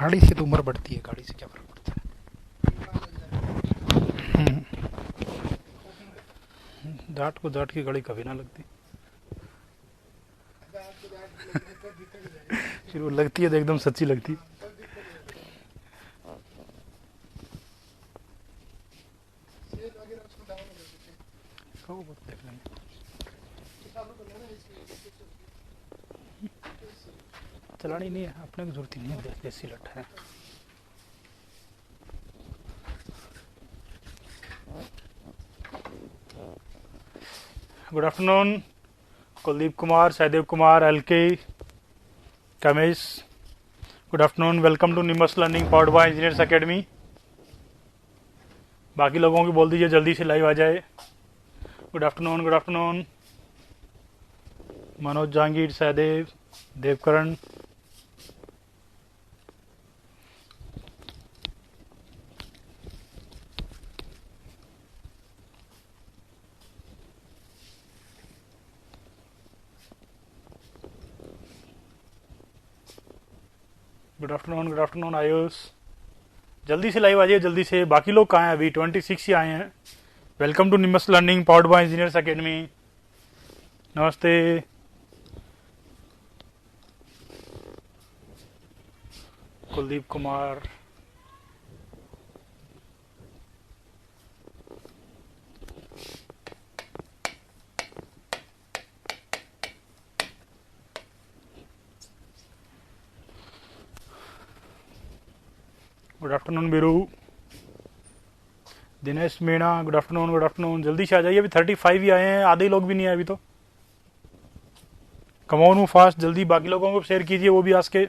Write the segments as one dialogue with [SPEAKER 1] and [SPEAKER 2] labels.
[SPEAKER 1] गाड़ी से तो उम्र बढ़ती है, गाड़ी से क्या फर्क पड़ता है। जाट को जाट की गाड़ी कभी ना लगती। फिर वो लगती है तो एकदम सच्ची लगती है। देख लेंगे। चलानी नहीं है, अपने को जरूरत ही नहीं है, देसी लट है। Good afternoon Kuldeep Kumar, Sahdev Kumar, LK, Kamesh. Good afternoon, welcome to Nimas learning powered by engineers academy. बाकी लोगों को बोल दीजिए जल्दी से लाइव आ जाए। Good afternoon, good afternoon Manoj, Jahangir, Sahdev, Devkaran. Good afternoon Ayush. जल्दी से लाइव आ जाइए, जल्दी से। बाकी लोग कहाँ हैं? अभी 26 ही आए हैं। Welcome to Nimas learning powered by engineers academy. नमस्ते। Kuldeep Kumar, good afternoon Biru, Dinesh Meena. Good afternoon, good afternoon. जल्दी से आ जाइए, अभी 35 ही आए हैं, आधे लोग भी नहीं आए अभी तो। कमाओ नू फास्ट, जल्दी। बाकी लोगों को शेयर कीजिए, वो भी आज के।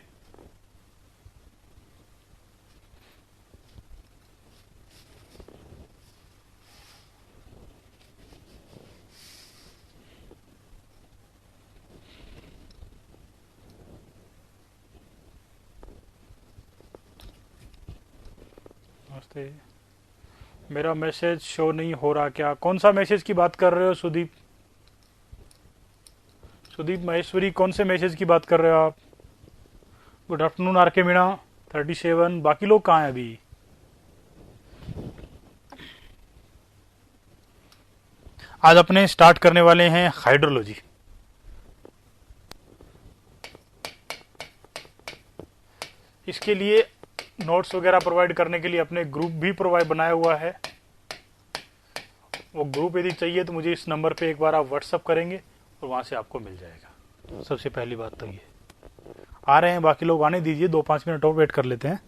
[SPEAKER 1] नमस्ते। मेरा मैसेज शो नहीं हो रहा क्या? कौन सा मैसेज की बात कर रहे हो सुदीप? सुदीप महेश्वरी, कौन से मैसेज की बात कर रहे हो आप? गुड आफ्टरनून आर के मीणा 37। बाकी लोग कहाँ हैं अभी? आज अपने स्टार्ट करने वाले हैं हाइड्रोलॉजी। इसके लिए नोट्स वगैरह प्रोवाइड करने के लिए अपने ग्रुप भी प्रोवाइड बनाया हुआ है। वो ग्रुप यदि चाहिए तो मुझे इस नंबर पे एक बार आप व्हाट्सअप करेंगे और वहां से आपको मिल जाएगा। सबसे पहली बात तो ये आ रहे हैं, बाकी लोग आने दीजिए, 2-5 मिनट और वेट कर लेते हैं।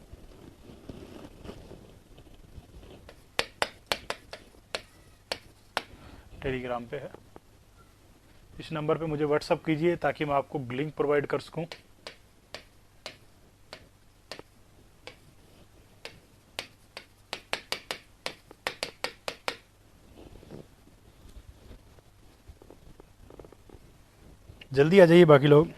[SPEAKER 1] टेलीग्राम पे है, इस नंबर पे मुझे व्हाट्सअप कीजिए ताकि मैं आपको लिंक प्रोवाइड कर सकूं। जल्दी आ जाइए बाकी लोग।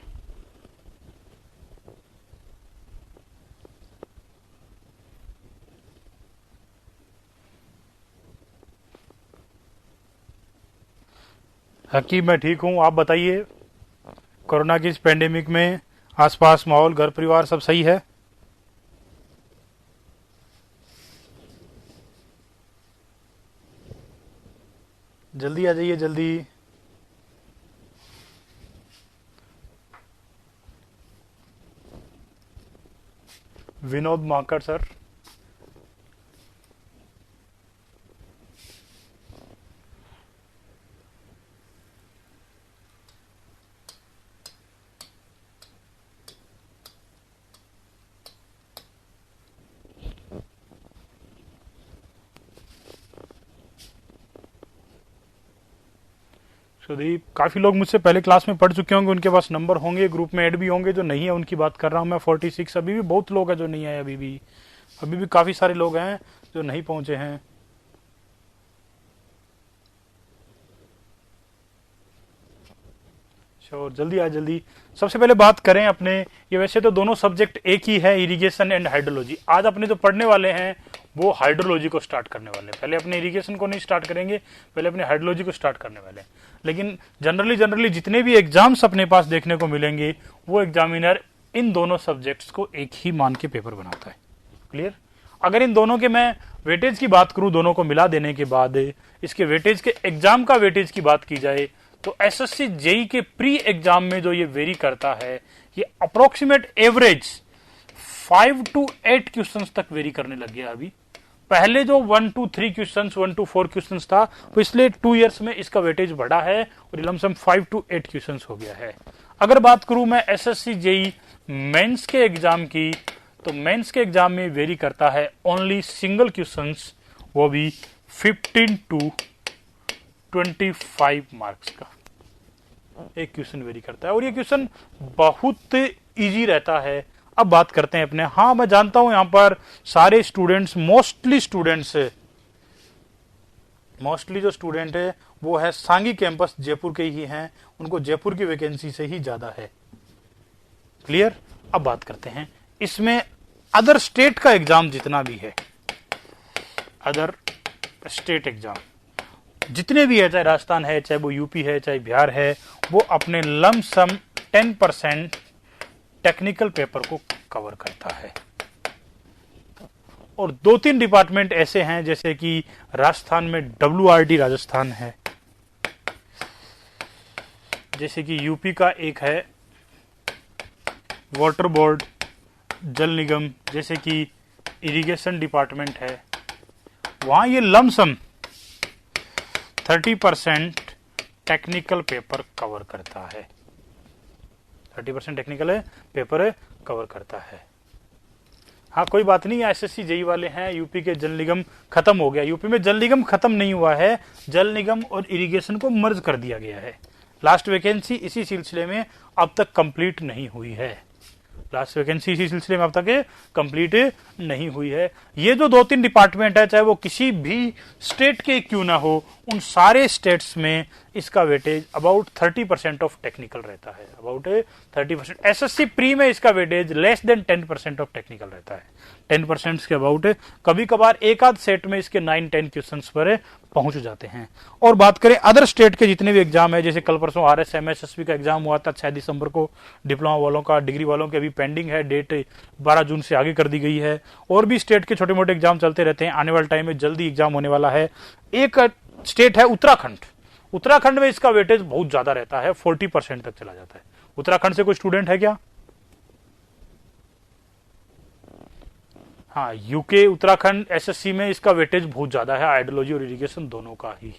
[SPEAKER 1] हकीम, मैं ठीक हूँ, आप बताइए। कोरोना की इस पेंडेमिक में आसपास माहौल, घर परिवार सब सही है? जल्दी आ जाइए, जल्दी। विनोद माकर सर। सुदीप, काफ़ी लोग मुझसे पहले क्लास में पढ़ चुके होंगे, उनके पास नंबर होंगे, ग्रुप में ऐड भी होंगे। जो नहीं है उनकी बात कर रहा हूँ मैं। 46 अभी भी बहुत लोग हैं जो नहीं आए। अभी भी काफ़ी सारे लोग हैं जो नहीं पहुंचे हैं। श्योर, जल्दी आ, जल्दी। सबसे पहले बात करें अपने, ये वैसे तो दोनों सब्जेक्ट एक ही है, इरिगेशन एंड हाइड्रोलॉजी। आज अपने जो पढ़ने वाले हैं वो हाइड्रोलॉजी को स्टार्ट करने वाले हैं। पहले अपने इरिगेशन को नहीं स्टार्ट करेंगे, पहले अपने हाइड्रोलॉजी को स्टार्ट करने वाले हैं। लेकिन जनरली जितने भी एग्जाम्स अपने पास देखने को मिलेंगे वो एग्जामिनर इन दोनों सब्जेक्ट्स को एक ही मान के पेपर बनाता है। क्लियर? अगर इन दोनों के मैं वेटेज की बात करूं, दोनों को मिला देने के बाद इसके वेटेज के एग्जाम का वेटेज की बात की जाए तो एसएससी जेई के प्री एग्जाम में जो ये वेरी करता है, ये अप्रोक्सीमेट एवरेज 5 to 8 क्वेश्चंस तक वेरी करने लग गया अभी। पहले जो 1 to 3 क्वेश्चंस, 1 to 4 क्वेश्चंस था, तो इसलिए 2 इयर्स में इसका वेटेज बढ़ा है और लमसम 5 to 8 क्वेश्चंस हो गया है। अगर बात करूं मैं एसएससी जेई मेंस के एग्जाम की, तो मेंस के एग्जाम में वेरी करता है ओनली सिंगल क्वेश्चंस, वो भी 15 to 25 मार्क्स का एक क्वेश्चन वेरी करता है और ये क्वेश्चन बहुत इजी रहता है। अब बात करते हैं अपने, हाँ मैं जानता हूं यहां पर सारे स्टूडेंट्स, मोस्टली जो स्टूडेंट है वो है सांगी कैंपस जयपुर के ही हैं, उनको जयपुर की वैकेंसी से ही ज्यादा है। क्लियर? अब बात करते हैं इसमें अदर स्टेट का एग्जाम जितना भी है, अदर स्टेट एग्जाम जितने भी है, चाहे राजस्थान है, चाहे वो यूपी है, चाहे बिहार है, वो अपने लमसम 10% टेक्निकल पेपर को कवर करता है। और 2-3 डिपार्टमेंट ऐसे हैं जैसे कि राजस्थान में WRD राजस्थान है, जैसे कि यूपी का एक है वाटर बोर्ड जल निगम, जैसे कि इरिगेशन डिपार्टमेंट है, वहां ये लमसम 30% टेक्निकल पेपर कवर करता है। 30% टेक्निकल पेपर कवर करता है। हाँ कोई बात नहीं, एसएससी जेई वाले हैं, यूपी के जल निगम खत्म हो गया, यूपी में जल निगम खत्म नहीं हुआ है, जल निगम और इरिगेशन को मर्ज कर दिया गया है। लास्ट वैकेंसी इसी सिलसिले में अब तक कंप्लीट नहीं हुई है, लास्ट वैकेंसी इसी सिलसिले में अब तक कंप्लीट नहीं हुई है। ये जो 2-3 डिपार्टमेंट है, चाहे वो किसी भी स्टेट के क्यों ना हो, उन सारे स्टेट्स में इसका वेटेज अबाउट 30% ऑफ टेक्निकल रहता है, अबाउट 30%। एसएससी प्री में इसका weightage less than 10% of technical रहता है, 10% के अबाउट। कभी कभार एक आध सेट में इसके 9-10 क्वेश्चंस पर पहुंच जाते हैं। और बात करें अदर स्टेट के जितने भी एग्जाम है, जैसे कल परसों RSMSSB का एग्जाम हुआ था 6 दिसंबर को, डिप्लोमा वालों का, डिग्री वालों के अभी पेंडिंग है, डेट 12 जून से आगे कर दी गई है। और भी स्टेट के छोटे मोटे एग्जाम चलते रहते हैं, आने वाले टाइम में जल्दी एग्जाम होने वाला है। एक स्टेट है उत्तराखंड, उत्तराखंड में इसका वेटेज बहुत ज्यादा रहता है, 40% तक चला जाता है। उत्तराखंड से कोई स्टूडेंट है क्या? हाँ, यूके उत्तराखंड एसएससी में इसका वेटेज बहुत ज्यादा है, हाइड्रोलॉजी और इरिगेशन दोनों का ही,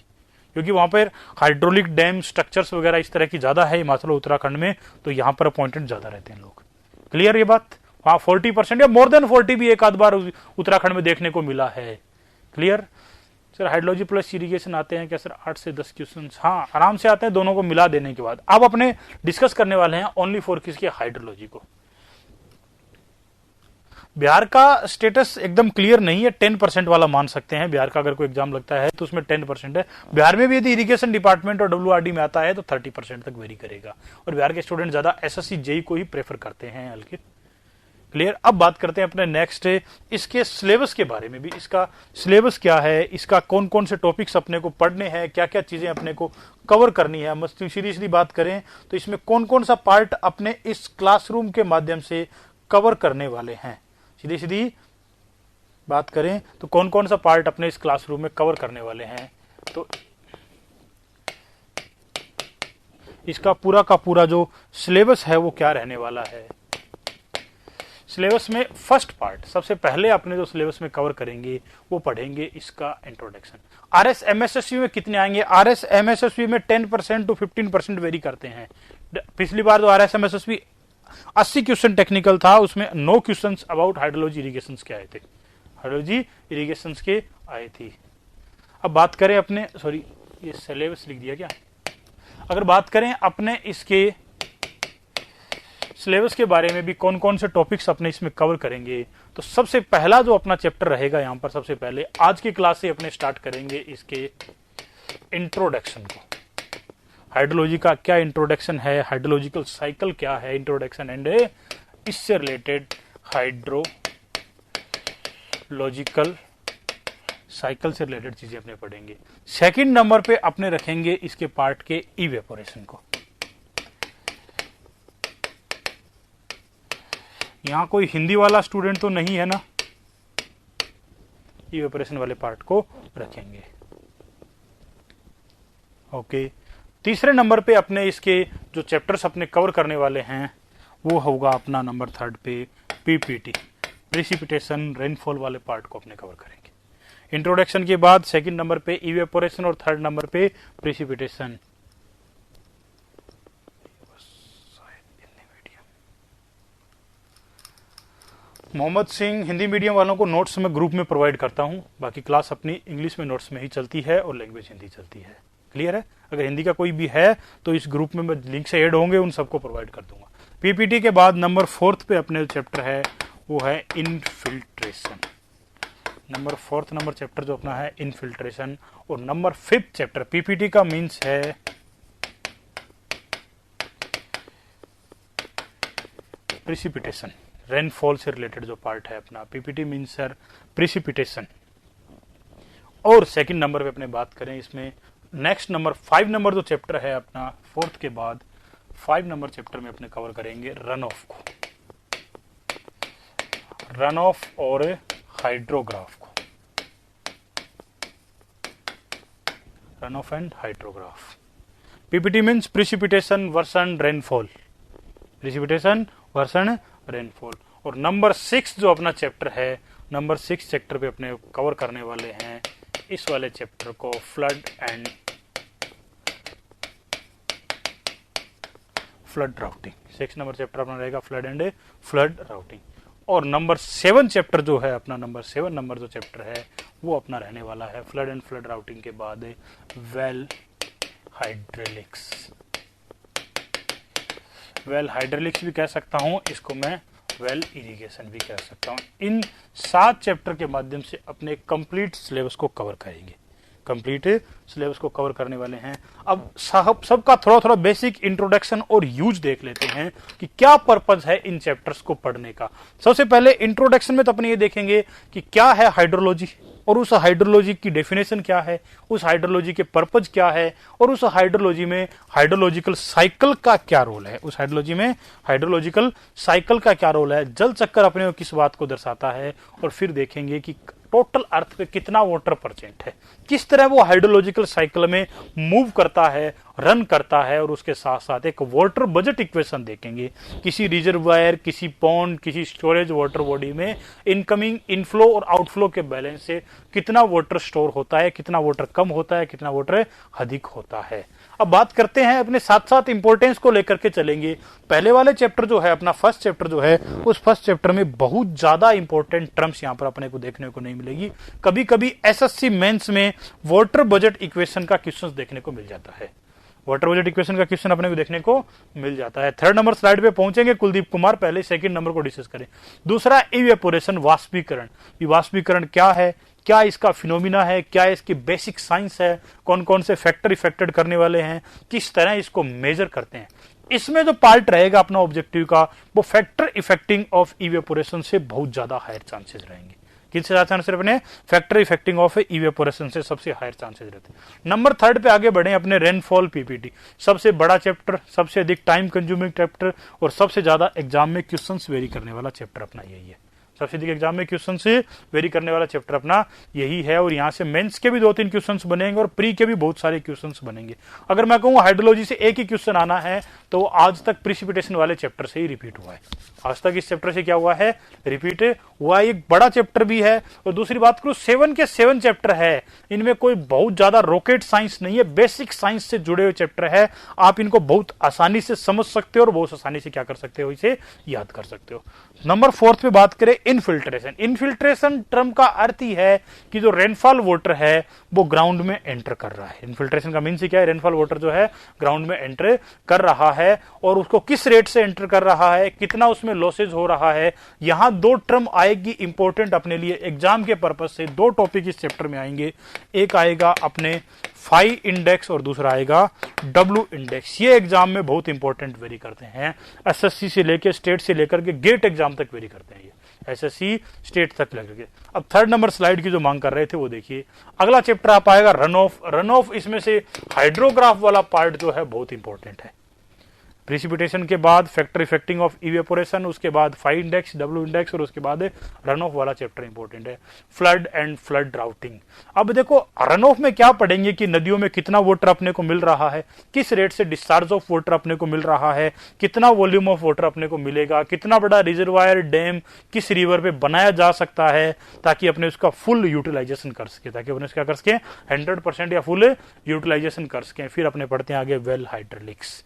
[SPEAKER 1] क्योंकि वहां पर हाइड्रोलिक डैम स्ट्रक्चर्स वगैरह इस तरह की ज्यादा है हिमाचल उत्तराखंड में, तो यहां पर अपॉइंटेड ज्यादा रहते हैं लोग। क्लियर ये बात? वहां 40% या मोर देन 40 भी एक आध बार उत्तराखंड में देखने को मिला है। Clear? Sir hydrology plus irrigation आते हैं क्या सर? 8 से 10 क्वेश्चन, हाँ आराम से आते हैं, दोनों को मिला देने के बाद। अब अपने डिस्कस करने वाले हैं ओनली फॉर किसके? हाइड्रोलॉजी को। बिहार का स्टेटस एकदम क्लियर नहीं है, 10% वाला मान सकते हैं। बिहार का अगर कोई एग्जाम लगता है तो उसमें 10% है। बिहार में भी यदि इरिगेशन डिपार्टमेंट और WRD में आता है तो 30% तक वेरी करेगा, और बिहार के स्टूडेंट ज्यादा एसएससी जेई को ही प्रेफर करते हैं हल्के। क्लियर? अब बात करते हैं अपने नेक्स्ट इसके सिलेबस के बारे में भी। इसका सिलेबस क्या है, इसका कौन कौन से टॉपिक्स अपने को पढ़ने हैं, क्या क्या चीजें अपने को कवर करनी है। मस्त सीरियसली बात करें तो इसमें कौन कौन सा पार्ट अपने इस क्लासरूम के माध्यम से कवर करने वाले हैं। सीधी सीधी बात करें तो कौन कौन सा पार्ट अपने इस क्लासरूम में कवर करने वाले हैं, तो इसका पूरा का पूरा जो सिलेबस है वो क्या रहने वाला है। सिलेबस में फर्स्ट पार्ट सबसे पहले अपने जो सिलेबस में कवर करेंगे वो पढ़ेंगे इसका इंट्रोडक्शन। RSMSSB में कितने आएंगे? RSMSSB में 10% to 15% वेरी करते हैं। पिछली बार जो RSMSSB 80 क्वेश्चन टेक्निकल था, उसमें 9 क्वेश्चन अबाउट हाइड्रोलॉजी इरिगेशन के आए थे, हाइड्रोलॉजी इरिगेशन के आए थे। अब बात करें अपने, सॉरी ये सिलेबस लिख दिया क्या, अगर बात करें अपने इसके सिलेबस के बारे में भी कौन कौन से टॉपिक्स अपने इसमें कवर करेंगे, तो सबसे पहला जो अपना चैप्टर रहेगा यहां पर, सबसे पहले आज की क्लास से अपने स्टार्ट करेंगे इसके इंट्रोडक्शन को। हाइड्रोलॉजी का क्या इंट्रोडक्शन है, हाइड्रोलॉजिकल साइकिल क्या है, इंट्रोडक्शन एंड इससे रिलेटेड हाइड्रोलॉजिकल साइकिल से रिलेटेड चीजें अपने पढ़ेंगे। सेकंड नंबर पे अपने रखेंगे इसके पार्ट के इवेपोरेशन को। यहां कोई हिंदी वाला स्टूडेंट तो नहीं है ना, इवेपोरेशन वाले पार्ट को रखेंगे। ओके, तीसरे नंबर पे अपने इसके जो चैप्टर्स अपने कवर करने वाले हैं वो होगा अपना नंबर 3 पे पीपीटी, प्रेसिपिटेशन रेनफॉल वाले पार्ट को अपने कवर करेंगे। इंट्रोडक्शन के बाद सेकंड नंबर पे इवेपोरेशन और थर्ड नंबर पे प्रेसिपिटेशन। मोहम्मद सिंह, हिंदी मीडियम वालों को नोट्स मैं ग्रुप में प्रोवाइड करता हूं, बाकी क्लास अपनी इंग्लिश में नोट्स में ही चलती है और लैंग्वेज हिंदी चलती है। क्लियर है? अगर हिंदी का कोई भी है तो इस ग्रुप में मैं लिंक से ऐड होंगे, उन सबको प्रोवाइड कर दूंगा। पीपीटी के बाद नंबर 4 पे अपने चैप्टर है वो है इनफिल्ट्रेशन। नंबर 4 नंबर चैप्टर जो अपना है इनफिल्ट्रेशन। और नंबर 5 चैप्टर पीपीटी का मीन्स है प्रेसिपिटेशन, रेनफॉल से रिलेटेड जो पार्ट है अपना। PPT means sir precipitation. और सेकंड नंबर पे अपने बात करें इसमें नेक्स्ट नंबर 5 नंबर जो चैप्टर है अपना 4 के बाद 5 नंबर चैप्टर में अपने कवर करेंगे रन ऑफ को, रन ऑफ और हाइड्रोग्राफ को, runoff and hydrograph. PPT means precipitation versus rainfall, precipitation versus rainfall. और नंबर 6 जो अपना चैप्टर है, नंबर 6 चैप्टर पे अपने कवर करने वाले हैं इस वाले चैप्टर को flood and flood routing. 6 number chapter अपना रहेगा फ्लड एंड फ्लड राउटिंग। और नंबर 7 चैप्टर जो है अपना, नंबर 7 नंबर जो चैप्टर है वो अपना रहने वाला है फ्लड एंड फ्लड राउटिंग के बाद वेल हाइड्रोलिक्स। वेल हाइड्रोलिक्स भी कह सकता हूं, इसको मैं वेल इरिगेशन भी कह सकता हूं। इन 7 चैप्टर के माध्यम से अपने कंप्लीट सिलेबस को कवर करेंगे, कंप्लीट सिलेबस को कवर करने वाले हैं। अब साहब सबका थोड़ा थोड़ा बेसिक इंट्रोडक्शन और यूज देख लेते हैं कि क्या पर्पस है इन चैप्टर्स को पढ़ने का। सबसे पहले इंट्रोडक्शन में तो अपने ये देखेंगे कि क्या है हाइड्रोलॉजी और उस हाइड्रोलॉजी की डेफिनेशन क्या है, उस हाइड्रोलॉजी के पर्पज क्या है और उस हाइड्रोलॉजी में हाइड्रोलॉजिकल साइकिल का क्या रोल है, उस हाइड्रोलॉजी में हाइड्रोलॉजिकल साइकिल का क्या रोल है, जल चक्कर अपने को किस बात को दर्शाता है। और फिर देखेंगे कि टोटल अर्थ पे कितना वाटर परसेंट है, किस तरह वो हाइड्रोलॉजिकल साइकिल में मूव करता है, रन करता है। और उसके साथ साथ एक वाटर बजट इक्वेशन देखेंगे, किसी रिजर्वायर, किसी पॉन्ड, किसी स्टोरेज वाटर बॉडी में इनकमिंग, इनफ्लो और आउटफ्लो के बैलेंस से कितना वाटर स्टोर होता है, कितना वाटर कम होता है, कितना वाटर अधिक होता है। अब बात करते हैं अपने साथ साथ इंपॉर्टेंस को लेकर के चलेंगे। पहले वाले चैप्टर जो है अपना फर्स्ट चैप्टर जो है, उस फर्स्ट चैप्टर में बहुत ज्यादा इंपॉर्टेंट टर्म्स यहां पर अपने को देखने को नहीं मिलेगी। कभी कभी एसएससी मेंस में वाटर बजट इक्वेशन का क्वेश्चन देखने को मिल जाता है, वाटर बजट इक्वेशन का क्वेश्चन अपने को देखने को मिल जाता है। 3rd नंबर स्लाइड पे पहुंचेंगे कुलदीप कुमार, पहले 2nd नंबर को डिस्कस करें। दूसरा इवेपोरेशन, वाष्पीकरण। वाष्पीकरण क्या है, क्या इसका फिनोमिना है, क्या इसकी बेसिक साइंस है, कौन कौन से फैक्टर इफेक्टेड करने वाले हैं, किस तरह इसको मेजर करते हैं। इसमें जो पार्ट रहेगा अपना ऑब्जेक्टिव का, वो फैक्टर इफेक्टिंग ऑफ इवेपोरेशन से बहुत ज्यादा हायर चांसेस रहेंगे। किससे ज्यादा चांसेस अपने फैक्टर इफेक्टिंग ऑफ इवेपोरेशन से सबसे हायर चांसेस रहते हैं। नंबर 3 पे आगे बढ़े अपने रेनफॉल पीपीटी, सबसे बड़ा चैप्टर, सबसे अधिक टाइम कंज्यूमिंग चैप्टर और सबसे ज्यादा एग्जाम में क्वेश्चंस वेरी करने वाला चैप्टर अपना यही है। सबसे अधिक एग्जाम में क्वेश्चन से वेरी करने वाला चैप्टर अपना यही है। और यहाँ से मेंस के भी 2-3 क्वेश्चंस बनेंगे और प्री के भी बहुत सारे क्वेश्चंस बनेंगे। अगर मैं कहूँ हाइड्रोलॉजी से एक ही क्वेश्चन आना है तो आज तक प्रेसिपिटेशन वाले चैप्टर से ही रिपीट हुआ है। आज तक इस चैप्टर से क्या हुआ है, रिपीट हुआ। एक बड़ा चैप्टर भी है। और दूसरी बात करूं, 7 के 7 चैप्टर है, इनमें कोई बहुत ज्यादा रॉकेट साइंस नहीं है, बेसिक साइंस से जुड़े हुए चैप्टर है। आप इनको बहुत आसानी से समझ सकते हो और बहुत आसानी से क्या कर सकते हो, इसे याद कर सकते हो। नंबर 4 पे बात करें इनफिल्ट्रेशन। इनफिल्ट्रेशन टर्म का अर्थ ही है कि जो रेनफॉल वाटर है वो ग्राउंड में एंटर कर रहा है। इनफिल्ट्रेशन का मीन्स क्या है, रेनफॉल वाटर जो है ग्राउंड में एंटर कर रहा है और उसको किस रेट से एंटर कर रहा है, कितना उसमें लॉसेज हो रहा है। यहां 2 टर्म आएगी इंपॉर्टेंट अपने लिए एग्जाम के पर्पज से। 2 टॉपिक इस चैप्टर में आएंगे, एक आएगा अपने फाई इंडेक्स और दूसरा आएगा डब्ल्यू इंडेक्स। ये एग्जाम में बहुत इंपॉर्टेंट वेरी करते हैं, एसएससी से लेकर स्टेट से लेकर के गेट एग्जाम तक वेरी करते हैं, ये एसएससी स्टेट तक लेकर के। अब 3rd नंबर स्लाइड की जो मांग कर रहे थे वो देखिए। अगला चैप्टर आप आएगा रन ऑफ। रन ऑफ, इसमें से हाइड्रोग्राफ वाला पार्ट जो है बहुत इंपॉर्टेंट है। प्रिसिपिटेशन के बाद फैक्टर इफेक्टिंग ऑफ इवेपोरेशन, उसके बाद फाई इंडेक्स, डब्ल्यू इंडेक्स, और उसके बाद रन ऑफ वाला चैप्टर इंपॉर्टेंट है, फ्लड एंड फ्लड राउटिंग। अब देखो रन ऑफ में क्या पढ़ेंगे कि नदियों में कितना वाटर अपने को मिल रहा है, किस रेट से डिस्चार्ज ऑफ वाटर अपने को मिल रहा है, कितना वॉल्यूम ऑफ वाटर अपने को मिलेगा, कितना बड़ा रिजर्वायर डैम किस रिवर पे बनाया जा सकता है ताकि अपने उसका फुल यूटिलाइजेशन कर सके, ताकि अपने उसका कर सके 100% या फुल यूटिलाइजेशन कर सके। फिर अपने पढ़ते हैं आगे well hydraulics,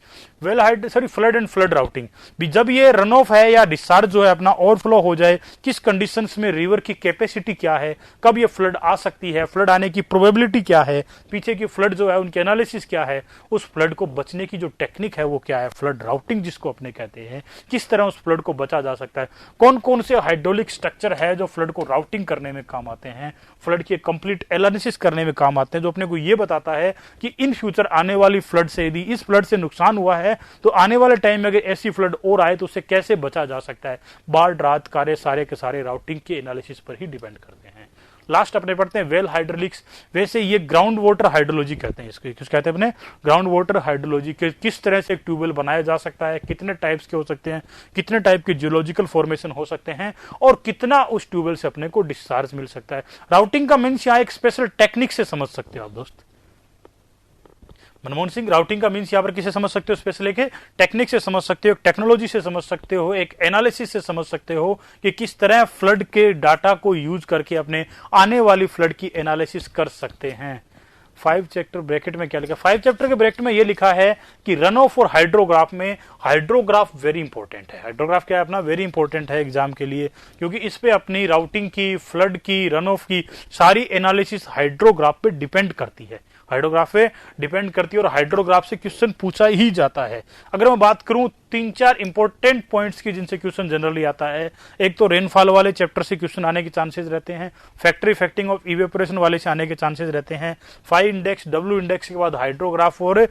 [SPEAKER 1] flood and flood routing भी। जब ये रन ऑफ है या डिस्चार्ज जो है अपना ओवरफ्लो हो जाए, किस कंडीशंस में रिवर की कैपेसिटी क्या है, कब ये फ्लड आ सकती है, फ्लड आने की प्रोबेबिलिटी क्या है, पीछे की फ्लड जो है उनके एनालिसिस क्या है, उस फ्लड को बचने की जो टेक्निक है वो क्या है, फ्लड राउटिंग जिसको अपने कहते हैं, किस तरह उस फ्लड को बचा जा सकता है, कौन कौन से हाइड्रोलिक स्ट्रक्चर है जो फ्लड को राउटिंग करने में काम आते हैं, फ्लड की कंप्लीट एनालिसिस करने में काम आते हैं, जो अपने को ये बताता है कि इन फ्यूचर आने वाली फ्लड से, यदि इस फ्लड से नुकसान हुआ है तो आने वाले टाइम में अगर ऐसी फ्लड और आए तो उससे कैसे बचा जा सकता है। बाढ़ रात कार्य सारे के सारे राउटिंग के एनालिसिस पर ही डिपेंड करते हैं। लास्ट अपने पढ़ते हैं वेल हाइड्रोलिक्स। वैसे ये ग्राउंड वाटर हाइड्रोलॉजी कहते हैं इसको, किस कहते हैं अपने, ग्राउंड वाटर हाइड्रोलॉजी के किस तरह से एक ट्यूबवेल बनाया जा सकता है, कितने टाइप्स के हो सकते हैं, कितने टाइप के जियोलॉजिकल फॉर्मेशन हो सकते हैं, और कितना उस ट्यूबवेल से अपने को डिस्चार्ज मिल सकता है। राउटिंग का मीन्स यहाँ एक स्पेशल टेक्निक से समझ सकते हो आप दोस्त मनमोहन सिंह। राउटिंग का मीन्स यहाँ पर किसे समझ सकते हो, स्पेशल एक टेक्निक से समझ सकते हो, एक टेक्नोलॉजी से समझ सकते हो, एक एनालिसिस से समझ सकते हो कि किस तरह फ्लड के डाटा को यूज करके अपने आने वाली फ्लड की एनालिसिस कर सकते हैं। 5 चैप्टर ब्रैकेट में क्या लिखा, 5 चैप्टर के ब्रैकेट में ये लिखा है कि रन ऑफ और हाइड्रोग्राफ में, हाइड्रोग्राफ वेरी इंपॉर्टेंट है। हाइड्रोग्राफ क्या है अपना, वेरी इंपॉर्टेंट है एग्जाम के लिए, क्योंकि इस पे अपनी राउटिंग की, फ्लड की, रन ऑफ की सारी एनालिसिस हाइड्रोग्राफ पे डिपेंड करती है, हाइड्रोग्राफ पे डिपेंड करती है, और हाइड्रोग्राफ से क्वेश्चन पूछा ही जाता है। अगर मैं बात करूं 3-4 इंपॉर्टेंट पॉइंट्स की जिनसे क्वेश्चन जनरली आता है, एक तो रेनफॉल वाले चैप्टर से क्वेश्चन आने के चांसेस रहते हैं, फैक्टर इफेक्टिंग ऑफ इवेपोरेशन वाले से आने के चांसेस रहते हैं, फाई इंडेक्स, डब्ल्यू इंडेक्स के बाद हाइड्रोग्राफ और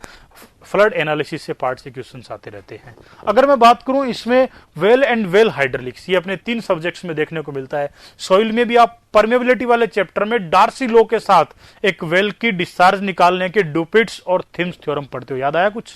[SPEAKER 1] फ्लड एनालिसिस से पार्ट से क्वेश्चंस आते रहते हैं। अगर मैं बात करूं इसमें वेल एंड वेल हाइड्रोलिक्स, ये अपने 3 सब्जेक्ट्स में देखने को मिलता है। सॉइल में भी आप परमेबिलिटी वाले चैप्टर में डार्सी लॉ के साथ एक वेल की डिस्चार्ज निकालने के डुपिट्स और थिम्स थ्योरम पढ़ते हो, याद आया कुछ?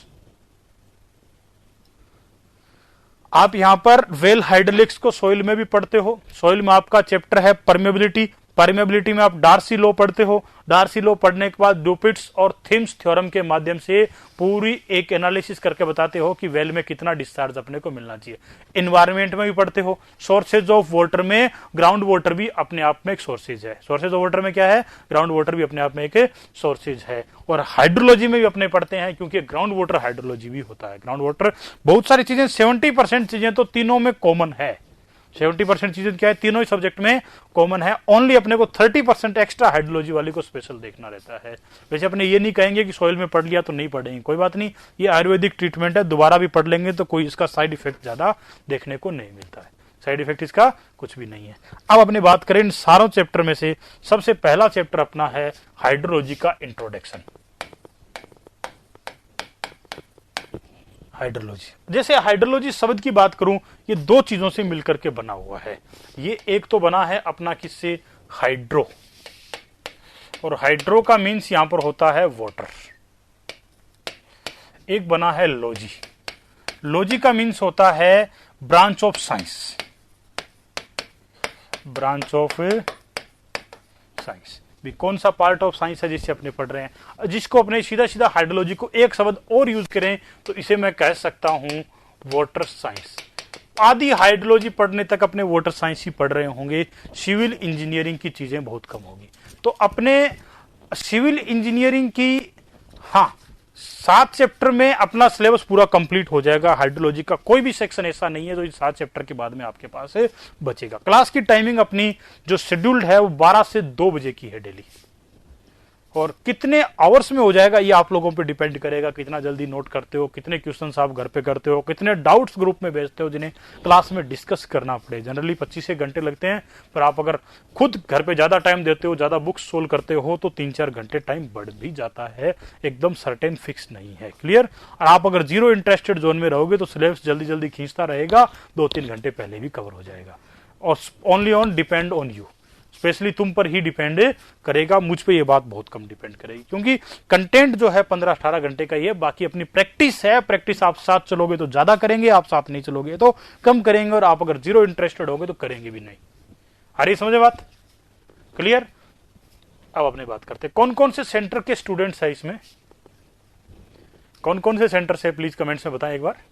[SPEAKER 1] आप यहां पर वेल हाइड्रोलिक्स को सॉइल में भी पढ़ते हो। सॉइल में आपका चैप्टर है परमेबिलिटी, परमेबिलिटी में आप डार्सी लॉ पढ़ते हो। डार्सी लॉ पढ़ने के बाद डुपिट्स और थिम्स थ्योरम के माध्यम से पूरी एक एनालिसिस करके बताते हो कि वेल में कितना डिस्चार्ज अपने को मिलना चाहिए। इन्वायरमेंट में भी पढ़ते हो। सोर्सेज ऑफ वाटर में ग्राउंड वाटर भी अपने आप में एक सोर्सेज है। सोर्सेज ऑफ वाटर में क्या है, ग्राउंड वाटर भी अपने आप में एक सोर्सेज है। और हाइड्रोलॉजी में भी अपने पढ़ते हैं, क्योंकि ग्राउंड वाटर हाइड्रोलॉजी भी होता है। ग्राउंड वाटर बहुत सारी चीजें, 70% चीजें तो तीनों में कॉमन है। 70% चीजें क्या है, तीनों ही सब्जेक्ट में कॉमन है। ओनली अपने को 30% एक्स्ट्रा हाइड्रोलॉजी वाली को स्पेशल देखना रहता है। वैसे अपने ये नहीं कहेंगे कि सॉइल में पढ़ लिया तो नहीं पढ़ेंगे, कोई बात नहीं, ये आयुर्वेदिक ट्रीटमेंट है, दोबारा भी पढ़ लेंगे तो कोई इसका साइड इफेक्ट ज्यादा देखने को नहीं मिलता है। साइड इफेक्ट इसका कुछ भी नहीं है। अब अपनी बात करें इन सारों चैप्टर में से, सबसे पहला चैप्टर अपना है हाइड्रोलॉजी का इंट्रोडक्शन। हाइड्रोलॉजी, जैसे हाइड्रोलॉजी शब्द की बात करूं, ये 2 चीजों से मिलकर के बना हुआ है। ये एक तो बना है अपना किससे, हाइड्रो, और हाइड्रो का मीन्स यहां पर होता है वाटर। एक बना है लॉजी। लॉजी का मीन्स होता है branch of science, branch of science. कौन सा पार्ट ऑफ साइंस है जिससे अपने पढ़ रहे हैं, जिसको अपने सीधा सीधा हाइड्रोलॉजी को एक शब्द और यूज करें तो इसे मैं कह सकता हूं वाटर साइंस। आधी हाइड्रोलॉजी पढ़ने तक अपने वाटर साइंस ही पढ़ रहे होंगे, सिविल इंजीनियरिंग की चीजें बहुत कम होगी। तो अपने सिविल इंजीनियरिंग की 7 चैप्टर में अपना सिलेबस पूरा कंप्लीट हो जाएगा। हाइड्रोलॉजी का कोई भी सेक्शन ऐसा नहीं है जो 7 चैप्टर के बाद में आपके पास बचेगा। क्लास की टाइमिंग अपनी जो शेड्यूल्ड है वो 12 से 2 बजे की है डेली, और कितने आवर्स में हो जाएगा ये आप लोगों पे डिपेंड करेगा, कितना जल्दी नोट करते हो, कितने क्वेश्चंस आप घर पे करते हो, कितने डाउट्स ग्रुप में भेजते हो जिन्हें क्लास में डिस्कस करना पड़े। जनरली 25 घंटे लगते हैं, पर आप अगर खुद घर पे ज्यादा टाइम देते हो, ज्यादा बुक्स सोल्व करते हो तो 3-4 घंटे टाइम बढ़ भी जाता है, एकदम सर्टेन फिक्स नहीं है। क्लियर? और आप अगर 0 इंटरेस्टेड जोन में रहोगे तो सिलेबस जल्दी जल्दी खींचता रहेगा, 2-3 घंटे पहले भी कवर हो जाएगा। और only on depend on you. Specially तुम पर ही डिपेंड करेगा, मुझ पे ये बात बहुत कम डिपेंड करेगी, क्योंकि कंटेंट जो है 15-18 घंटे का ही है, बाकी अपनी प्रैक्टिस है। प्रैक्टिस आप साथ चलोगे तो ज्यादा करेंगे, आप साथ नहीं चलोगे तो कम करेंगे, और आप अगर जीरो इंटरेस्टेड होगे तो करेंगे भी नहीं। आ रही समझे बात? क्लियर? अब अपने बात करते हैं कौन कौन से सेंटर के स्टूडेंट्स है इसमें, कौन कौन से सेंटर से, प्लीज कमेंट्स में बताएं एक बार।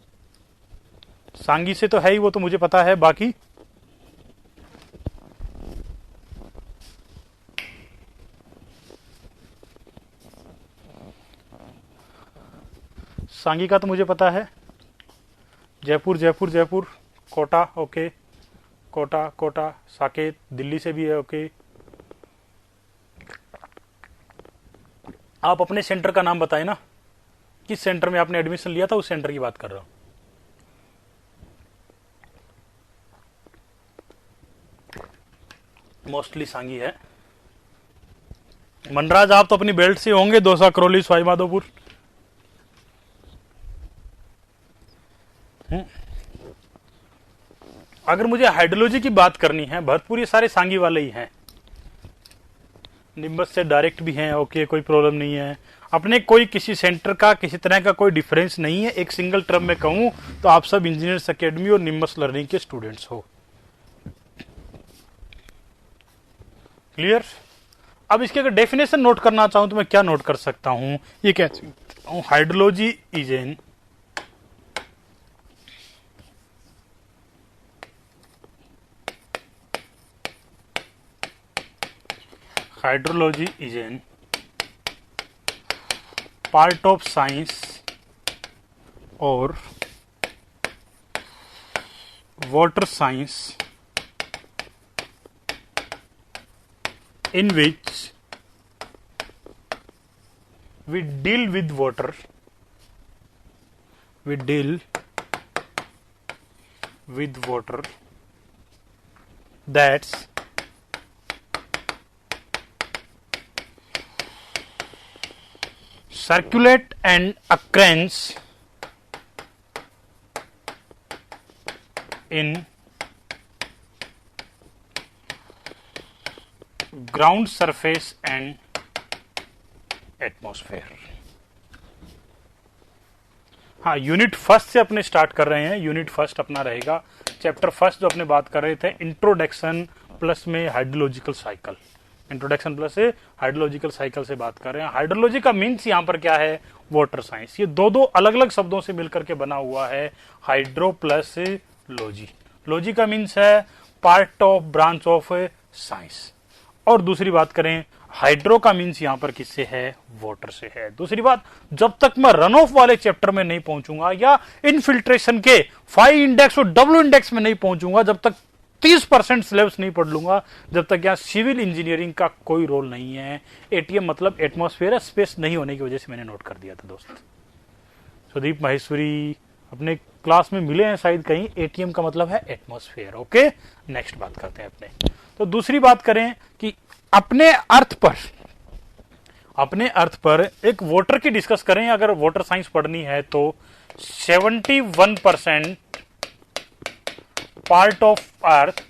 [SPEAKER 1] सांगी से तो है ही, वो तो मुझे पता है, बाकी सांगी का तो मुझे पता है, जयपुर जयपुर जयपुर, कोटा ओके, कोटा कोटा, साकेत दिल्ली से भी है ओके। आप अपने सेंटर का नाम बताएं ना, किस सेंटर में आपने एडमिशन लिया था, उस सेंटर की बात कर रहा हूं। मोस्टली सांगी है। मनराज आप तो अपनी बेल्ट से होंगे, दौसा, करौली, सवाई माधोपुर। अगर मुझे हाइड्रोलॉजी की बात करनी है, भरतपुर ये सारे सांगी वाले ही हैं, निम्बस से डायरेक्ट भी हैं ओके, कोई प्रॉब्लम नहीं है। अपने कोई किसी सेंटर का किसी तरह का कोई डिफरेंस नहीं है। एक सिंगल टर्म में कहूं तो आप सब इंजीनियर्स एकेडमी और निम्बस लर्निंग के स्टूडेंट्स हो। क्लियर? अब इसके अगर डेफिनेशन नोट करना चाहूं तो मैं क्या नोट कर सकता हूं, ये कह सकता हूं hydrology is an hydrology is an part of science or water science in which we deal with water, that's circulate and occurrence in ground surface and atmosphere। हाँ, यूनिट फर्स्ट से अपने स्टार्ट कर रहे हैं। यूनिट फर्स्ट अपना रहेगा chapter first जो अपने बात कर रहे थे, इंट्रोडक्शन प्लस में हाइड्रोलॉजिकल साइकिल। इंट्रोडक्शन प्लस से हाइड्रोलॉजिकल साइकिल से बात कर रहे हैं। हाइड्रोलॉजी का मीन्स यहाँ पर क्या है, वाटर साइंस। ये दो दो अलग अलग शब्दों से मिलकर के बना हुआ है, हाइड्रो प्लस लॉजी। लॉजी का मीन्स है part of branch of science, और दूसरी बात करें हाइड्रो का मीन्स यहां पर किससे है, वाटर से है। दूसरी बात, जब तक मैं रन ऑफ वाले चैप्टर में नहीं पहुंचूंगा या इनफिल्ट्रेशन के 5 इंडेक्स और डब्ल्यू इंडेक्स में नहीं पहुंचूंगा, जब तक 30% सिलेबस नहीं पढ़ लूंगा, जब तक यहाँ सिविल इंजीनियरिंग का कोई रोल नहीं है। एटीएम मतलब एटमॉस्फेयर, स्पेस नहीं होने की वजह से मैंने नोट कर दिया था दोस्त। सुदीप माहेश्वरी अपने क्लास में मिले हैं शायद कहीं, एटीएम का मतलब है एटमॉस्फेयर ओके। नेक्स्ट बात करते हैं अपने। तो दूसरी बात करें कि अपने अर्थ पर एक वाटर की डिस्कस करें। अगर वाटर साइंस पढ़नी है तो 71% part of earth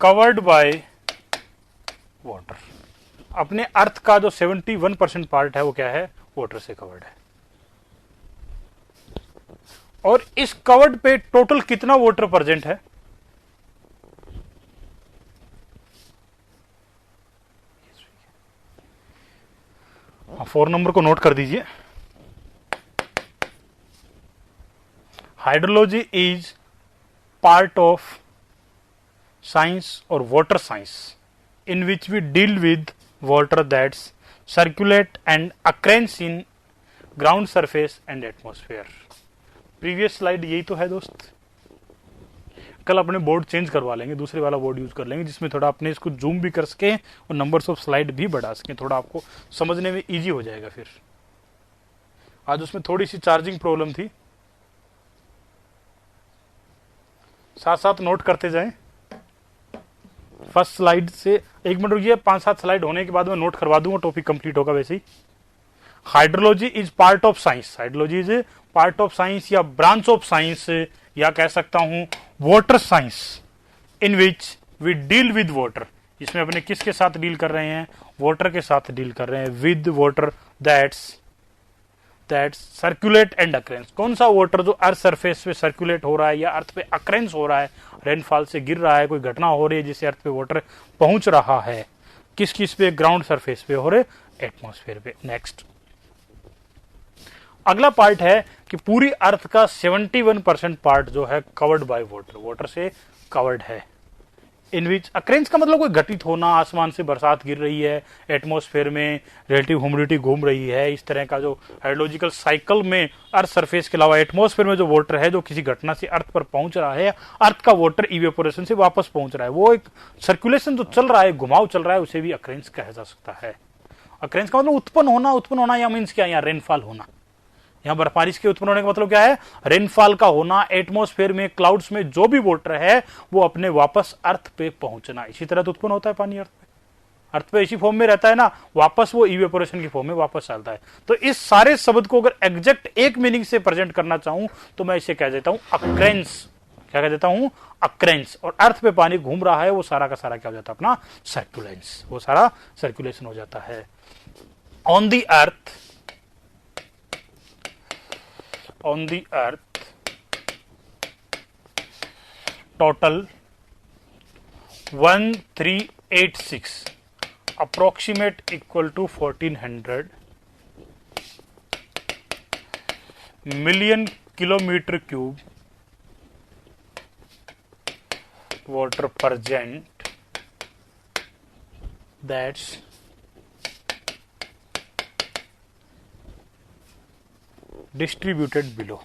[SPEAKER 1] covered by water. अपने अर्थ का जो 71% पार्ट है वो क्या है, वाटर से कवर्ड है। और इस कवर्ड पे टोटल कितना वाटर प्रेजेंट है, हाँ 4 नंबर को नोट कर दीजिए। Hydrology is part of science और water science in which we deal with water that's circulate and occurs in ground surface and atmosphere. Previous slide यही तो है दोस्त। कल अपने बोर्ड चेंज करवा लेंगे, दूसरे वाला बोर्ड यूज कर लेंगे जिसमें थोड़ा अपने इसको जूम भी कर सके और नंबर्स ऑफ स्लाइड भी बढ़ा सके, थोड़ा आपको समझने में इजी हो जाएगा। फिर आज उसमें थोड़ी सी चार्जिंग प्रॉब्लम थी, साथ साथ नोट करते जाएं। फर्स्ट स्लाइड से 1 मिनट रुकिए, 5-7 स्लाइड होने के बाद मैं नोट करवा दूंगा, टॉपिक कंप्लीट होगा वैसे ही। Hydrology is part of science, hydrology is part of science या ब्रांच ऑफ साइंस, या कह सकता हूं water science in which we deal with water, इसमें अपने किसके साथ डील कर रहे हैं, वाटर के साथ डील कर रहे हैं, with water that's circulate and occurrence. कौन सा वाटर जो अर्थ सरफेस पे सर्कुलेट हो रहा है या अर्थ पे अक्रेंस हो रहा है, रेनफॉल से गिर रहा है, कोई घटना हो रही है जिससे अर्थ पे वाटर पहुंच रहा है, किस किस पे, ग्राउंड सरफेस पे हो रहे, एटमॉस्फेयर पे। नेक्स्ट अगला पार्ट है कि पूरी अर्थ का 71% पार्ट जो है कवर्ड बाय वाटर, वाटर से कवर्ड है। इन विच अक्रेंस का मतलब कोई घटित होना, आसमान से बरसात गिर रही है, एटमॉस्फेयर में रिलेटिव ह्यूमिडिटी घूम रही है, इस तरह का जो हाइड्रोलॉजिकल साइकिल में अर्थ सरफेस के अलावा एटमॉस्फेयर में जो वाटर है जो किसी घटना से अर्थ पर पहुंच रहा है, अर्थ का वाटर इवेपोरेशन से वापस पहुंच रहा है, वो एक सर्कुलेशन जो चल रहा है, घुमाव चल रहा है, उसे भी अक्रेंस कहा जा सकता है। अक्रेंस का मतलब उत्पन्न होना या मीन्स क्या, यहाँ रेनफॉल होना, यहाँ बर्फबारिश के उत्पन्न होने का मतलब क्या है, रेनफॉल का होना, एटमॉस्फेयर में क्लाउड्स में जो भी वाटर है वो अपने वापस अर्थ पे पहुंचना। इसी तरह तो उत्पन्न होता है पानी अर्थ पे इसी फॉर्म में रहता है ना, वापस वो इवेपोरेशन की फॉर्म में वापस आता है। तो इस सारे शब्द को अगर एग्जैक्ट एक मीनिंग से प्रेजेंट करना चाहूं तो मैं इसे कह देता हूं अक्रेंस। क्या कह देता हूं, अक्रेंस। और अर्थ पे पानी घूम रहा है वो सारा का सारा क्या हो जाता है, अपना सर्कुलेंस, वो सारा सर्कुलेशन हो जाता है। On the earth total 1386 approximate equal to 1400 million kilometer cube water present, that's distributed below।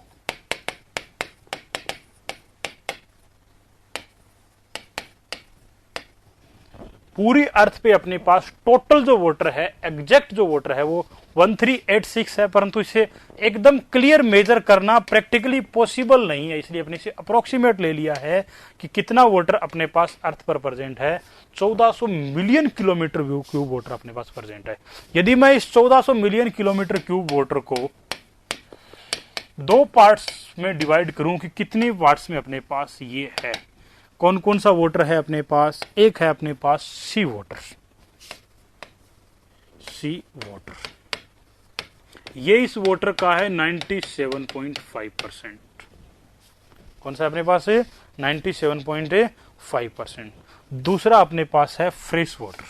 [SPEAKER 1] पूरी अर्थ पे अपने पास टोटल जो वाटर है, एग्जैक्ट जो वाटर है वो 1386 है, परंतु इसे एकदम क्लियर मेजर करना प्रैक्टिकली पॉसिबल नहीं है, इसलिए अपने से अप्रोक्सीमेट ले लिया है कि कितना वाटर अपने पास अर्थ पर प्रेजेंट है। 1400 मिलियन किलोमीटर क्यूब वाटर अपने पास प्रेजेंट है। यदि मैं इस 1400 मिलियन किलोमीटर क्यूब वाटर को दो पार्ट्स में डिवाइड करूं कि कितनी पार्ट्स में अपने पास ये है, कौन कौन सा वाटर है अपने पास, एक है अपने पास सी वाटर, ये इस वाटर का है 97.5%। कौन सा अपने पास है, 97.5%। दूसरा अपने पास है fresh water,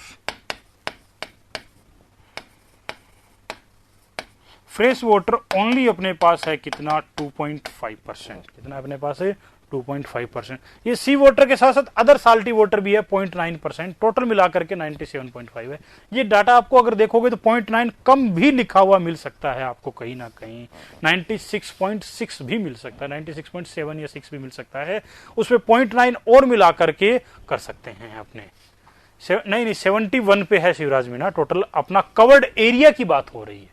[SPEAKER 1] fresh water only अपने पास है कितना, 2.5%। कितना अपने पास है, 2.5%। ये सी वाटर के साथ साथ अदर साल्टी वाटर भी है 0.9%, टोटल मिलाकर के 97.5 है। ये डाटा आपको अगर देखोगे तो 0.9 कम भी लिखा हुआ मिल सकता है आपको कहीं ना कहीं, 96.6 भी मिल सकता है, 96.7 या 6 भी मिल सकता है, उसमें 0.9 और मिला करके कर सकते हैं अपने। नहीं 71 पे है शिवराज मीना, टोटल अपना कवर्ड एरिया की बात हो रही है,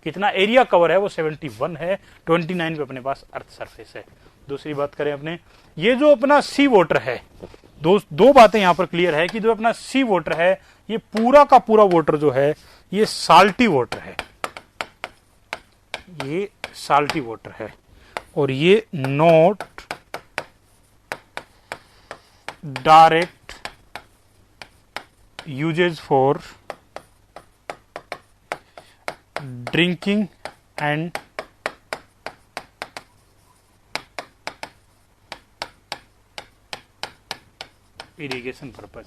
[SPEAKER 1] कितना एरिया कवर है वो 71 है, 29 पे अपने पास अर्थ सरफेस है। दूसरी बात करें अपने, ये जो अपना सी वाटर है, दो बातें यहां पर क्लियर है कि जो अपना सी वाटर है ये पूरा का पूरा वाटर जो है ये साल्टी वाटर है, ये साल्टी वाटर है, और ये not direct uses for drinking and irrigation purpose.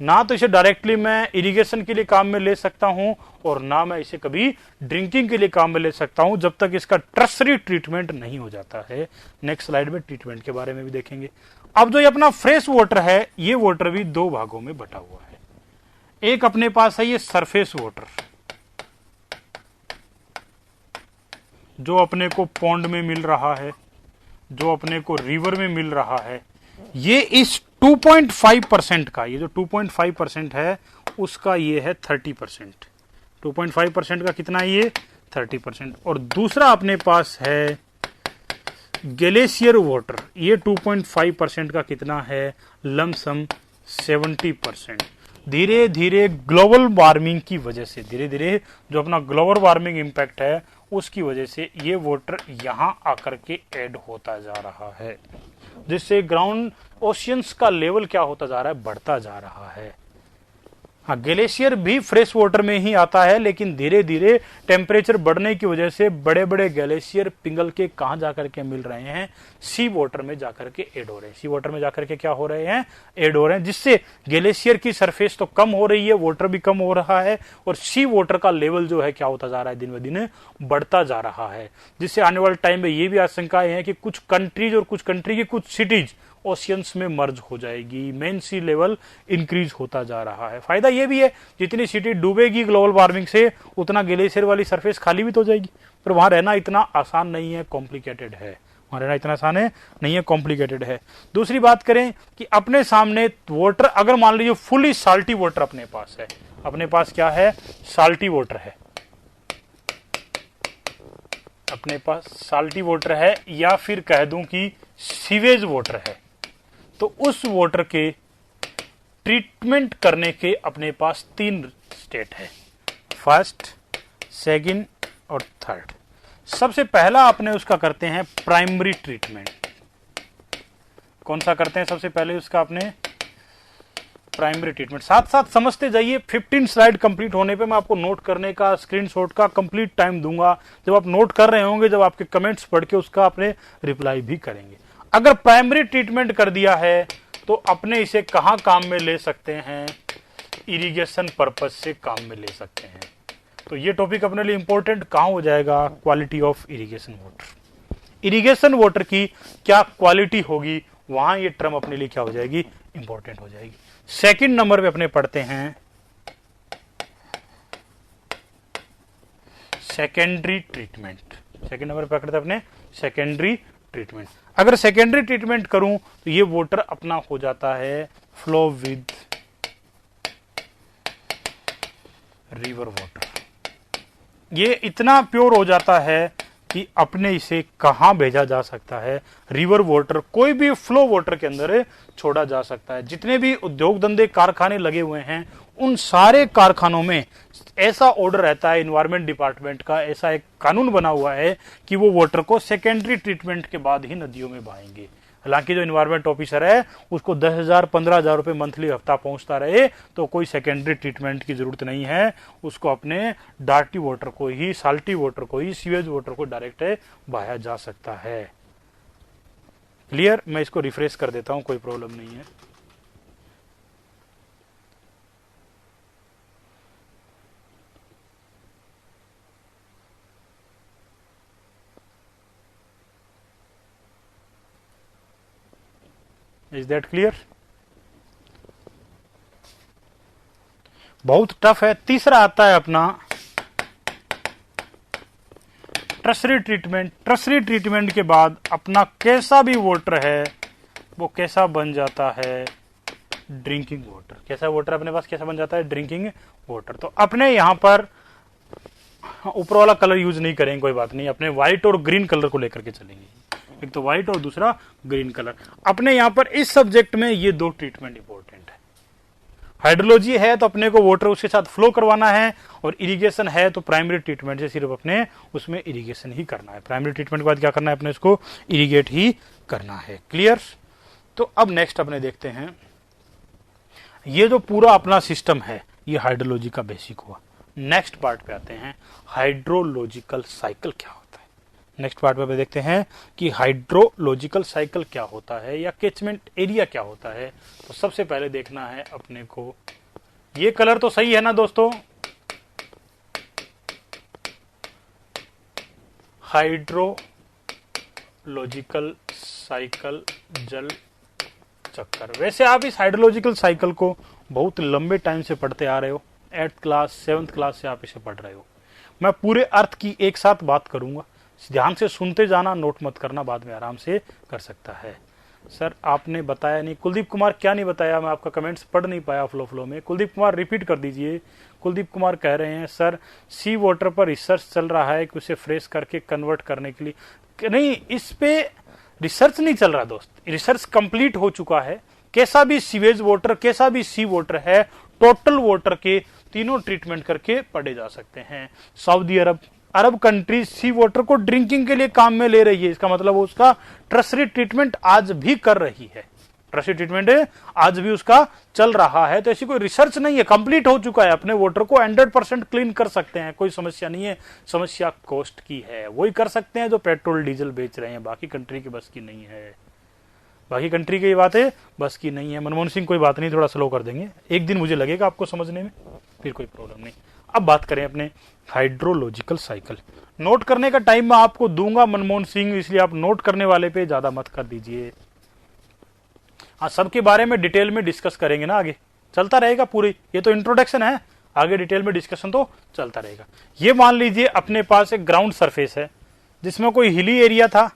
[SPEAKER 1] ना तो इसे डायरेक्टली मैं इरिगेशन के लिए काम में ले सकता हूं और ना मैं इसे कभी ड्रिंकिंग के लिए काम में ले सकता हूं जब तक इसका टर्सरी ट्रीटमेंट नहीं हो जाता है। नेक्स्ट स्लाइड में ट्रीटमेंट के बारे में भी देखेंगे। अब जो ये अपना फ्रेश वाटर है, ये वाटर भी दो भागों में बटा हुआ है। एक अपने पास है ये सरफेस वाटर, जो अपने को पॉन्ड में मिल रहा है, जो अपने को रिवर में मिल रहा है। ये इस 2.5% का, ये जो 2.5% है उसका ये है 30%। 2.5% का कितना है ये, 30%। और दूसरा अपने पास है ग्लेशियर वाटर, ये 2.5% का कितना है, लमसम 70%। धीरे धीरे ग्लोबल वार्मिंग की वजह से, धीरे धीरे जो अपना ग्लोबल वार्मिंग इंपैक्ट है उसकी वजह से ये वाटर यहां आकर के ऐड होता जा रहा है। जिससे ग्राउंड ओशियंस का लेवल क्या होता जा रहा है, बढ़ता जा रहा है। हाँ, ग्लेशियर भी फ्रेश वाटर में ही आता है, लेकिन धीरे धीरे टेम्परेचर बढ़ने की वजह से बड़े बड़े ग्लेशियर पिघल के कहां जाकर के मिल रहे हैं, सी वाटर में जाकर के ऐड हो रहे हैं। सी वाटर में जाकर के क्या हो रहे हैं, ऐड हो रहे हैं, जिससे ग्लेशियर की सरफेस तो कम हो रही है, वाटर भी कम हो रहा है, और सी वाटर का लेवल जो है क्या होता जा रहा है, दिन ब दिन बढ़ता जा रहा है। जिससे आने वाले टाइम में ये भी आशंकाएं हैं कि कुछ कंट्रीज और कुछ कंट्री की कुछ सिटीज ओशियंस में मर्ज हो जाएगी। मेन सी लेवल इंक्रीज होता जा रहा है। फायदा यह भी है, जितनी सिटी डूबेगी ग्लोबल वार्मिंग से, उतना ग्लेशियर वाली सरफेस खाली भी तो हो जाएगी। पर वहां रहना इतना आसान नहीं है, कॉम्प्लिकेटेड है। वहां रहना इतना आसान है नहीं है, कॉम्प्लिकेटेड है। दूसरी बात करें कि अपने सामने वाटर, अगर मान लीजिए फुली साल्टी वाटर अपने पास है, अपने पास क्या है, साल्टी वाटर है, अपने पास साल्टी वाटर है, या फिर कह दूं कि सीवेज वाटर है, तो उस वाटर के ट्रीटमेंट करने के अपने पास 3 स्टेट है, फर्स्ट, सेकंड और थर्ड। सबसे पहला अपने उसका करते हैं प्राइमरी ट्रीटमेंट। कौन सा करते हैं सबसे पहले उसका अपने, प्राइमरी ट्रीटमेंट। साथ साथ समझते जाइए, 15 स्लाइड कंप्लीट होने पे मैं आपको नोट करने का, स्क्रीनशॉट का कंप्लीट टाइम दूंगा। जब आप नोट कर रहे होंगे, जब आपके कमेंट्स पढ़ के उसका अपने रिप्लाई भी करेंगे। अगर प्राइमरी ट्रीटमेंट कर दिया है तो अपने इसे कहां काम में ले सकते हैं, इरिगेशन पर्पस से काम में ले सकते हैं। तो ये टॉपिक अपने लिए इंपॉर्टेंट कहां हो जाएगा, quality of irrigation water. Irrigation water की क्या क्वालिटी होगी, वहां ये टर्म अपने लिए क्या हो जाएगी, इंपॉर्टेंट हो जाएगी। सेकंड नंबर पे अपने पढ़ते हैं सेकेंडरी ट्रीटमेंट। सेकंड नंबर पे पकड़ते हैं अपने सेकेंडरी ट्रीटमेंट। अगर सेकेंडरी ट्रीटमेंट करूं तो ये वाटर अपना हो जाता है फ्लो विद रिवर वाटर। ये इतना प्योर हो जाता है कि अपने इसे कहां भेजा जा सकता है, रिवर वाटर, कोई भी फ्लो वाटर के अंदर छोड़ा जा सकता है। जितने भी उद्योग धंधे कारखाने लगे हुए हैं, उन सारे कारखानों में ऐसा ऑर्डर रहता है एनवायरमेंट डिपार्टमेंट का, ऐसा एक कानून बना हुआ है कि वो वाटर को सेकेंडरी ट्रीटमेंट के बाद ही नदियों में बहाएंगे। हालांकि जो एनवायरमेंट ऑफिसर है उसको 10,000 15,000 रुपए मंथली हफ्ता पहुंचता रहे तो कोई सेकेंडरी ट्रीटमेंट की जरूरत नहीं है। उसको अपने डार्टी वाटर को ही, साल्टी वाटर को ही, सीवेज वाटर को डायरेक्ट बहाया जा सकता है। क्लियर? मैं इसको रिफ्रेश कर देता हूं, कोई प्रॉब्लम नहीं है। Is that clear? बहुत टफ है। तीसरा आता है अपना टर्सरी ट्रीटमेंट। टर्सरी ट्रीटमेंट के बाद अपना कैसा भी वाटर है वो कैसा बन जाता है, ड्रिंकिंग वाटर। कैसा वाटर अपने पास कैसा बन जाता है, ड्रिंकिंग वाटर। तो अपने यहां पर ऊपर वाला कलर यूज नहीं करेंगे, कोई बात नहीं, अपने व्हाइट और ग्रीन कलर को लेकर के चलेंगे। एक तो व्हाइट और दूसरा ग्रीन कलर। अपने यहां पर इस सब्जेक्ट में ये 2 ट्रीटमेंट इंपॉर्टेंट है। हाइड्रोलॉजी है तो अपने को वाटर उसके साथ फ्लो करवाना है, और इरिगेशन है तो प्राइमरी ट्रीटमेंट से सिर्फ अपने उसमें इरिगेशन ही करना है। प्राइमरी ट्रीटमेंट के बाद क्या करना है, अपने इसको इरिगेट ही करना है। क्लियर? तो अब नेक्स्ट अपने देखते हैं, ये जो पूरा अपना सिस्टम है ये हाइड्रोलॉजी का बेसिक हुआ। नेक्स्ट पार्ट पे आते हैं, हाइड्रोलॉजिकल साइकिल क्या होता है। नेक्स्ट पार्ट पे देखते हैं कि हाइड्रोलॉजिकल साइकिल क्या होता है या कैचमेंट एरिया क्या होता है। तो सबसे पहले देखना है अपने को, ये कलर तो सही है ना दोस्तों, हाइड्रोलॉजिकल साइकिल जल चक्कर। वैसे आप इस हाइड्रोलॉजिकल साइकिल को बहुत लंबे टाइम से पढ़ते आ रहे हो, 8th क्लास 7th क्लास से आप इसे पढ़ रहे हो। मैं पूरे अर्थ की एक साथ बात करूंगा, ध्यान से सुनते जाना, नोट मत करना, बाद में आराम से कर सकता है। सर आपने बताया नहीं, कुलदीप कुमार क्या नहीं बताया, मैं आपका कमेंट्स पढ़ नहीं पाया फ्लो में। कुलदीप कुमार रिपीट कर दीजिए। कुलदीप कुमार कह रहे हैं सर सी वाटर पर रिसर्च चल रहा है कि उसे फ्रेश करके कन्वर्ट करने के लिए। नहीं, इस पे रिसर्च नहीं चल रहा दोस्त, रिसर्च कंप्लीट हो चुका है। कैसा भी सीवेज वाटर, कैसा भी सी वाटर है, टोटल वाटर के तीनों ट्रीटमेंट करके पढ़े जा सकते हैं। सऊदी अरब, अरब कंट्रीज सी वाटर को ड्रिंकिंग के लिए काम में ले रही है। इसका मतलब उसका टर्शरी ट्रीटमेंट आज भी कर रही है, टर्शरी ट्रीटमेंट आज भी उसका चल रहा है। तो ऐसी कोई रिसर्च नहीं है, कंप्लीट हो चुका है, अपने वाटर को 100% क्लीन कर सकते हैं, कोई समस्या नहीं है। समस्या कॉस्ट की है, वही कर सकते हैं जो पेट्रोल डीजल बेच रहे हैं, बाकी कंट्री की बस की नहीं है, बाकी कंट्री की ये बातें बस की नहीं है। मनमोहन सिंह कोई बात नहीं, थोड़ा स्लो कर देंगे, एक दिन मुझे लगेगा आपको समझने में, फिर कोई प्रॉब्लम नहीं। अब बात करें अपने हाइड्रोलॉजिकल साइकिल। नोट करने का टाइम मैं आपको दूंगा मनमोहन सिंह, इसलिए आप नोट करने वाले पे ज्यादा मत कर दीजिए। हाँ, सबके बारे में डिटेल में डिस्कस करेंगे ना, आगे चलता रहेगा पूरी, ये तो इंट्रोडक्शन है, आगे डिटेल में डिस्कशन तो चलता रहेगा। ये मान लीजिए अपने पास एक ग्राउंड सरफेस है जिसमें कोई हिली एरिया था,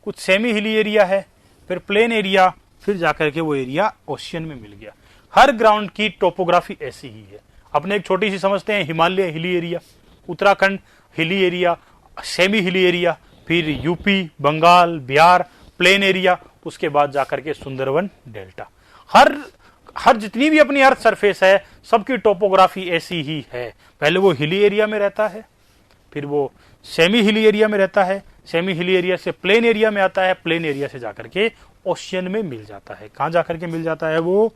[SPEAKER 1] कुछ सेमी हिली एरिया है, फिर प्लेन एरिया, फिर जाकर के वो एरिया ओशियन में मिल गया। हर ग्राउंड की टोपोग्राफी ऐसी ही है। अपने एक छोटी सी समझते हैं, हिमालय हिली area, Uttarakhand hilly area, semi hilly area, फिर UP, Bengal, Bihar plain area, उसके बाद जाकर के सुंदरवन डेल्टा। हर जितनी भी अपनी अर्थ सरफेस है सबकी टोपोग्राफी ऐसी ही है। पहले वो हिली एरिया में रहता है, फिर वो सेमी हिली एरिया में रहता है, सेमी हिली एरिया से प्लेन एरिया में आता है, प्लेन एरिया से जाकर के ओशियन में मिल जाता है। कहां जाकर के मिल जाता है? वो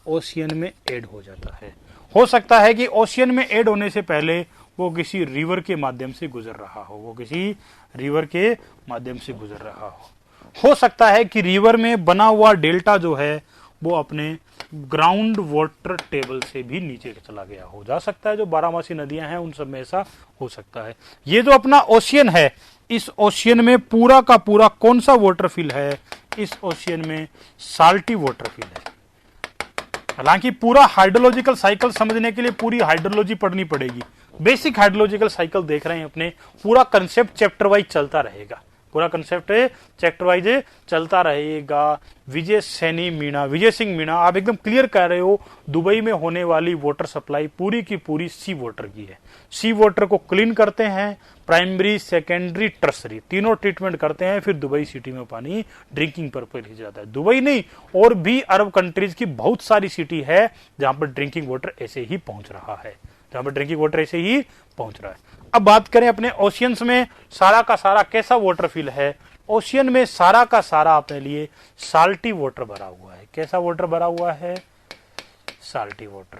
[SPEAKER 1] ओशियन में ऐड हो जाता है। हो सकता है कि ओशियन में ऐड होने से पहले वो किसी रिवर के माध्यम से गुजर रहा हो, वो किसी रिवर के माध्यम से गुजर रहा हो सकता है कि रिवर में बना हुआ डेल्टा जो है वो अपने ग्राउंड वाटर टेबल से भी नीचे चला गया हो, जा सकता है। जो बारहमासी नदियां हैं उन सब में ऐसा हो सकता है। ये जो अपना ओशियन है, इस ओशियन में पूरा का पूरा कौन सा वाटर फिल है? इस ओशियन में साल्टी वाटर फिल है। हालांकि पूरा हाइड्रोलॉजिकल साइकिल समझने के लिए पूरी हाइड्रोलॉजी पढ़नी पड़ेगी। बेसिक हाइड्रोलॉजिकल साइकिल देख रहे हैं अपने, पूरा कंसेप्ट चैप्टर वाइज चलता रहेगा, पूरा कंसेप्ट चैप्टर वाइज चलता रहेगा। विजय सिंह मीणा, आप एकदम क्लियर कह रहे हो, दुबई में होने वाली वाटर सप्लाई पूरी की पूरी सी वाटर की है। सी वाटर को क्लीन करते हैं, प्राइमरी, सेकेंडरी, टर्सरी तीनों ट्रीटमेंट करते हैं, फिर दुबई सिटी में पानी ड्रिंकिंग पर्पज ले जाता है। दुबई नहीं, और भी अरब कंट्रीज की बहुत सारी सिटी है जहां पर ड्रिंकिंग वाटर ऐसे ही पहुंच रहा है, जहां पर ड्रिंकिंग वाटर ऐसे ही पहुंच रहा है। अब बात करें अपने ओशियंस में सारा का सारा कैसा वाटर फिल है? ओशियन में सारा का सारा अपने लिए साल्टी वाटर भरा हुआ है। कैसा वाटर भरा हुआ है? Salty water.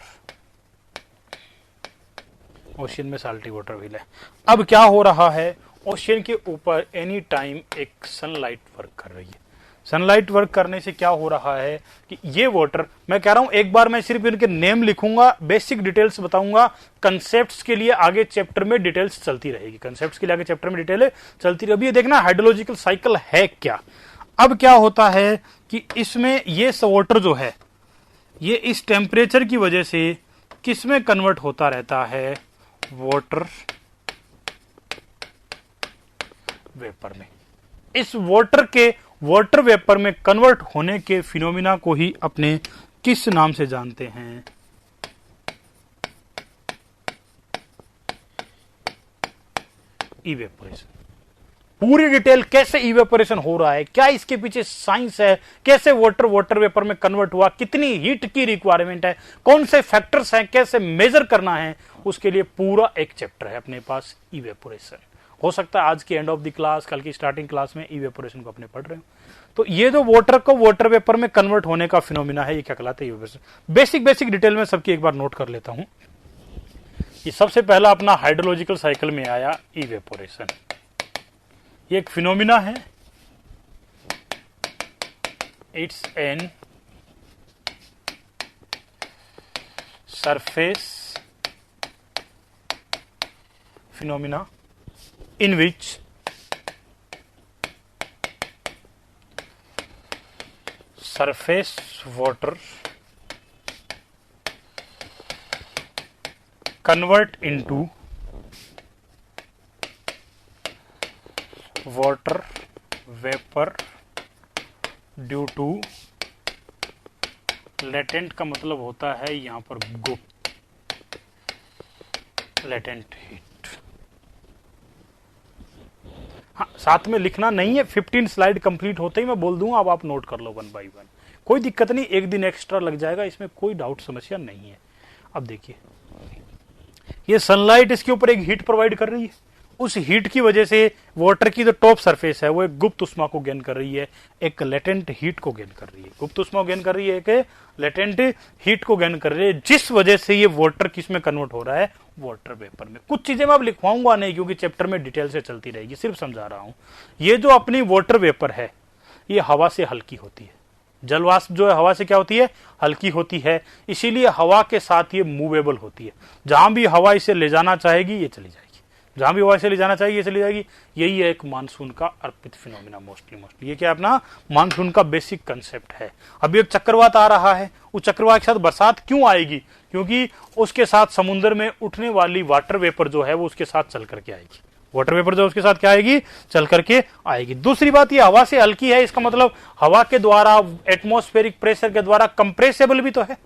[SPEAKER 1] ओशियन में साल्टी वाटर फिल है। अब क्या हो रहा है? ओशियन के ऊपर एनी टाइम एक सनलाइट वर्क कर रही है। सनलाइट वर्क करने से क्या हो रहा है कि ये वाटर, मैं कह रहा हूं एक बार मैं सिर्फ इनके नेम लिखूंगा, बेसिक डिटेल्स बताऊंगा, कंसेप्ट्स के लिए आगे चैप्टर में डिटेल्स चलती रहेगी, कंसेप्ट्स के लिए आगे चैप्टर में डिटेल चलती रहेगी। ये देखना हाइड्रोलॉजिकल साइकिल है क्या। अब क्या होता है कि इसमें ये वाटर जो है ये इस टेम्परेचर की वजह से किस में कन्वर्ट होता रहता है? वाटर वेपर में। इस वाटर वेपर में कन्वर्ट होने के फिनोमिना को ही अपने किस नाम से जानते हैं? इवेपोरेशन। पूरी डिटेल कैसे इवेपोरेशन हो रहा है, क्या इसके पीछे साइंस है, कैसे वाटर वेपर में कन्वर्ट हुआ, कितनी हीट की रिक्वायरमेंट है, कौन से फैक्टर्स हैं, कैसे मेजर करना है, उसके लिए पूरा एक चैप्टर है अपने पास इवेपोरेशन। हो सकता है आज की एंड ऑफ द क्लास, कल की स्टार्टिंग क्लास में इवेपोरेशन को अपने पढ़ रहे हो। तो ये जो वाटर को वाटर वेपर में कन्वर्ट होने का फिनोमिना है, ये क्या कहलाता है? इवेपोरेशन। बेसिक डिटेल में सबकी एक बार नोट कर लेता हूं। ये सबसे पहला अपना हाइड्रोलॉजिकल साइकिल में आया इवेपोरेशन। ये एक फिनोमिना है, it's an surface phenomena in which surface water convert into water vapor due to latent का मतलब होता है यहां पर गुप्त, latent heat। हाँ, साथ में लिखना नहीं है, 15 स्लाइड कंप्लीट होते ही मैं बोल दूंगा, अब आप नोट कर लो 1 बाय 1, कोई दिक्कत नहीं, एक दिन एक्स्ट्रा लग जाएगा, इसमें कोई डाउट समस्या नहीं है। अब देखिए, ये सनलाइट इसके ऊपर एक हीट प्रोवाइड कर रही है उस हीट की वजह से वाटर की जो टॉप सरफेस है वो एक गुप्त उष्मा को गेन कर रही है, एक लेटेंट हीट को गेन कर रही है। गुप्त उष्मा को गेन कर रही है, एक लेटेंट हीट को गेन कर रही है, जिस वजह से ये वाटर किस में कन्वर्ट हो रहा है, वाटर वेपर में। कुछ चीजें मैं अब लिखवाऊंगा नहीं क्योंकि चैप्टर में डिटेल से चलती रहेगी, सिर्फ समझा रहा हूं। ये जो अपनी वाटर वेपर है ये हवा से हल्की होती है। जलवाष्प जो है हवा से क्या होती है, हल्की होती है, इसीलिए हवा के साथ ये मूवेबल होती है। जहां भी हवा इसे ले जाना चाहेगी ये चली जाएगी, जहां भी हवा इसे ले जाना चाहिए ये चली जाएगी। यही है एक मानसून का अर्पित फिनोमिना। मोस्टली ये क्या अपना मानसून का बेसिक कंसेप्ट है। अभी एक चक्रवात आ रहा है, उस चक्रवात के साथ बरसात क्यों आएगी, क्योंकि उसके साथ समुद्र में उठने वाली वाटर वेपर जो है वो उसके साथ चल करके आएगी। वाटर वेपर जो उसके साथ क्या आएगी, चल करके आएगी। दूसरी बात ये हवा से हल्की है, इसका मतलब हवा के द्वारा एटमॉस्फेरिक प्रेशर के द्वारा कंप्रेसेबल भी तो है,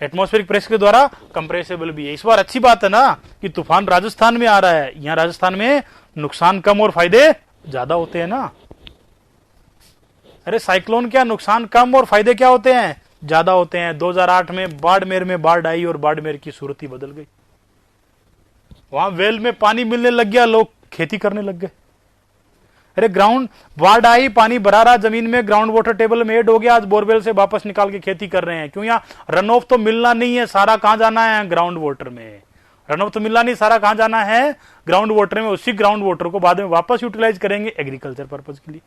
[SPEAKER 1] एटमॉस्फेरिक प्रेशर के द्वारा कंप्रेसेबल भी है। इस बार अच्छी बात है ना कि तूफान राजस्थान में आ रहा है। यहां राजस्थान में नुकसान कम और फायदे ज्यादा होते हैं ना। अरे साइक्लोन क्या, नुकसान कम और फायदे क्या होते हैं, ज्यादा होते हैं। 2008 में बाड़मेर में बाढ़ आई और बाड़मेर की सूरत ही बदल गई। वहां वेल में पानी मिलने लग गया, लोग खेती करने लग गए। अरे ग्राउंड बाढ़ आई, पानी भरा रहा जमीन में, ग्राउंड वाटर टेबल में ऐड हो गया, आज बोरवेल से वापस निकाल के खेती कर रहे हैं। क्यों, यहां रन ऑफ तो मिलना नहीं है, सारा कहां जाना है, ग्राउंड वाटर में। रन ऑफ तो मिलना नहीं, सारा कहां जाना है, ग्राउंड वाटर में। उसी ग्राउंड वाटर को बाद में वापस यूटिलाइज करेंगे एग्रीकल्चर पर्पज के लिए।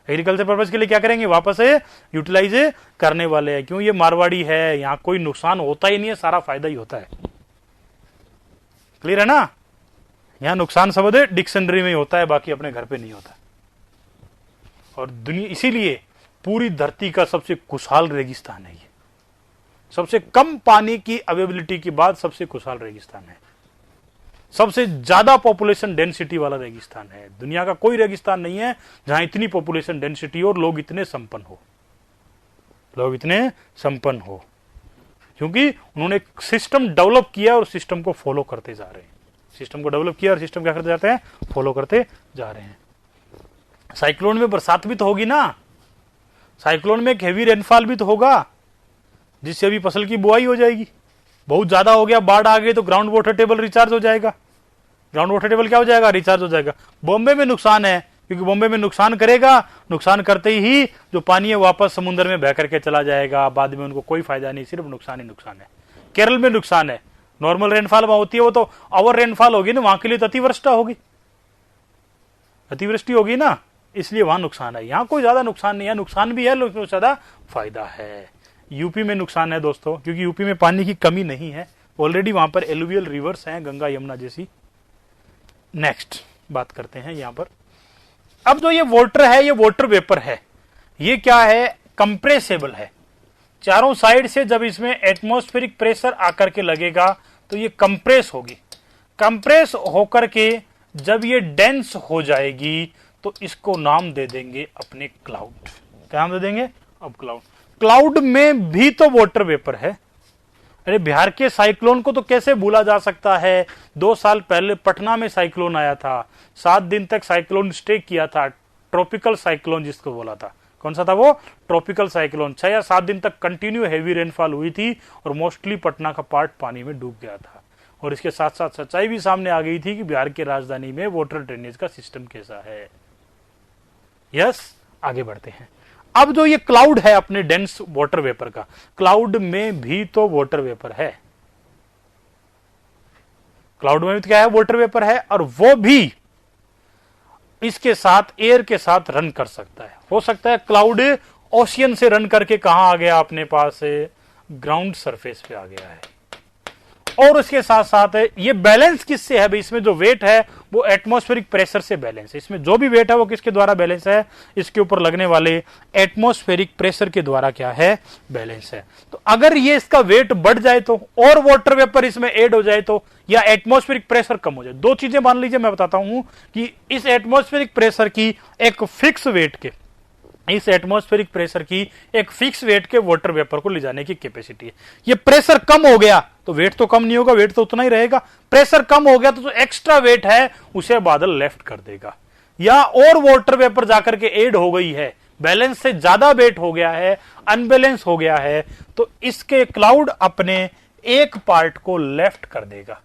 [SPEAKER 1] एग्रीकल्चर पर्पज के लिए क्या करेंगे, वापस से यूटिलाइज करने वाले हैं। क्यों, ये मारवाड़ी है, यहां कोई नुकसान होता ही नहीं है, सारा फायदा ही होता है। क्लियर है ना। यहां नुकसान शब्द डिक्शनरी में ही होता है, बाकी अपने घर पे नहीं होता। और दुनिया इसीलिए पूरी धरती का सबसे खुशहाल रेगिस्तान है ये। सबसे कम पानी की अवेलेबिलिटी के बाद सबसे खुशहाल रेगिस्तान है, सबसे ज्यादा पॉपुलेशन डेंसिटी वाला रेगिस्तान है। दुनिया का कोई रेगिस्तान नहीं है जहां इतनी पॉपुलेशन डेंसिटी और लोग इतने संपन्न हो, लोग इतने संपन्न हो। क्योंकि उन्होंने एक सिस्टम डेवलप किया और सिस्टम को फॉलो करते जा रहे हैं। सिस्टम को डेवलप किया और सिस्टम क्या करते जाते हैं, फॉलो करते जा रहे हैं। साइक्लोन में बरसात भी तो होगी ना, साइक्लोन में एक हेवी रेनफॉल भी तो होगा, जिससे अभी फसल की बुआई हो जाएगी। बहुत ज्यादा हो गया, बाढ़ आ गई तो ग्राउंड वाटर टेबल रिचार्ज हो जाएगा। ग्राउंड वाटर टेबल क्या हो जाएगा, रिचार्ज हो जाएगा। बॉम्बे में नुकसान है, क्योंकि बॉम्बे में नुकसान करेगा, नुकसान करते ही जो पानी है वापस समुद्र में बह करके चला जाएगा, बाद में उनको कोई फायदा नहीं, सिर्फ नुकसान ही नुकसान है। केरल में नुकसान है, नॉर्मल रेनफॉल वहां होती है, वो तो ओवर रेनफॉल होगी ना, वहां के लिए तो अतिवृष्टि होगी, अतिवृष्टि होगी ना, इसलिए वहां नुकसान है। यहां कोई ज्यादा नुकसान नहीं है, नुकसान भी है लेकिन ज्यादा फायदा है। यूपी में नुकसान है दोस्तों, क्योंकि यूपी में पानी की कमी नहीं है, ऑलरेडी वहां पर एलुवियल रिवर्स हैं, गंगा यमुना जैसी। नेक्स्ट बात करते हैं यहां पर। अब जो ये वाटर है, ये वाटर वेपर है, ये क्या है, कंप्रेसेबल है। चारों साइड से जब इसमें एटमॉस्फेरिक प्रेशर आकर के लगेगा तो ये कंप्रेस होगी। कंप्रेस होकर के जब ये डेंस हो जाएगी तो इसको नाम दे देंगे अपने क्लाउड। क्या नाम दे देंगे, अब क्लाउड। क्लाउड में भी तो वाटर वेपर है। अरे बिहार के साइक्लोन को तो कैसे भूला जा सकता है। 2 साल पहले पटना में साइक्लोन आया था, 7 दिन तक साइक्लोन स्टे किया था, ट्रॉपिकल साइक्लोन जिसको बोला था। कौन सा था वो, ट्रॉपिकल साइक्लोन। 6 या 7 दिन तक कंटिन्यू हेवी रेनफॉल हुई थी और मोस्टली पटना का पार्ट पानी में डूब गया था। और इसके साथ साथ सच्चाई भी सामने आ गई थी कि बिहार की राजधानी में वाटर ड्रेनेज का सिस्टम कैसा है। यस, आगे बढ़ते हैं। अब जो ये क्लाउड है अपने डेंस वाटर वेपर का, क्लाउड में भी तो वाटर वेपर है। क्लाउड में भी तो क्या है, वाटर वेपर है, और वो भी इसके साथ एयर के साथ रन कर सकता है। हो सकता है क्लाउड ओशियन से रन करके कहां आ गया, अपने पास ग्राउंड सरफेस पे आ गया है। और उसके साथ साथ ये बैलेंस किससे है भाई, इसमें जो वेट है वो एटमॉस्फेरिक प्रेशर से बैलेंस है। इसमें जो भी वेट है वो किसके द्वारा बैलेंस है, इसके ऊपर लगने वाले एटमॉस्फेरिक प्रेशर के द्वारा क्या है, बैलेंस है। तो अगर ये इसका वेट बढ़ जाए तो, और वाटर वेपर इसमें ऐड हो जाए तो, या एटमॉस्फेरिक प्रेशर कम हो जाए, दो चीजें मान लीजिए मैं बताता हूं कि इस एटमॉस्फेरिक प्रेशर की एक फिक्स वेट के, इस एटमॉस्फेरिक प्रेशर की एक फिक्स वेट के वाटर वेपर को ले जाने की कैपेसिटी है। ये प्रेशर कम हो गया तो वेट तो कम नहीं होगा, वेट तो उतना ही रहेगा। प्रेशर कम हो गया तो जो एक्स्ट्रा वेट है उसे बादल लेफ्ट कर देगा, या और वाटर वेपर जाकर के ऐड हो गई है, बैलेंस से ज्यादा वेट हो गया है, अनबैलेंस हो गया है, तो इसके क्लाउड अपने एक पार्ट को लेफ्ट कर देगा।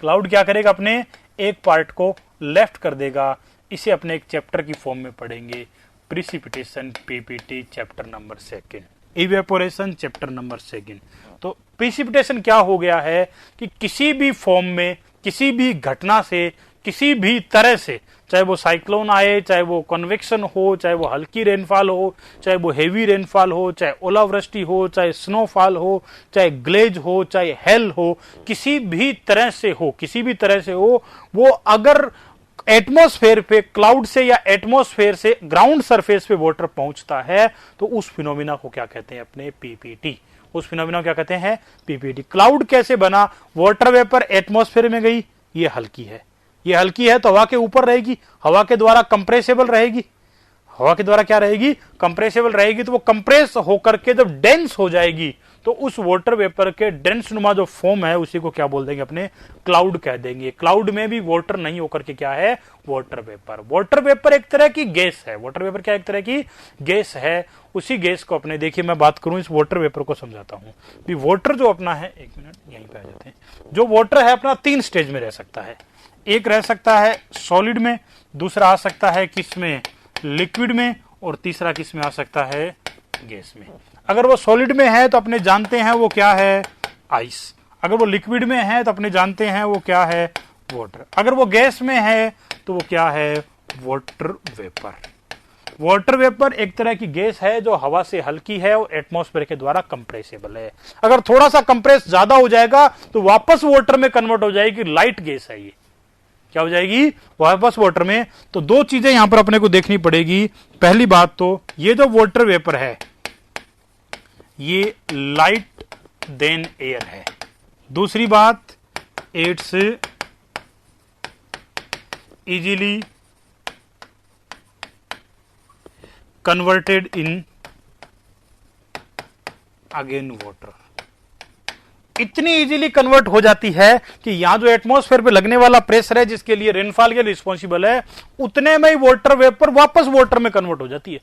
[SPEAKER 1] क्लाउड क्या करेगा, अपने एक पार्ट को लेफ्ट कर देगा। इसे अपने एक चैप्टर की फॉर्म में पढ़ेंगे, precipitation PPT chapter number 2, evaporation chapter number 2। तो प्रिसिपिटेशन क्या हो गया है कि किसी भी फॉर्म में, किसी भी घटना से, किसी भी तरह से, चाहे वो साइक्लोन आए, चाहे वो कन्वेक्शन हो, चाहे वो हल्की रेनफॉल हो, चाहे वो हेवी रेनफॉल हो, चाहे ओलावृष्टि हो, चाहे स्नोफॉल हो, चाहे ग्लेज हो, चाहे हेल हो, किसी भी तरह से हो, किसी भी तरह से हो, वो अगर एटमॉस्फेयर पे, क्लाउड से या एटमॉस्फेयर से ग्राउंड सरफेस पे वाटर पहुंचता है तो उस फिनोमिना को क्या कहते हैं अपने पीपीटी। उस फिनोमिना को क्या कहते हैं पीपीटी। क्लाउड कैसे बना, वाटर वेपर एटमॉस्फेयर में गई, ये हल्की है, ये हल्की है तो हवा के ऊपर रहेगी, हवा के द्वारा कंप्रेसेबल रहेगी, हवा के द्वारा क्या रहेगी कंप्रेसेबल रहेगी। तो वो कंप्रेस होकर के जब डेंस हो जाएगी तो उस वाटर वेपर के डेंस नुमा जो फॉर्म है उसी को क्या बोल देंगे अपने क्लाउड कह देंगे। क्लाउड में भी वाटर नहीं होकर के क्या है वाटर वेपर। वाटर वेपर एक तरह की गैस है, वाटर वेपर क्या एक तरह की गैस है। उसी गैस को अपने देखिए मैं बात करूं इस वाटर वेपर को समझाता हूं भी। वाटर जो अपना है, एक मिनट यहीं पे आ जाते हैं, जो वाटर है अपना 3 स्टेज में रह सकता है। एक रह सकता है सॉलिड में, दूसरा आ सकता है किसमें लिक्विड में, और तीसरा किस में आ सकता है गैस में। अगर वो सॉलिड में है तो अपने जानते हैं वो क्या है आइस, अगर वो लिक्विड में है तो अपने जानते हैं वो क्या है वाटर, अगर वो गैस में है तो वो क्या है वाटर वेपर। वाटर वेपर एक तरह की गैस है जो हवा से हल्की है और एटमॉस्फेयर के द्वारा कंप्रेसेबल है। अगर थोड़ा सा कंप्रेस ज्यादा हो जाएगा तो वापस वाटर में कन्वर्ट हो जाएगी, लाइट गैस है ये, क्या हो जाएगी वापस वाटर में। तो 2 चीजें यहां पर अपने को देखनी पड़ेगी। पहली बात तो ये जो वाटर वेपर है ये लाइट देन एयर है। दूसरी बात it's easily converted in again water. इतनी इजीली कन्वर्ट हो जाती है कि यहां जो एटमॉस्फेयर पे लगने वाला प्रेशर है जिसके लिए रेनफॉल के रिस्पॉन्सिबल है, उतने में ही वाटर वेपर वापस वाटर में कन्वर्ट हो जाती है।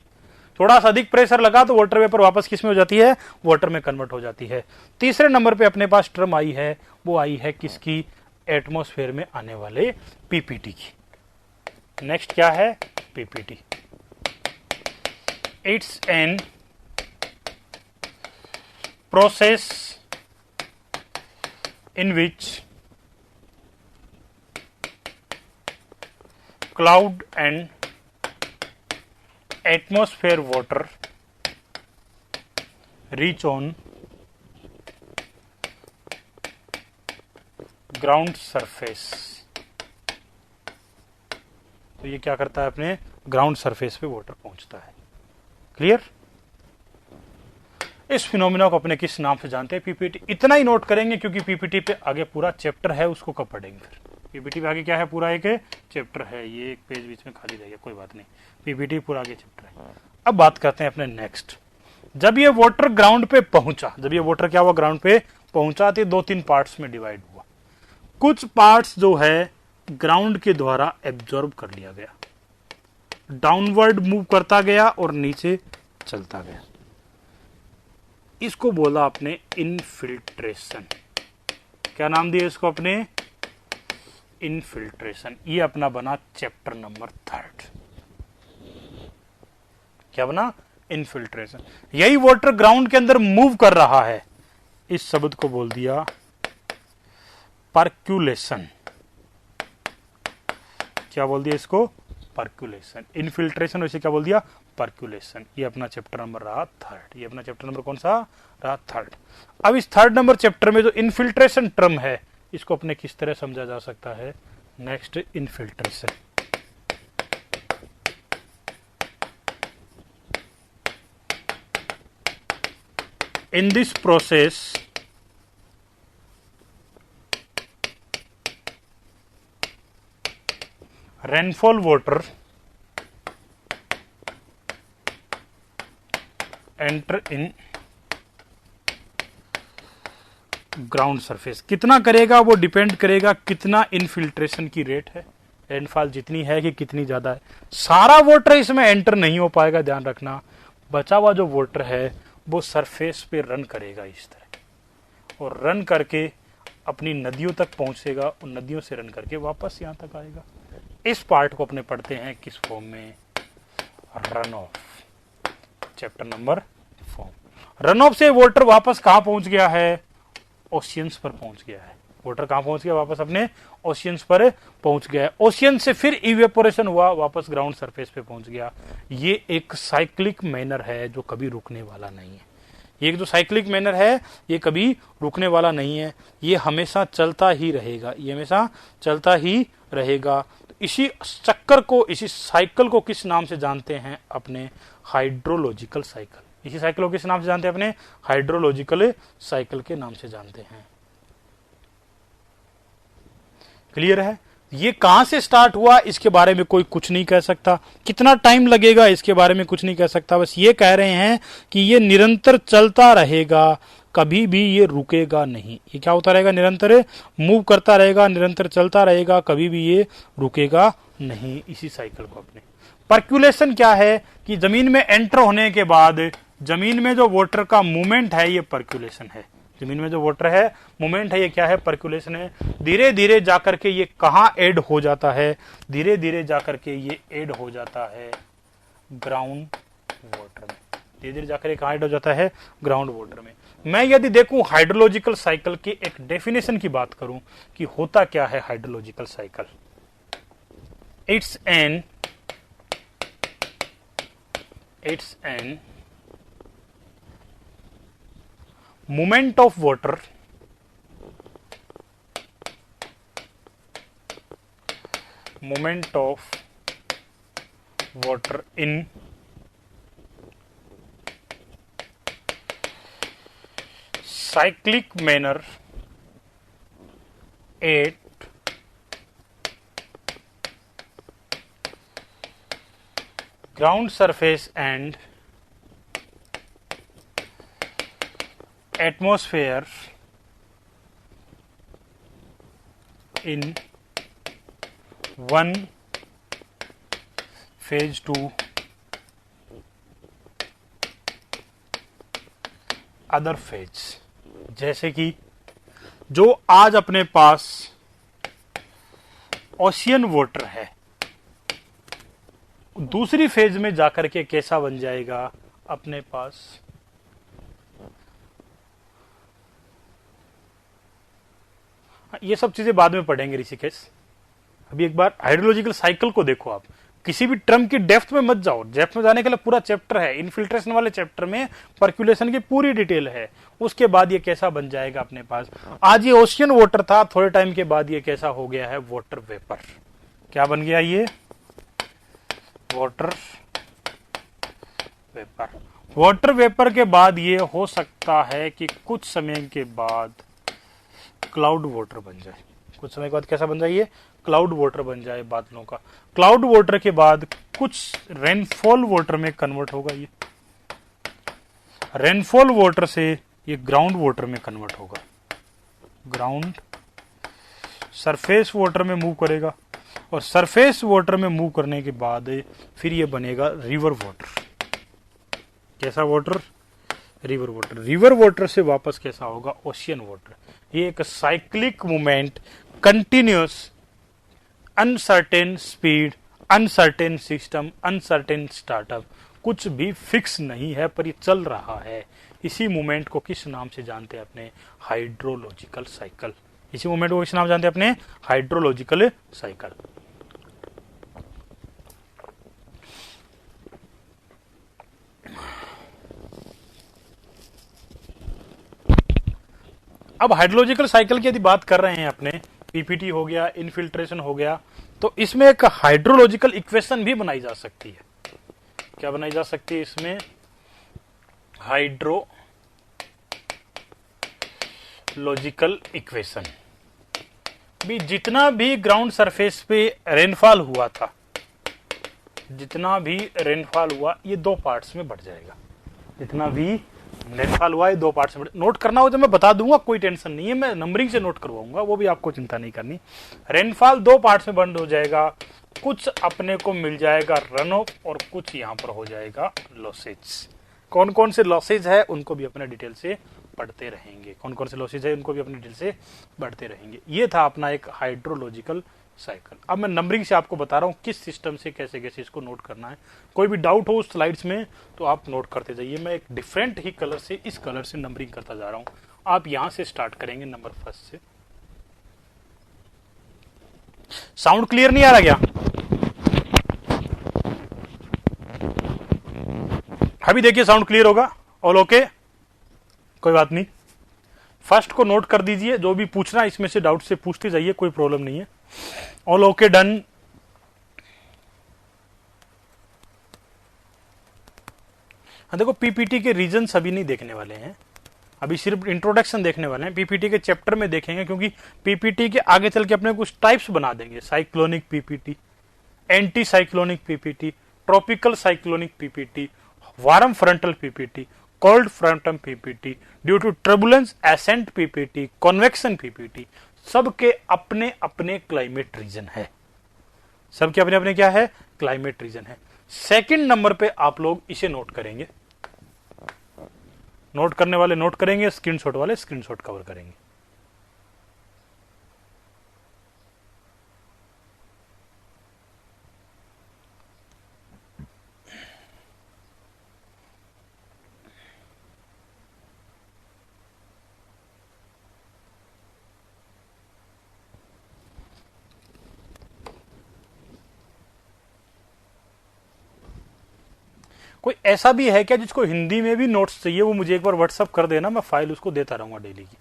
[SPEAKER 1] थोड़ा सा अधिक प्रेशर लगा तो वाटर वेपर वापस किस में हो जाती है वाटर में कन्वर्ट हो जाती है। तीसरे नंबर पे अपने पास टर्म आई है, वो आई है किसकी एटमॉस्फेयर में आने वाले पीपीटी की। नेक्स्ट क्या है PPT. It's an process in which cloud and atmosphere water reach on ground surface। तो ये क्या करता है अपने ग्राउंड सरफेस पे वाटर पहुंचता है। क्लियर। इस फिनोमिना को अपने किस नाम से जानते हैं पीपीटी। इतना ही नोट करेंगे क्योंकि पीपीटी पे आगे पूरा चैप्टर है, उसको कब पढ़ेंगे फिर। पीपीटी पे आगे क्या है पूरा एक चैप्टर है, ये एक पेज बीच में खाली रहेगा कोई बात नहीं, पीपीटी पूरा आगे चैप्टर है। अब बात करते हैं अपने नेक्स्ट। जब ये वाटर ग्राउंड पे पहुंचा, जब ये वाटर क्या हुआ ग्राउंड पे पहुंचा तो 2-3 पार्ट्स में डिवाइड हुआ। कुछ पार्ट्स जो है ग्राउंड के द्वारा एब्जॉर्ब कर लिया गया, डाउनवर्ड मूव करता गया और नीचे चलता गया। इसको बोला आपने इनफिल्ट्रेशन। क्या नाम दिया इसको अपने इनफिल्ट्रेशन। ये अपना बना चैप्टर नंबर 3। क्या बना इनफिल्ट्रेशन। यही वाटर ग्राउंड के अंदर मूव कर रहा है, इस शब्द को बोल दिया पर्क्यूलेशन। क्या बोल दिया इसको पर्क्यूलेशन। इनफिल्ट्रेशन वैसे क्या बोल दिया पर्क्यूलेशन। ये अपना चैप्टर नंबर रहा 3। ये अपना चैप्टर नंबर कौन सा रहा 3। अब इस 3rd नंबर चैप्टर में जो इनफिल्ट्रेशन टर्म है इसको अपने किस तरह समझा जा सकता है। Next infiltration. In this process rainfall water enter in ground surface. कितना करेगा वो डिपेंड करेगा कितना इनफिल्ट्रेशन की रेट है, रेनफॉल जितनी है कि कितनी ज्यादा है। सारा वाटर इसमें एंटर नहीं हो पाएगा, ध्यान रखना। बचा हुआ जो वाटर है वो सरफेस पे रन करेगा इस तरह, और रन करके अपनी नदियों तक पहुंचेगा और नदियों से रन करके वापस यहां तक आएगा। इस पार्ट को अपने पढ़ते हैं किस फॉर्म में, run of, chapter number 4। Run of से वाटर वापस कहां पहुंच गया है, ओशियंस पर पहुंच गया है। वाटर कहां पहुंच गया, वापस अपने ओशियंस पर पहुंच गया है। ओशियन से फिर इवेपोरेशन हुआ, वापस ग्राउंड सरफेस पे पहुंच गया। ये एक साइक्लिक मैनर है जो कभी रुकने वाला नहीं है। ये जो साइक्लिक मैनर है ये कभी रुकने वाला नहीं है, ये हमेशा चलता ही रहेगा, ये हमेशा चलता ही रहेगा। तो इसी चक्कर को, इसी साइकिल को किस नाम से जानते हैं, अपने हाइड्रोलॉजिकल साइकिल। इसी साइकिल को किस नाम से जानते हैं, अपने हाइड्रोलॉजिकल साइकिल के नाम से जानते हैं। क्लियर है। ये कहां से स्टार्ट हुआ इसके बारे में कोई कुछ नहीं कह सकता, कितना टाइम लगेगा इसके बारे में कुछ नहीं कह सकता। बस ये कह रहे हैं कि ये निरंतर चलता रहेगा, कभी भी ये रुकेगा नहीं। ये क्या होता रहेगा, निरंतर मूव करता रहेगा, निरंतर चलता रहेगा, कभी भी ये रुकेगा नहीं। इसी साइकिल को अपने पर्कुलेशन क्या है कि जमीन में एंटर होने के बाद जमीन में जो वाटर का मूवमेंट है ये पर्कुलेशन है। जमीन में जो वाटर है मूवमेंट है, ये क्या है, पर्कुलेशन है। धीरे धीरे जाकर के ये कहां ऐड हो जाता है, धीरे धीरे जाकर के ये ऐड हो जाता है ग्राउंड वाटर में। धीरे धीरे जाकर कहां ऐड हो जाता है, ग्राउंड वाटर में। मैं यदि देखूं हाइड्रोलॉजिकल साइकिल की एक डेफिनेशन की बात करूं कि होता क्या है hydrological cycle, it's an movement of water in cyclic manner at ground surface and atmosphere in one phase to other phase. जैसे कि जो आज अपने पास ओशियन वाटर है, दूसरी फेज में जाकर के कैसा बन जाएगा अपने पास, ये सब चीजें बाद में पढ़ेंगे ऋषिकेश। अभी एक बार हाइड्रोलॉजिकल साइकिल को देखो। आप किसी भी टर्म की डेप्थ में मत जाओ, डेप्थ में जाने के लिए पूरा चैप्टर है, इनफिल्ट्रेशन वाले चैप्टर में पर्कुलेशन की पूरी डिटेल है। उसके बाद ये कैसा बन जाएगा अपने पास, आज ये ओशियन वाटर था, थोड़े टाइम के बाद ये कैसा हो गया है, वाटर वेपर। क्या बन गया ये, वाटर वेपर। वाटर वेपर के बाद ये हो सकता है कि कुछ समय के बाद क्लाउड वाटर बन जाए। कुछ समय के बाद कैसा बन जाए, ये क्लाउड वाटर बन जाए, बादलों का। क्लाउड वाटर के बाद कुछ रेनफॉल वाटर में कन्वर्ट होगा। ये रेनफॉल वाटर से ये ग्राउंड वाटर में कन्वर्ट होगा, ग्राउंड सरफेस वाटर में मूव करेगा, और सरफेस वाटर में मूव करने के बाद फिर ये बनेगा रिवर वाटर। कैसा water, river water. River water से वापस कैसा होगा, ओशियन वाटर। ये एक cyclic movement, continuous, uncertain speed, uncertain system, uncertain startup, कुछ भी फिक्स नहीं है पर ये चल रहा है। इसी मूवमेंट को किस नाम से जानते हैं अपने, हाइड्रोलॉजिकल साइकिल। इसी मूवमेंट को किस नाम जानते हैं अपने, हाइड्रोलॉजिकल साइकिल। अब हाइड्रोलॉजिकल साइकिल की यदि बात कर रहे हैं अपने, पीपीटी हो गया, इनफिल्ट्रेशन हो गया, तो इसमें एक हाइड्रोलॉजिकल इक्वेशन भी बनाई जा सकती है। क्या बनाई जा सकती है इसमें, हाइड्रोलॉजिकल इक्वेशन। भी जितना भी ग्राउंड सरफेस पे रेनफॉल हुआ था, जितना भी रेनफॉल हुआ ये दो पार्ट्स में बढ़ जाएगा। जितना भी रेनफॉल हुआ है दो पार्ट्स में, नोट करना हो तो मैं बता दूंगा, कोई टेंशन नहीं है, मैं नंबरिंग से नोट करवाऊंगा, वो भी आपको चिंता नहीं करनी। रेनफॉल दो पार्ट्स में बंद हो जाएगा, कुछ अपने को मिल जाएगा रन ऑफ और कुछ यहां पर हो जाएगा लॉसेज। कौन कौन से लॉसेज है उनको भी अपने डिटेल से पढ़ते रहेंगे, कौन कौन से लॉसेज है उनको भी अपनी डिटेल से बढ़ते रहेंगे। ये था अपना एक हाइड्रोलॉजिकल साइकिल। अब मैं नंबरिंग से आपको बता रहा हूँ किस सिस्टम से कैसे कैसे इसको नोट करना है। कोई भी डाउट हो उस स्लाइड्स में तो आप नोट करते जाइए। मैं एक डिफरेंट ही कलर से, इस कलर से नंबरिंग करता जा रहा हूँ। आप यहां से स्टार्ट करेंगे नंबर फर्स्ट से। साउंड क्लियर नहीं आ रहा क्या? अभी देखिए साउंड क्लियर होगा। ऑल ओके, कोई बात नहीं। फर्स्ट को नोट कर दीजिए, जो भी पूछना है इसमें से डाउट से पूछते जाइए, कोई प्रॉब्लम नहीं है। All okay, done. हाँ देखो, पीपीटी के रीजन अभी नहीं देखने वाले हैं, अभी सिर्फ इंट्रोडक्शन देखने वाले हैं। पीपीटी के चैप्टर में देखेंगे, क्योंकि पीपीटी के आगे चल के अपने कुछ टाइप्स बना देंगे। Cyclonic PPT, anti cyclonic PPT, tropical cyclonic PPT, warm frontal PPT, cold frontal PPT, due to turbulence ascent PPT, convection PPT. सबके अपने अपने क्लाइमेट रीजन है, सबके अपने अपने क्या है, क्लाइमेट रीजन है। सेकंड नंबर पे आप लोग इसे नोट करेंगे, नोट करने वाले नोट करेंगे, स्क्रीनशॉट वाले स्क्रीनशॉट कवर करेंगे। कोई ऐसा भी है क्या जिसको हिंदी में भी नोट्स चाहिए? वो मुझे एक बार व्हाट्सअप कर देना, मैं फाइल उसको देता रहूंगा डेली की।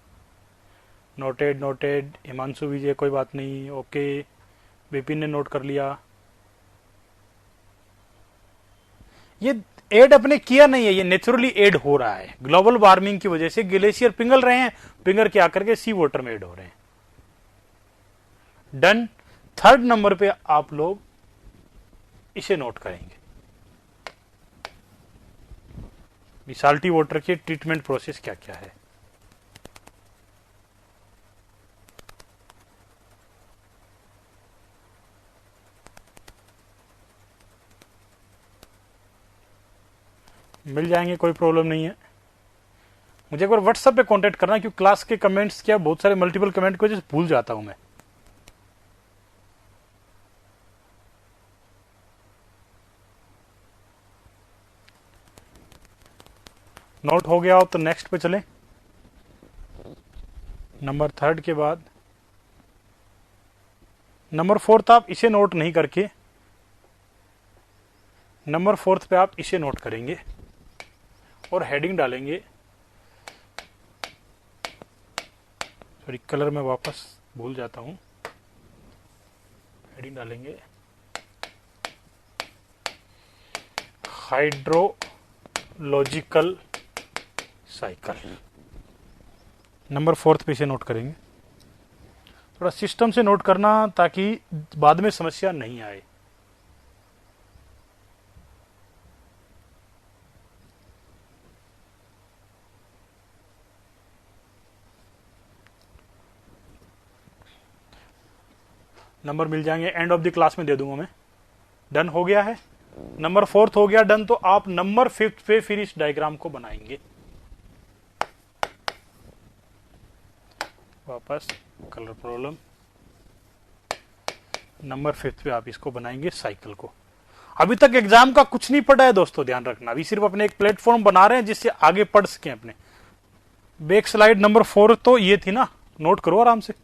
[SPEAKER 1] Noted noted. हिमांशु विजय, कोई बात नहीं, ओके। विपिन ने नोट कर लिया। ये एड अपने किया नहीं है, ये नेचुरली एड हो रहा है। ग्लोबल वार्मिंग की वजह से ग्लेशियर पिघल रहे हैं, पिघल के आकर के सी वाटर में एड हो रहे हैं। डन। थर्ड नंबर पे आप लोग इसे नोट करेंगे, साल्टी वाटर के ट्रीटमेंट प्रोसेस क्या क्या है। मिल जाएंगे, कोई प्रॉब्लम नहीं है। मुझे एक बार व्हाट्सएप पे कांटेक्ट करना, क्योंकि क्लास के कमेंट्स क्या बहुत सारे मल्टीपल कमेंट की वजह से भूल जाता हूं मैं। नोट हो गया हो तो नेक्स्ट पे चले। नंबर थर्ड के बाद नंबर फोर्थ आप इसे नोट नहीं करके नंबर फोर्थ पे आप इसे नोट करेंगे और हेडिंग डालेंगे। सॉरी, कलर में वापस भूल जाता हूं। हेडिंग डालेंगे हाइड्रोलॉजिकल साइकिल। नंबर फोर्थ पे इसे नोट करेंगे। थोड़ा सिस्टम से नोट करना ताकि बाद में समस्या नहीं आए। नंबर मिल जाएंगे, एंड ऑफ द क्लास में दे दूंगा मैं। डन हो गया है, नंबर फोर्थ हो गया डन। तो आप नंबर फिफ्थ पे फिर इस डायग्राम को बनाएंगे। वापस कलर प्रॉब्लम। नंबर फिफ्थ पे आप इसको बनाएंगे साइकिल को। अभी तक एग्जाम का कुछ नहीं पढ़ा है दोस्तों, ध्यान रखना। अभी सिर्फ अपने एक प्लेटफॉर्म बना रहे हैं जिससे आगे पढ़ सकें अपने। बैक स्लाइड नंबर 4 तो ये थी ना, नोट करो आराम से।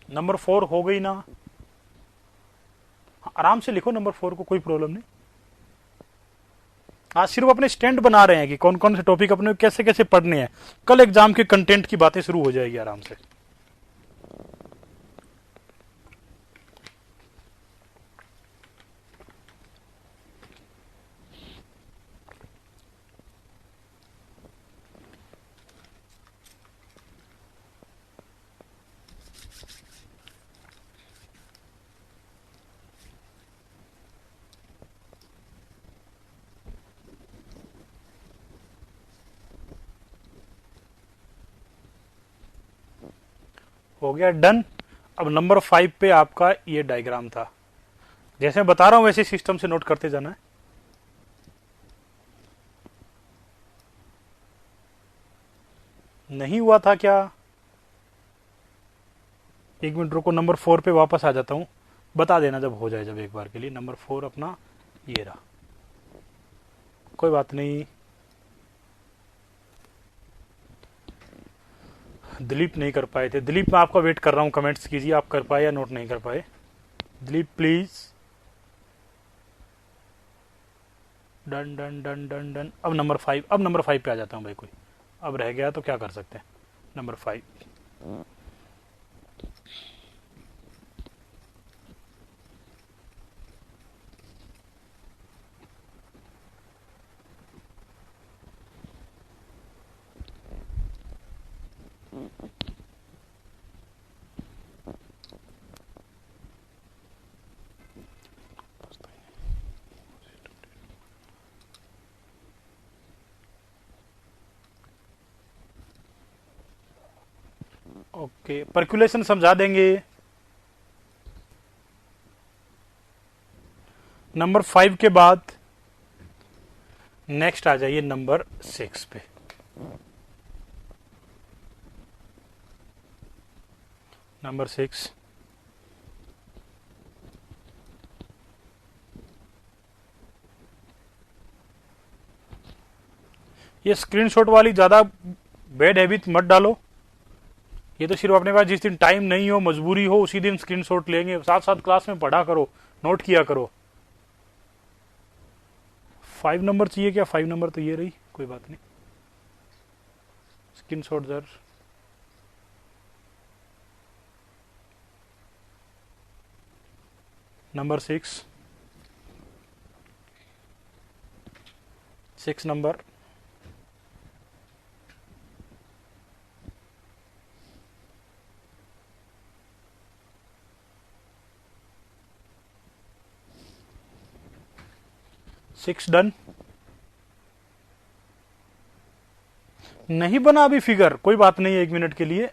[SPEAKER 1] नंबर 4 हो गई ना? आराम से लिखो नंबर 4 को, कोई प्रॉब्लम नहीं। आज सिर्फ अपने स्टैंड बना रहे हैं कि कौन कौन से टॉपिक अपने कैसे कैसे पढ़ने हैं। कल एग्जाम के कंटेंट की बातें शुरू हो जाएगी आराम से। हो गया डन। अब नंबर 5 पे आपका ये डायग्राम था, जैसे मैं बता रहा हूं वैसे सिस्टम से नोट करते जाना है। नहीं हुआ था क्या? एक मिनट रुको, नंबर 4 पे वापस आ जाता हूं, बता देना जब हो जाए, जब एक बार के लिए। नंबर 4 अपना ये रहा, कोई बात नहीं। दिलीप नहीं कर पाए थे। दिलीप मैं आपका वेट कर रहा हूं, कमेंट्स कीजिए आप कर पाए या नोट नहीं कर पाए। Dilip please. Done done done done done. अब नंबर 5, अब नंबर 5 पे आ जाता हूं भाई। कोई अब रह गया तो क्या कर सकते हैं। नंबर 5, ओके परक्यूलेशन समझा देंगे। नंबर 5 के बाद नेक्स्ट आ जाइए नंबर 6 पे। नंबर 6, ये स्क्रीनशॉट वाली ज्यादा बैड हैबिट मत डालो। ये तो सिर्फ अपने पास जिस दिन टाइम नहीं हो, मजबूरी हो, उसी दिन स्क्रीनशॉट लेंगे। साथ साथ क्लास में पढ़ा करो, नोट किया करो। 5 नंबर चाहिए क्या? 5 नंबर तो ये रही, कोई बात नहीं। स्क्रीनशॉट जर नंबर 6 नंबर, सिक्स डन। नहीं बना अभी फिगर, कोई बात नहीं, 1 मिनट के लिए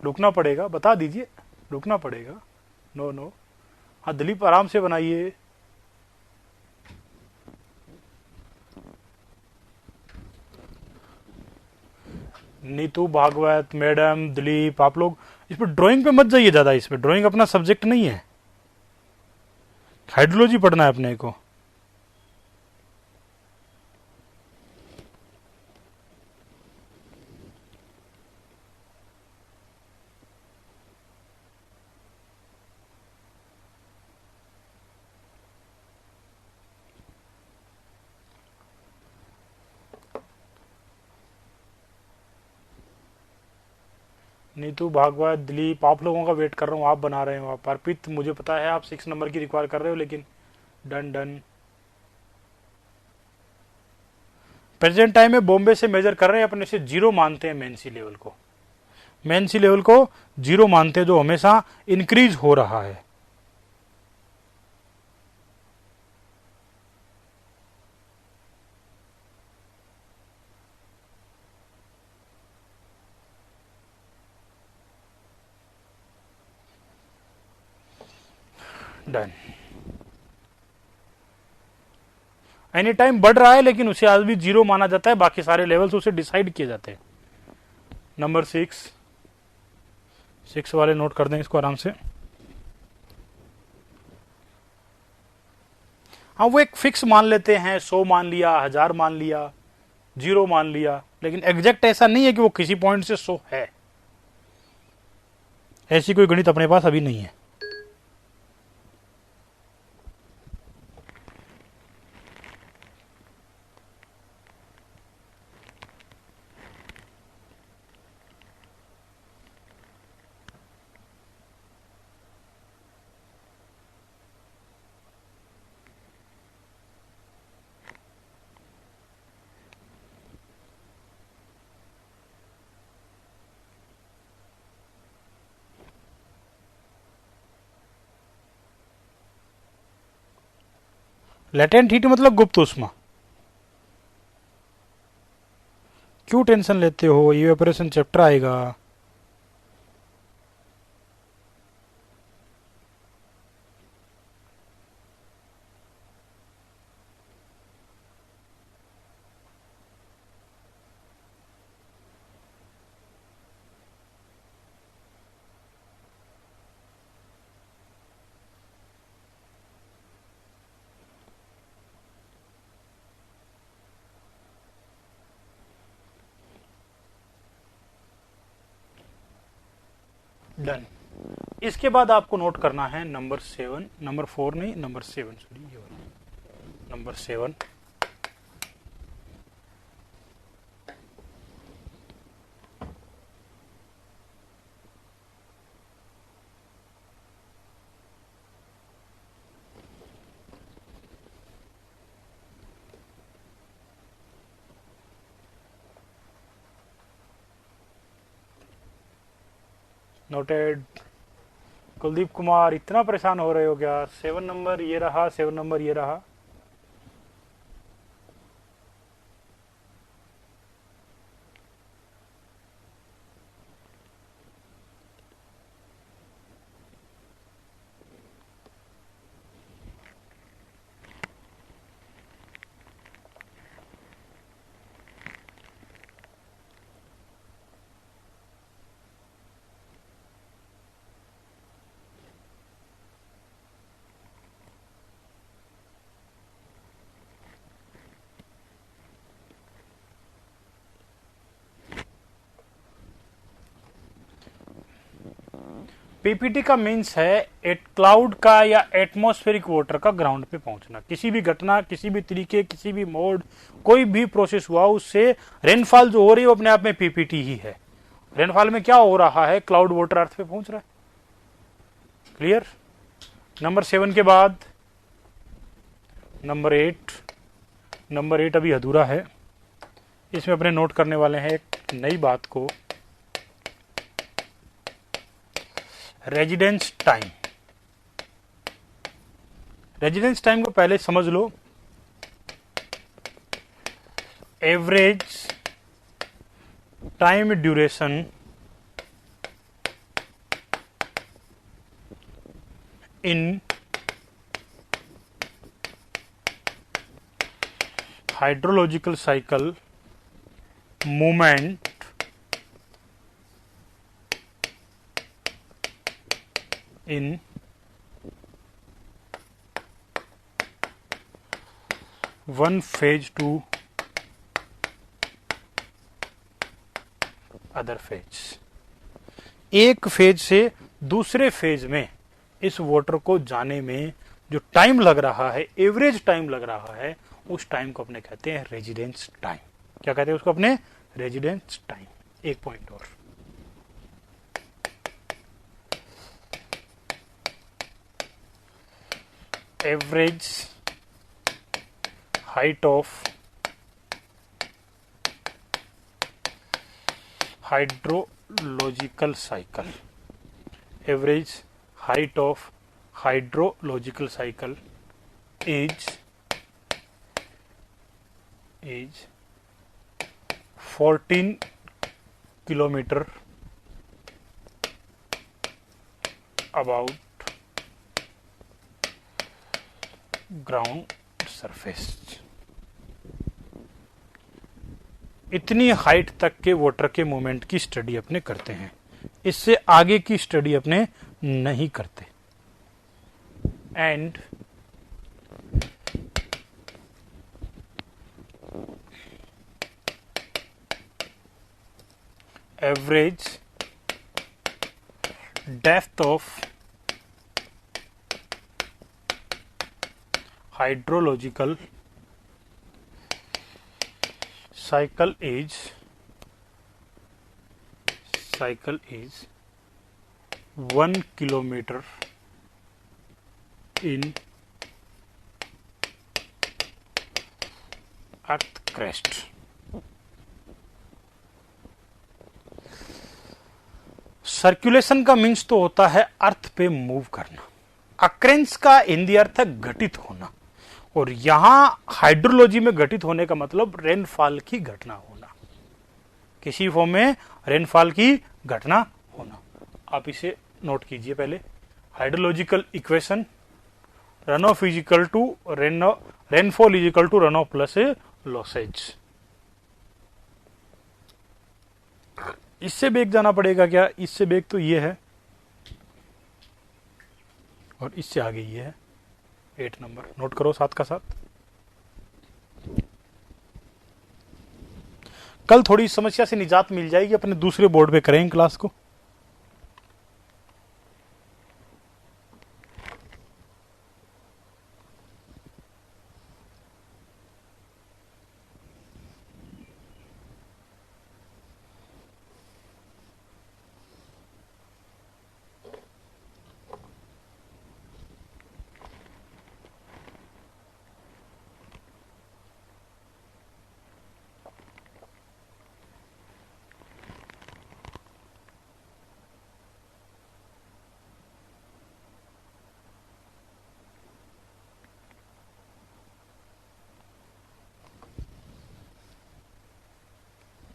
[SPEAKER 1] रुकना पड़ेगा, बता दीजिए रुकना पड़ेगा। नो नो, हाँ दिलीप आराम से बनाइए। नीतू भागवत मैडम, दिलीप, आप लोग इस पर ड्राइंग पे मत जाइए ज्यादा। इसमें ड्राइंग अपना सब्जेक्ट नहीं है, हाइड्रोलॉजी पढ़ना है अपने को। नीतू भागवत दिलीप, आप लोगों का वेट कर रहा हूँ, आप बना रहे हो। आप अर्पित, मुझे पता है आप 6 नंबर की रिक्वायर कर रहे हो, लेकिन डन डन। प्रेजेंट टाइम में बॉम्बे से मेजर कर रहे हैं, अपने से 0 मानते हैं मेन सी लेवल को। मेन सी लेवल को 0 मानते हैं, जो हमेशा इंक्रीज हो रहा है। डन। एनी टाइम बढ़ रहा है, लेकिन उसे आज भी 0 माना जाता है, बाकी सारे लेवल्स उसे डिसाइड किए जाते हैं। नंबर 6 वाले नोट कर दें इसको आराम से। हाँ वो एक फिक्स मान लेते हैं, 100 मान लिया, 1000 मान लिया, 0 मान लिया, लेकिन एग्जैक्ट ऐसा नहीं है कि वो किसी पॉइंट से 100 है। ऐसी कोई गणित अपने पास अभी नहीं है। लेटेंट हीट मतलब गुप्त उष्मा। क्यों टेंशन लेते हो, इवेपोरेशन चैप्टर आएगा। डन। इसके बाद आपको नोट करना है नंबर 7, नंबर 4 नहीं, नंबर 7, सॉरी ये वाला नंबर 7। नोटेड। कुलदीप कुमार इतना परेशान हो रहे हो क्या? 7 नंबर ये रहा, 7 नंबर ये रहा। पीपीटी का मीन्स है एट क्लाउड का या एटमॉस्फेरिक वाटर का ग्राउंड पे पहुंचना। किसी भी घटना, किसी भी तरीके, किसी भी मोड, कोई भी प्रोसेस हुआ, उससे रेनफॉल जो हो रही है वो अपने आप में पीपीटी ही है। रेनफॉल में क्या हो रहा है? क्लाउड वाटर अर्थ पे पहुंच रहा है। क्लियर? नंबर 7 के बाद नंबर 8। नंबर 8 अभी अधूरा है, इसमें अपने नोट करने वाले हैं एक नई बात को, रेजिडेंस टाइम। रेजिडेंस टाइम को पहले समझ लो। Average time duration in hydrological cycle movement in one phase to other phase. एक फेज से दूसरे फेज में इस वाटर को जाने में जो टाइम लग रहा है, एवरेज टाइम लग रहा है, उस टाइम को अपने कहते हैं रेजिडेंस टाइम। क्या कहते हैं उसको? अपने रेजिडेंस टाइम। एक पॉइंट और, average height of hydrological cycle. Average height of hydrological cycle is 14 kilometre about ground surface. इतनी हाइट तक के वाटर के मूवमेंट की स्टडी अपने करते हैं, इससे आगे की स्टडी अपने नहीं करते। And average depth of hydrological cycle is 1 kilometer in earth crest. Circulation का मीन्स तो होता है अर्थ पे मूव करना। अक्रेंस का हिंदी अर्थ है घटित होना, और यहां हाइड्रोलॉजी में घटित होने का मतलब रेनफॉल की घटना होना, किसी फॉर्म में रेनफॉल की घटना होना। आप इसे नोट कीजिए पहले। Hydrological equation, runoff is equal to rainfall is equal to runoff plus losses. इससे बेग जाना पड़ेगा क्या? इससे बेग तो ये है और इससे आगे ये है। 8 नंबर नोट करो साथ का साथ। कल थोड़ी समस्या से निजात मिल जाएगी, अपने दूसरे बोर्ड पे करेंगे क्लास को।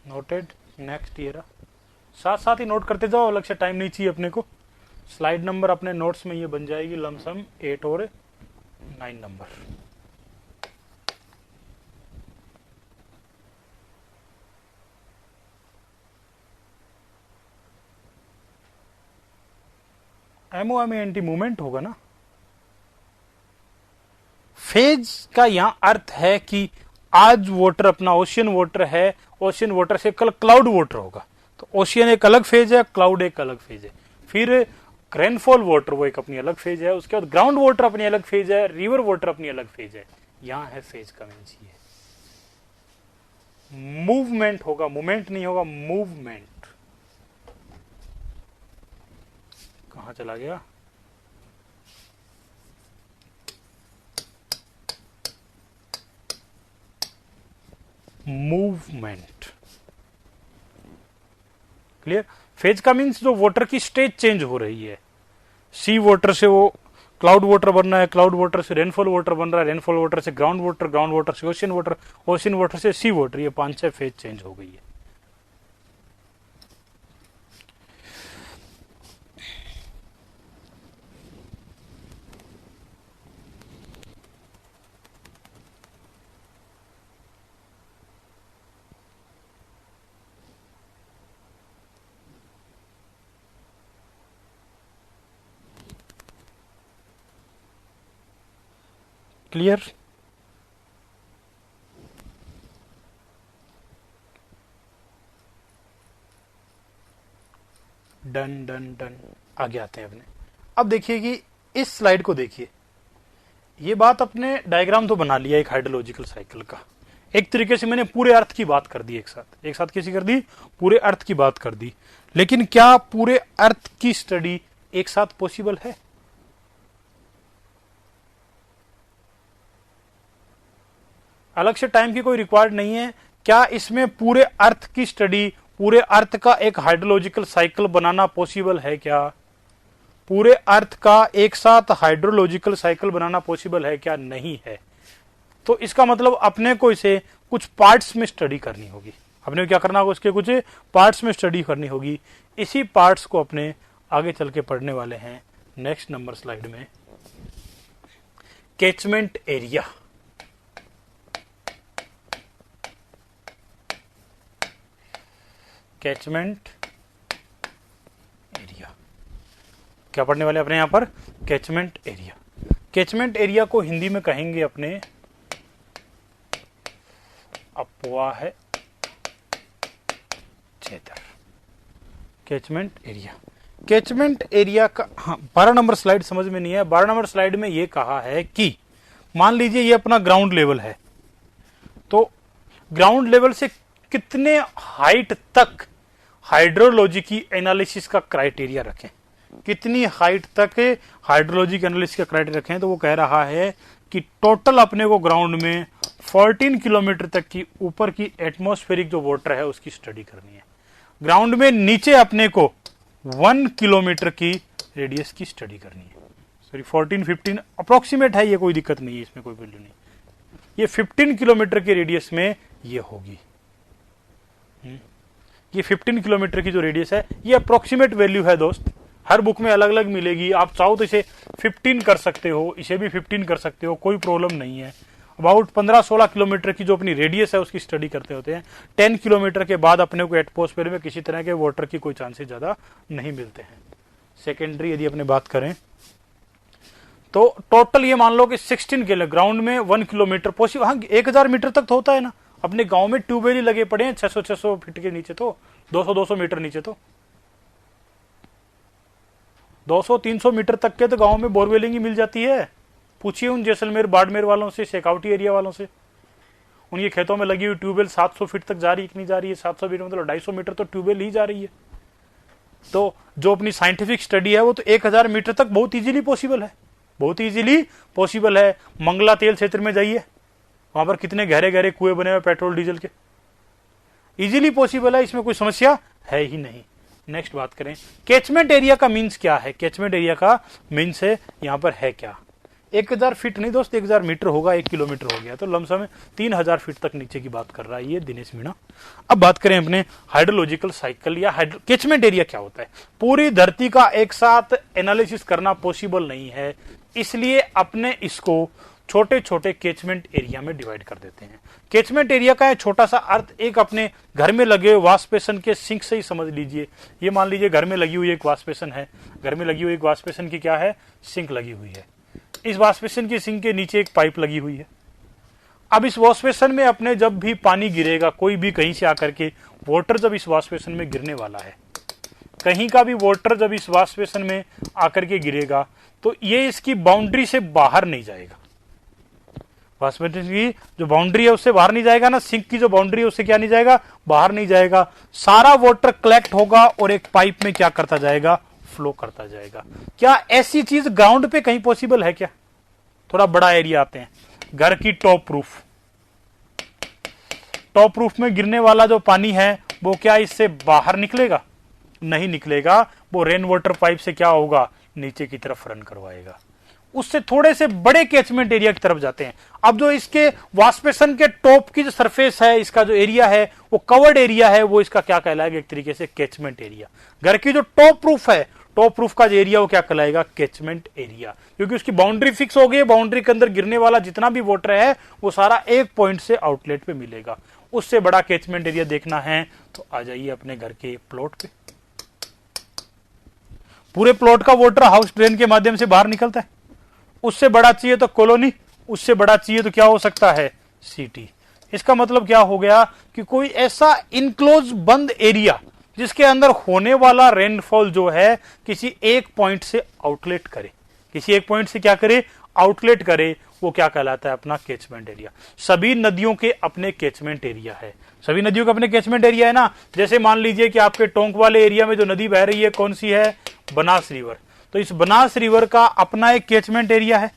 [SPEAKER 1] नोटेड। नेक्स्ट ये रहा, साथ साथ ही नोट करते जाओ, अलग से टाइम नहीं चाहिए अपने को। स्लाइड नंबर अपने नोट्स में ये बन जाएगी लमसम 8 और 9 नंबर। MOMENT मूवमेंट होगा ना। फेज का यहां अर्थ है कि आज वाटर अपना ओशियन वाटर है, ओशियन वाटर से कल क्लाउड वाटर होगा, तो ओशियन एक अलग फेज है, क्लाउड एक अलग फेज है। फिर रेनफॉल वाटर वो एक अपनी अलग फेज है, उसके बाद ग्राउंड वाटर अपनी अलग फेज है, रिवर वाटर अपनी अलग फेज है। यहां है फेज का मीन्स ये मूवमेंट होगा, मूवमेंट नहीं होगा, मूवमेंट। कहां चला गया? मूवमेंट। क्लियर? फेज का मीन्स जो वाटर की स्टेज चेंज हो रही है, सी वाटर से वो क्लाउड वाटर बन रहा है, क्लाउड वाटर से रेनफॉल वाटर बन रहा है, रेनफॉल वाटर से ग्राउंड वाटर, ग्राउंड वाटर से ओशियन वाटर, ओशियन वाटर से सी वाटर। ये 5-6 फेज चेंज हो गई है। क्लियर? Done done done. आगे आते हैं अपने। अब देखिए कि इस स्लाइड को देखिए, ये बात अपने डायग्राम तो बना लिया एक हाइड्रोलॉजिकल साइकिल का, एक तरीके से मैंने पूरे अर्थ की बात कर दी, एक साथ कैसी कर दी? पूरे अर्थ की बात कर दी। लेकिन क्या पूरे अर्थ की स्टडी एक साथ पॉसिबल है? अलग से टाइम की कोई रिक्वायर्ड नहीं है। क्या इसमें पूरे अर्थ की स्टडी, पूरे अर्थ का एक हाइड्रोलॉजिकल साइकिल बनाना पॉसिबल है क्या? पूरे अर्थ का एक साथ हाइड्रोलॉजिकल साइकिल बनाना पॉसिबल है क्या? नहीं है। तो इसका मतलब अपने को इसे कुछ पार्ट्स में स्टडी करनी होगी। अपने को क्या करना होगा? उसके कुछ पार्ट्स में स्टडी करनी होगी। इसी पार्ट्स को अपने आगे चल के पढ़ने वाले हैं नेक्स्ट नंबर स्लाइड में। Catchment area. कैचमेंट एरिया क्या पढ़ने वाले अपने यहां पर? Catchment area. कैचमेंट एरिया को हिंदी में कहेंगे अपने अपवाह क्षेत्र। Catchment area. कैचमेंट एरिया का 12 नंबर स्लाइड समझ में नहीं है। 12 नंबर स्लाइड में यह कहा है कि मान लीजिए ये अपना ग्राउंड लेवल है, तो ग्राउंड लेवल से कितने हाइट तक हाइड्रोलॉजी की एनालिसिस का क्राइटेरिया रखें, कितनी हाइट तक हाइड्रोलॉजी की एनालिसिस का क्राइटेरिया रखें? तो वो कह रहा है कि टोटल अपने को ग्राउंड में 14 किलोमीटर तक की ऊपर की एटमॉस्फेरिक जो वाटर है उसकी स्टडी करनी है। ग्राउंड में नीचे अपने को 1 किलोमीटर की रेडियस की स्टडी करनी है। सॉरी 14-15 अप्रोक्सीमेट है, ये कोई दिक्कत नहीं है, इसमें कोई वैल्यू नहीं। ये 15 किलोमीटर के रेडियस में ये होगी। ये 15 किलोमीटर की जो रेडियस है ये अप्रोक्सीमेट वैल्यू है दोस्त, हर बुक में अलग अलग मिलेगी। आप चाहो तो इसे 15 कर सकते हो, इसे भी 15 कर सकते हो, कोई प्रॉब्लम नहीं है। अबाउट 15-16 किलोमीटर की जो अपनी रेडियस है उसकी स्टडी करते होते हैं। 10 किलोमीटर के बाद अपने को एटमॉस्फेयर में किसी तरह के वाटर की कोई चांसेस ज्यादा नहीं मिलते हैं। सेकेंडरी यदि अपने बात करें तो टोटल ये मान लो कि 16 के ग्राउंड में 1 किलोमीटर पॉसिबल, हाँ 1000 मीटर तक तो होता है ना। अपने गांव में ट्यूबवेल ही लगे पड़े हैं 600-600 फीट के नीचे, तो 200-200 मीटर नीचे, तो 200-300 मीटर तक के तो गांव में बोरवेलिंग ही मिल जाती है। पूछिए उन जैसलमेर बाड़मेर वालों से, शेखावटी एरिया वालों से, उनके खेतों में लगी हुई ट्यूबवेल 700 फीट तक जा रही है कि नहीं जा रही है? 700 फीट मतलब 250 मीटर तो ट्यूबवेल ही जा रही है। तो जो अपनी साइंटिफिक स्टडी है वो तो 1000 मीटर तक बहुत इजीली पॉसिबल है, बहुत इजीली पॉसिबल है। मंगला तेल क्षेत्र में जाइए, वहां पर कितने गहरे गहरे कुएं बने हुए पेट्रोल डीजल के, इजीली पॉसिबल है, इसमें कोई समस्या है ही नहीं। नेक्स्ट बात करें कैचमेंट एरिया का मीन्स क्या है। कैचमेंट एरिया का मीन्स है यहां पर है क्या, 1000 फीट नहीं दोस्त, 1000 मीटर होगा, 1 किलोमीटर हो गया, तो लमसम 3000 फीट तक नीचे की बात कर रहा है ये दिनेश मीणा। अब बात करें अपने हाइड्रोलॉजिकल साइकिल या कैचमेंट एरिया क्या होता है। पूरी धरती का एक साथ एनालिसिस करना पॉसिबल नहीं है, इसलिए अपने इसको छोटे छोटे कैचमेंट एरिया में डिवाइड कर देते हैं। कैचमेंट एरिया का छोटा सा अर्थ एक अपने घर में लगे वॉश बेसिन के सिंक से ही समझ लीजिए। ये मान लीजिए घर में लगी हुई एक वॉश बेसिन है, घर में लगी हुई एक वॉश बेसिन की क्या है, सिंक लगी हुई है। इस वॉश बेसिन की सिंक के नीचे एक पाइप लगी हुई है। अब इस वॉश बेसिन में अपने जब भी पानी गिरेगा, कोई भी कहीं से आकर के वाटर जब इस वॉश बेसिन में गिरने वाला है, कहीं का भी वाटर जब इस वॉश बेसिन में आकर के गिरेगा तो ये इसकी बाउंड्री से बाहर नहीं जाएगा। वॉश बेसिन की जो बाउंड्री है उससे बाहर नहीं जाएगा ना, सिंक की जो बाउंड्री है उससे क्या नहीं जाएगा, बाहर नहीं जाएगा। सारा वाटर कलेक्ट होगा और एक पाइप में क्या करता जाएगा, फ्लो करता जाएगा। क्या ऐसी चीज ग्राउंड पे कहीं पॉसिबल है क्या? थोड़ा बड़ा एरिया आते हैं, घर की टॉप रूफ, टॉप रूफ में गिरने वाला जो पानी है वो क्या इससे बाहर निकलेगा? नहीं निकलेगा। वो रेन वाटर पाइप से क्या होगा, नीचे की तरफ रन करवाएगा। उससे थोड़े से बड़े कैचमेंट एरिया की तरफ जाते हैं। अब जो इसके वॉश बेसिन के टॉप की जो सरफेस है, इसका जो एरिया है वो कवर्ड एरिया है, वो इसका क्या कहलाएगा, एक तरीके से कैचमेंट एरिया। घर की जो टॉप रूफ है, टॉप रूफ का जो एरिया वो क्या कहलाएगा, कैचमेंट एरिया, क्योंकि उसकी बाउंड्री फिक्स हो गई। बाउंड्री के अंदर गिरने वाला जितना भी वाटर है वो सारा एक पॉइंट से आउटलेट पे मिलेगा। उससे बड़ा कैचमेंट एरिया देखना है तो आ जाइए अपने घर के प्लॉट पे। पूरे प्लॉट का वाटर हाउस ड्रेन के माध्यम से बाहर निकलता है। उससे बड़ा चाहिए तो कॉलोनी, उससे बड़ा चाहिए तो क्या हो सकता है, सिटी। इसका मतलब क्या हो गया कि कोई ऐसा इनक्लोज बंद एरिया जिसके अंदर होने वाला रेनफॉल जो है किसी एक पॉइंट से आउटलेट करे, किसी एक पॉइंट से क्या करे, आउटलेट करे, वो क्या कहलाता है, अपना कैचमेंट एरिया। सभी नदियों के अपने कैचमेंट एरिया है, सभी नदियों के अपने कैचमेंट एरिया है ना। जैसे मान लीजिए कि आपके टोंक वाले एरिया में जो नदी बह रही है कौन सी है, बनास रिवर, तो इस बनास रिवर का अपना एक कैचमेंट एरिया है।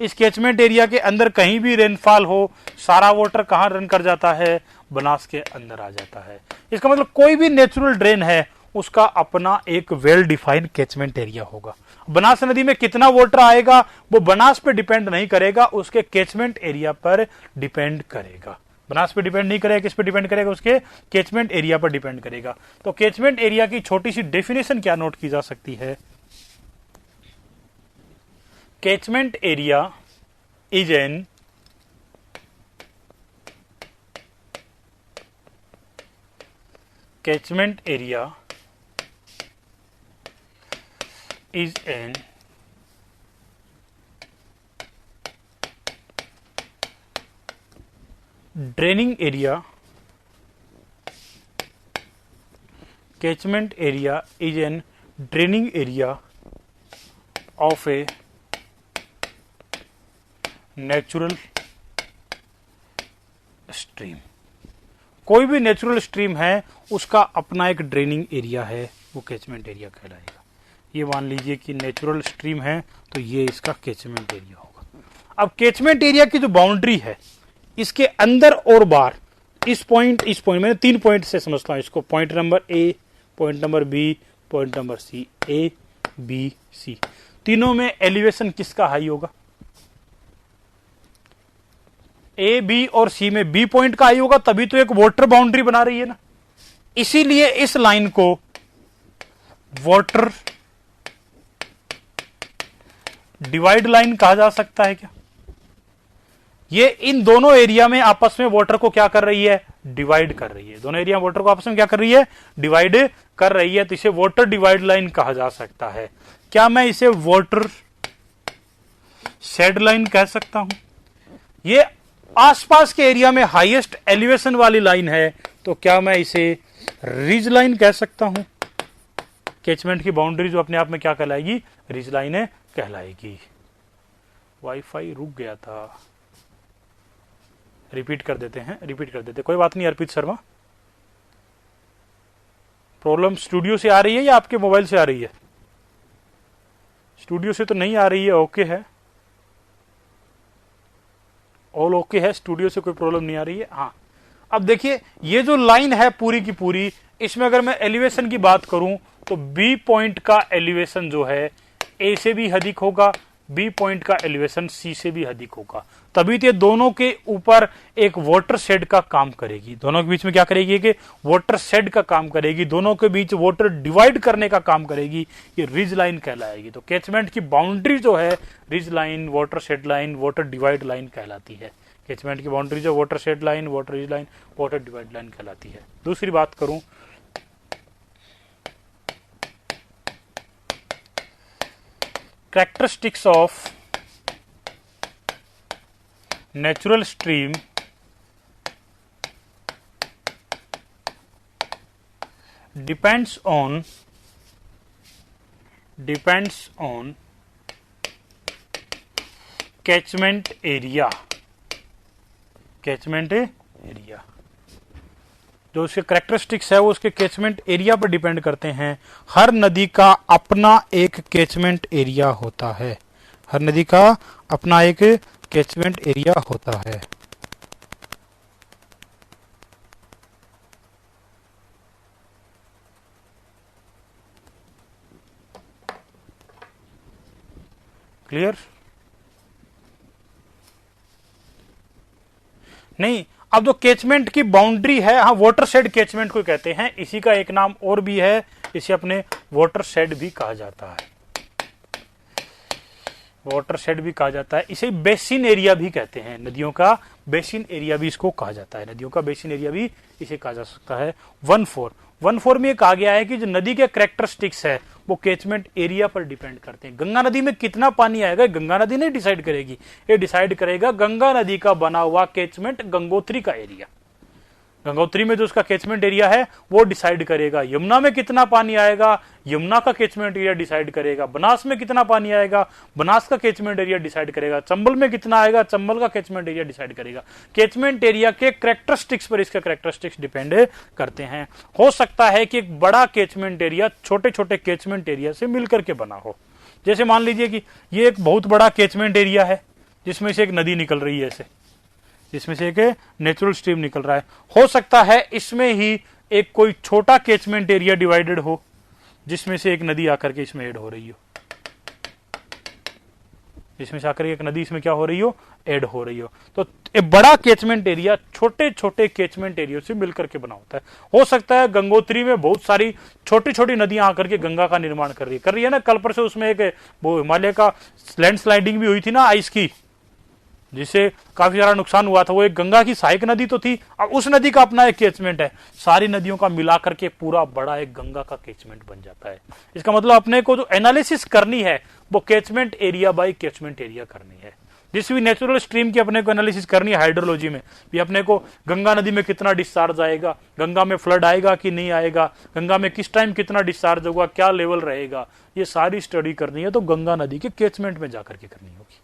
[SPEAKER 1] इस कैचमेंट एरिया के अंदर कहीं भी रेनफॉल हो, सारा वाटर कहां रन कर जाता है, बनास के अंदर आ जाता है। इसका मतलब कोई भी नेचुरल ड्रेन है उसका अपना एक वेल डिफाइंड कैचमेंट एरिया होगा। बनास नदी में कितना वाटर आएगा वो बनास पे डिपेंड नहीं करेगा, उसके कैचमेंट एरिया पर डिपेंड करेगा। बनास पे डिपेंड नहीं करेगा, किस पे डिपेंड करेगा, उसके कैचमेंट एरिया पर डिपेंड करेगा। तो कैचमेंट एरिया की छोटी सी डेफिनेशन क्या नोट की जा सकती है, catchment area is an catchment area is an draining area. Catchment area is an draining area of a natural stream. कोई भी नेचुरल स्ट्रीम है उसका अपना एक ड्रेनिंग एरिया है, वो कैचमेंट एरिया कहलाएगा। ये मान लीजिए कि नेचुरल स्ट्रीम है तो ये इसका कैचमेंट एरिया होगा। अब कैचमेंट एरिया की जो बाउंड्री है इसके अंदर और बाहर, इस पॉइंट मैंने 3 पॉइंट से समझता हूं इसको, point number A, point number B, point number C. A B C तीनों में एलिवेशन किसका हाई होगा, ए बी और सी में बी पॉइंट का हाई होगा, तभी तो एक वाटर बाउंड्री बना रही है ना। इसीलिए इस लाइन को वाटर डिवाइड लाइन कहा जा सकता है क्या। ये इन दोनों एरिया में आपस में वाटर को क्या कर रही है, डिवाइड कर रही है। दोनों एरिया वाटर को आपस में क्या कर रही है, डिवाइड कर रही है। तो इसे वाटर डिवाइड लाइन कहा जा सकता है। क्या मैं इसे वाटर शेड लाइन कह सकता हूं। ये आसपास के एरिया में हाईएस्ट एलिवेशन वाली लाइन है, तो क्या मैं इसे रिज लाइन कह सकता हूं। कैचमेंट की बाउंड्री जो अपने आप में क्या कहलाएगी, रिज लाइन कहलाएगी। वाईफाई रुक गया था, रिपीट कर देते हैं, कोई बात नहीं। अर्पित शर्मा, प्रॉब्लम स्टूडियो से आ रही है या आपके मोबाइल से आ रही है। स्टूडियो से तो नहीं आ रही है, ओके है, ऑल ओके है, स्टूडियो से कोई प्रॉब्लम नहीं आ रही है। हाँ, अब देखिए ये जो लाइन है पूरी की पूरी, इसमें अगर मैं एलिवेशन की बात करूं तो बी पॉइंट का एलिवेशन जो है ए से भी अधिक होगा, बी पॉइंट का एलिवेशन सी से भी अधिक होगा, तभी तो ये दोनों के ऊपर एक वाटर शेड का काम करेगी। दोनों के बीच में क्या करेगी कि वाटर शेड का काम करेगी, दोनों के बीच वाटर डिवाइड करने का काम करेगी, ये रिज लाइन कहलाएगी। तो कैचमेंट की बाउंड्री जो है ridge line, water shed line, water divide line कहलाती है। कैचमेंट की बाउंड्री जो water shed line, water ridge line, water divide line कहलाती है। दूसरी बात करूं, characteristics of natural stream depends on catchment area। Catchment area जो उसके कैरेक्टरिस्टिक्स है वो उसके कैचमेंट एरिया पर डिपेंड करते हैं। हर नदी का अपना एक कैचमेंट एरिया होता है, हर नदी का अपना एक कैचमेंट एरिया होता है। क्लियर? नहीं, अब जो कैचमेंट की बाउंड्री है, हाँ वाटर शेड कैचमेंट को कहते हैं, इसी का एक नाम और भी है, इसे अपने वाटर शेड भी कहा जाता है, वाटर शेड भी कहा जाता है। इसे बेसिन एरिया भी कहते हैं, नदियों का बेसिन एरिया भी इसको कहा जाता है, नदियों का बेसिन एरिया भी इसे कहा जा सकता है। 1.4 में कहा गया है कि जो नदी के कैरेक्टरिस्टिक्स है वो कैचमेंट एरिया पर डिपेंड करते हैं। गंगा नदी में कितना पानी आएगा गंगा नदी नहीं डिसाइड करेगी, ये डिसाइड करेगा गंगा नदी का बना हुआ कैचमेंट गंगोत्री का एरिया। गंगोत्री में जो उसका कैचमेंट एरिया है वो डिसाइड करेगा। यमुना में कितना पानी आएगा, यमुना का कैचमेंट एरिया डिसाइड करेगा। बनास में कितना पानी आएगा, बनास का कैचमेंट एरिया डिसाइड करेगा। चंबल में कितना आएगा, चंबल का कैचमेंट एरिया डिसाइड करेगा। कैचमेंट एरिया के कैरेक्टरिस्टिक्स पर इसके कैरेक्टरिस्टिक्स डिपेंड करते हैं। हो सकता है कि एक बड़ा कैचमेंट एरिया छोटे छोटे कैचमेंट एरिया से मिलकर के बना हो। जैसे मान लीजिए कि ये एक बहुत बड़ा कैचमेंट एरिया है जिसमें से एक नदी निकल रही है, ऐसे जिसमें से एक नेचुरल स्ट्रीम निकल रहा है। हो सकता है इसमें ही एक कोई छोटा कैचमेंट एरिया डिवाइडेड हो जिसमें से एक नदी आकर के इसमें ऐड हो रही हो, जिसमें से आकर एक नदी इसमें क्या हो रही हो, ऐड हो रही हो। तो एक बड़ा कैचमेंट एरिया छोटे छोटे कैचमेंट एरिया से मिलकर के बना होता है। हो सकता है गंगोत्री में बहुत सारी छोटी छोटी नदियां आकर के गंगा का निर्माण कर रही है ना। कल परसों उसमें एक वो हिमालय का लैंडस्लाइडिंग भी हुई थी ना आइस की, जिससे काफी सारा नुकसान हुआ था। वो एक गंगा की सहायक नदी तो थी, अब उस नदी का अपना एक कैचमेंट है, सारी नदियों का मिलाकर के पूरा बड़ा एक गंगा का कैचमेंट बन जाता है। इसका मतलब अपने को जो एनालिसिस करनी है वो catchment area bye catchment area करनी है। जिस भी नेचुरल स्ट्रीम की अपने को एनालिसिस करनी है हाइड्रोलॉजी में भी, अपने को गंगा नदी में कितना डिस्चार्ज आएगा, गंगा में फ्लड आएगा कि नहीं आएगा, गंगा में किस टाइम कितना डिस्चार्ज होगा, क्या लेवल रहेगा, ये सारी स्टडी करनी है तो गंगा नदी के कैचमेंट में जाकर के करनी होगी।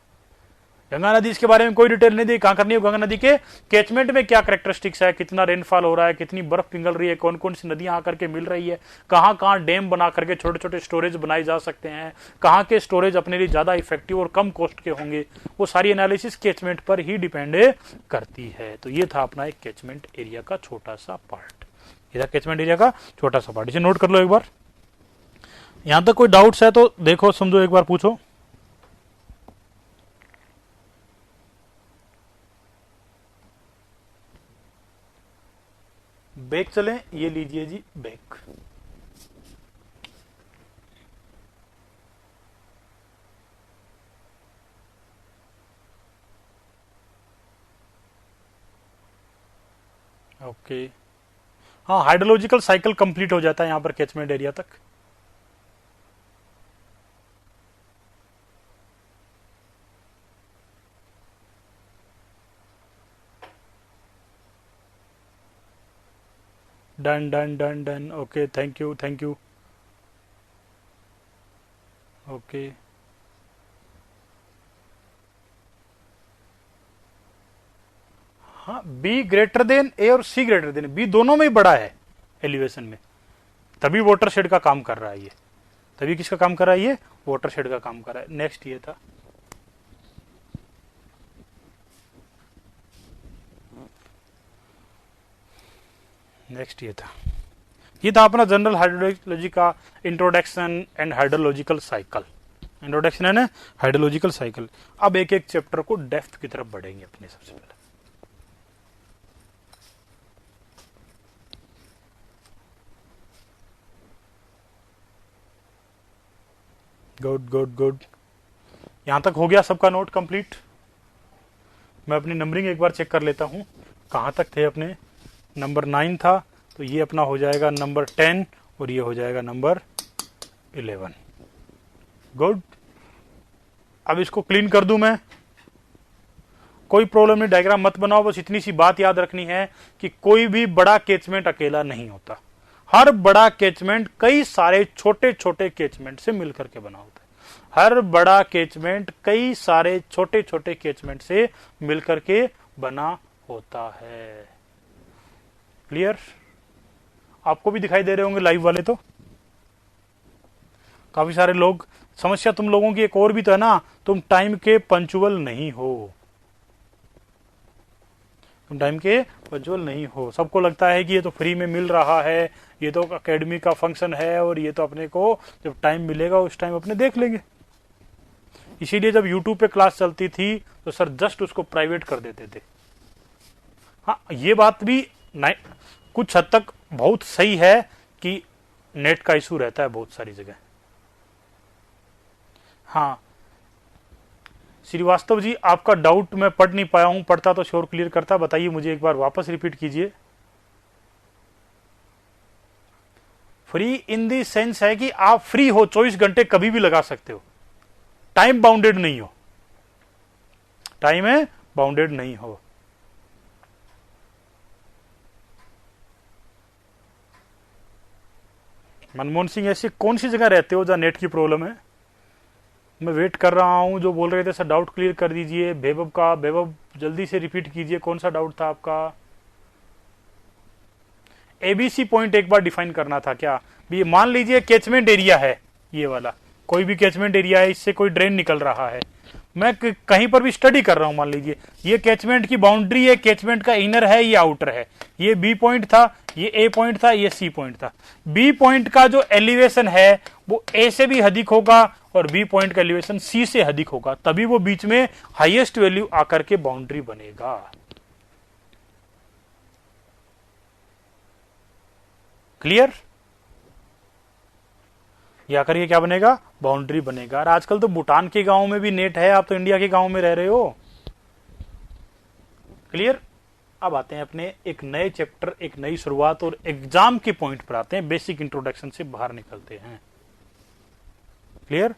[SPEAKER 1] गंगा नदी इसके बारे में कोई डिटेल नहीं दी, कहां करनी है, गंगा नदी के कैचमेंट में क्या कैरेक्टरिस्टिक्स है, कितना रेनफॉल हो रहा है, कितनी बर्फ पिघल रही है, कौन कौन सी नदियां आकर के मिल रही है, कहां कहां डैम बना करके छोटे छोटे स्टोरेज बनाए जा सकते हैं, कहां के स्टोरेज अपने लिए ज्यादा इफेक्टिव और कम कॉस्ट के होंगे, वो सारी एनालिसिस कैचमेंट पर ही डिपेंड करती है। तो ये था अपना एक कैचमेंट एरिया का छोटा सा पार्ट, ये था कैचमेंट एरिया का छोटा सा पार्ट। इसे नोट कर लो एक बार। यहां तक कोई डाउट्स है तो देखो, समझो, एक बार पूछो। बैक चलें, ये लीजिए जी बैक। ओके, हाँ हाइड्रोलॉजिकल साइकिल कंप्लीट हो जाता है यहां पर कैचमेंट एरिया तक। Done done done done, okay, thank you thank you, okay. हाँ, बी ग्रेटर देन ए और सी ग्रेटर देन बी, दोनों में ही बड़ा है एलिवेशन में, तभी वाटर शेड का काम कर रहा है ये, तभी किसका काम कर रहा है ये, वाटर शेड का काम कर रहा है। नेक्स्ट ये था ये था अपना जनरल हाइड्रोलॉजी का introduction and hydrological cycle. Introduction है ना हाइड्रोलॉजिकल साइकिल। अब एक एक चैप्टर को डेप्थ की तरफ बढ़ेंगे अपने। सबसे पहले गुड गुड गुड, यहां तक हो गया सबका नोट कंप्लीट। मैं अपनी नंबरिंग एक बार चेक कर लेता हूं, कहां तक थे अपने। नंबर 9 था, तो ये अपना हो जाएगा नंबर 10 और ये हो जाएगा नंबर 11। गुड, अब इसको क्लीन कर दूं मैं, कोई प्रॉब्लम नहीं, डायग्राम मत बनाओ। बस इतनी सी बात याद रखनी है कि कोई भी बड़ा कैचमेंट अकेला नहीं होता। हर बड़ा कैचमेंट कई सारे छोटे छोटे कैचमेंट से मिलकर के बना होता है। हर बड़ा कैचमेंट कई सारे छोटे छोटे कैचमेंट से मिलकर के बना होता है। क्लियर? आपको भी दिखाई दे रहे होंगे लाइव वाले तो काफी सारे लोग। समस्या तुम लोगों की एक और भी तो है ना, तुम टाइम के पंचुअल नहीं हो। तुम टाइम के पंचुअल नहीं हो। सबको लगता है कि ये तो फ्री में मिल रहा है, ये तो एकेडमी का फंक्शन है, और ये तो अपने को जब टाइम मिलेगा उस टाइम अपने देख लेंगे। इसीलिए जब यूट्यूब पे क्लास चलती थी तो सर जस्ट उसको प्राइवेट कर देते थे। हाँ, ये बात भी कुछ हद तक बहुत सही है कि नेट का इशू रहता है बहुत सारी जगह। हाँ श्रीवास्तव जी, आपका डाउट मैं पढ़ नहीं पाया हूं, पढ़ता तो श्योर क्लियर करता। बताइए मुझे एक बार वापस रिपीट कीजिए। फ्री इन दी सेंस है कि आप फ्री हो, 24 घंटे कभी भी लगा सकते हो, टाइम बाउंडेड नहीं हो, टाइम है बाउंडेड नहीं हो। मनमोहन सिंह, ऐसी कौन सी जगह रहते हो जहां नेट की प्रॉब्लम है? मैं वेट कर रहा हूं। जो बोल रहे थे सर डाउट क्लियर कर दीजिए, बेबब का, बेबब जल्दी से रिपीट कीजिए, कौन सा डाउट था आपका? एबीसी पॉइंट एक बार डिफाइन करना था क्या? भी मान लीजिए कैचमेंट एरिया है, ये वाला कोई भी कैचमेंट एरिया है, इससे कोई ड्रेन निकल रहा है, मैं कहीं पर भी स्टडी कर रहा हूं। मान लीजिए ये कैचमेंट की बाउंड्री है, कैचमेंट का इनर है, ये आउटर है, ये बी पॉइंट था, ये ए पॉइंट था, ये सी पॉइंट था। बी पॉइंट का जो एलिवेशन है वो ए से भी अधिक होगा और बी पॉइंट का एलिवेशन सी से अधिक होगा, तभी वो बीच में हाईएस्ट वैल्यू आकर के बाउंड्री बनेगा। क्लियर? ये आकर के क्या बनेगा? बाउंड्री बनेगा। और आजकल तो भूटान के गांव में भी नेट है, आप तो इंडिया के गांव में रह रहे हो। क्लियर? अब आते हैं अपने एक नए चैप्टर, एक नई शुरुआत और एग्जाम के पॉइंट पर आते हैं। बेसिक इंट्रोडक्शन से बाहर निकलते हैं। क्लियर?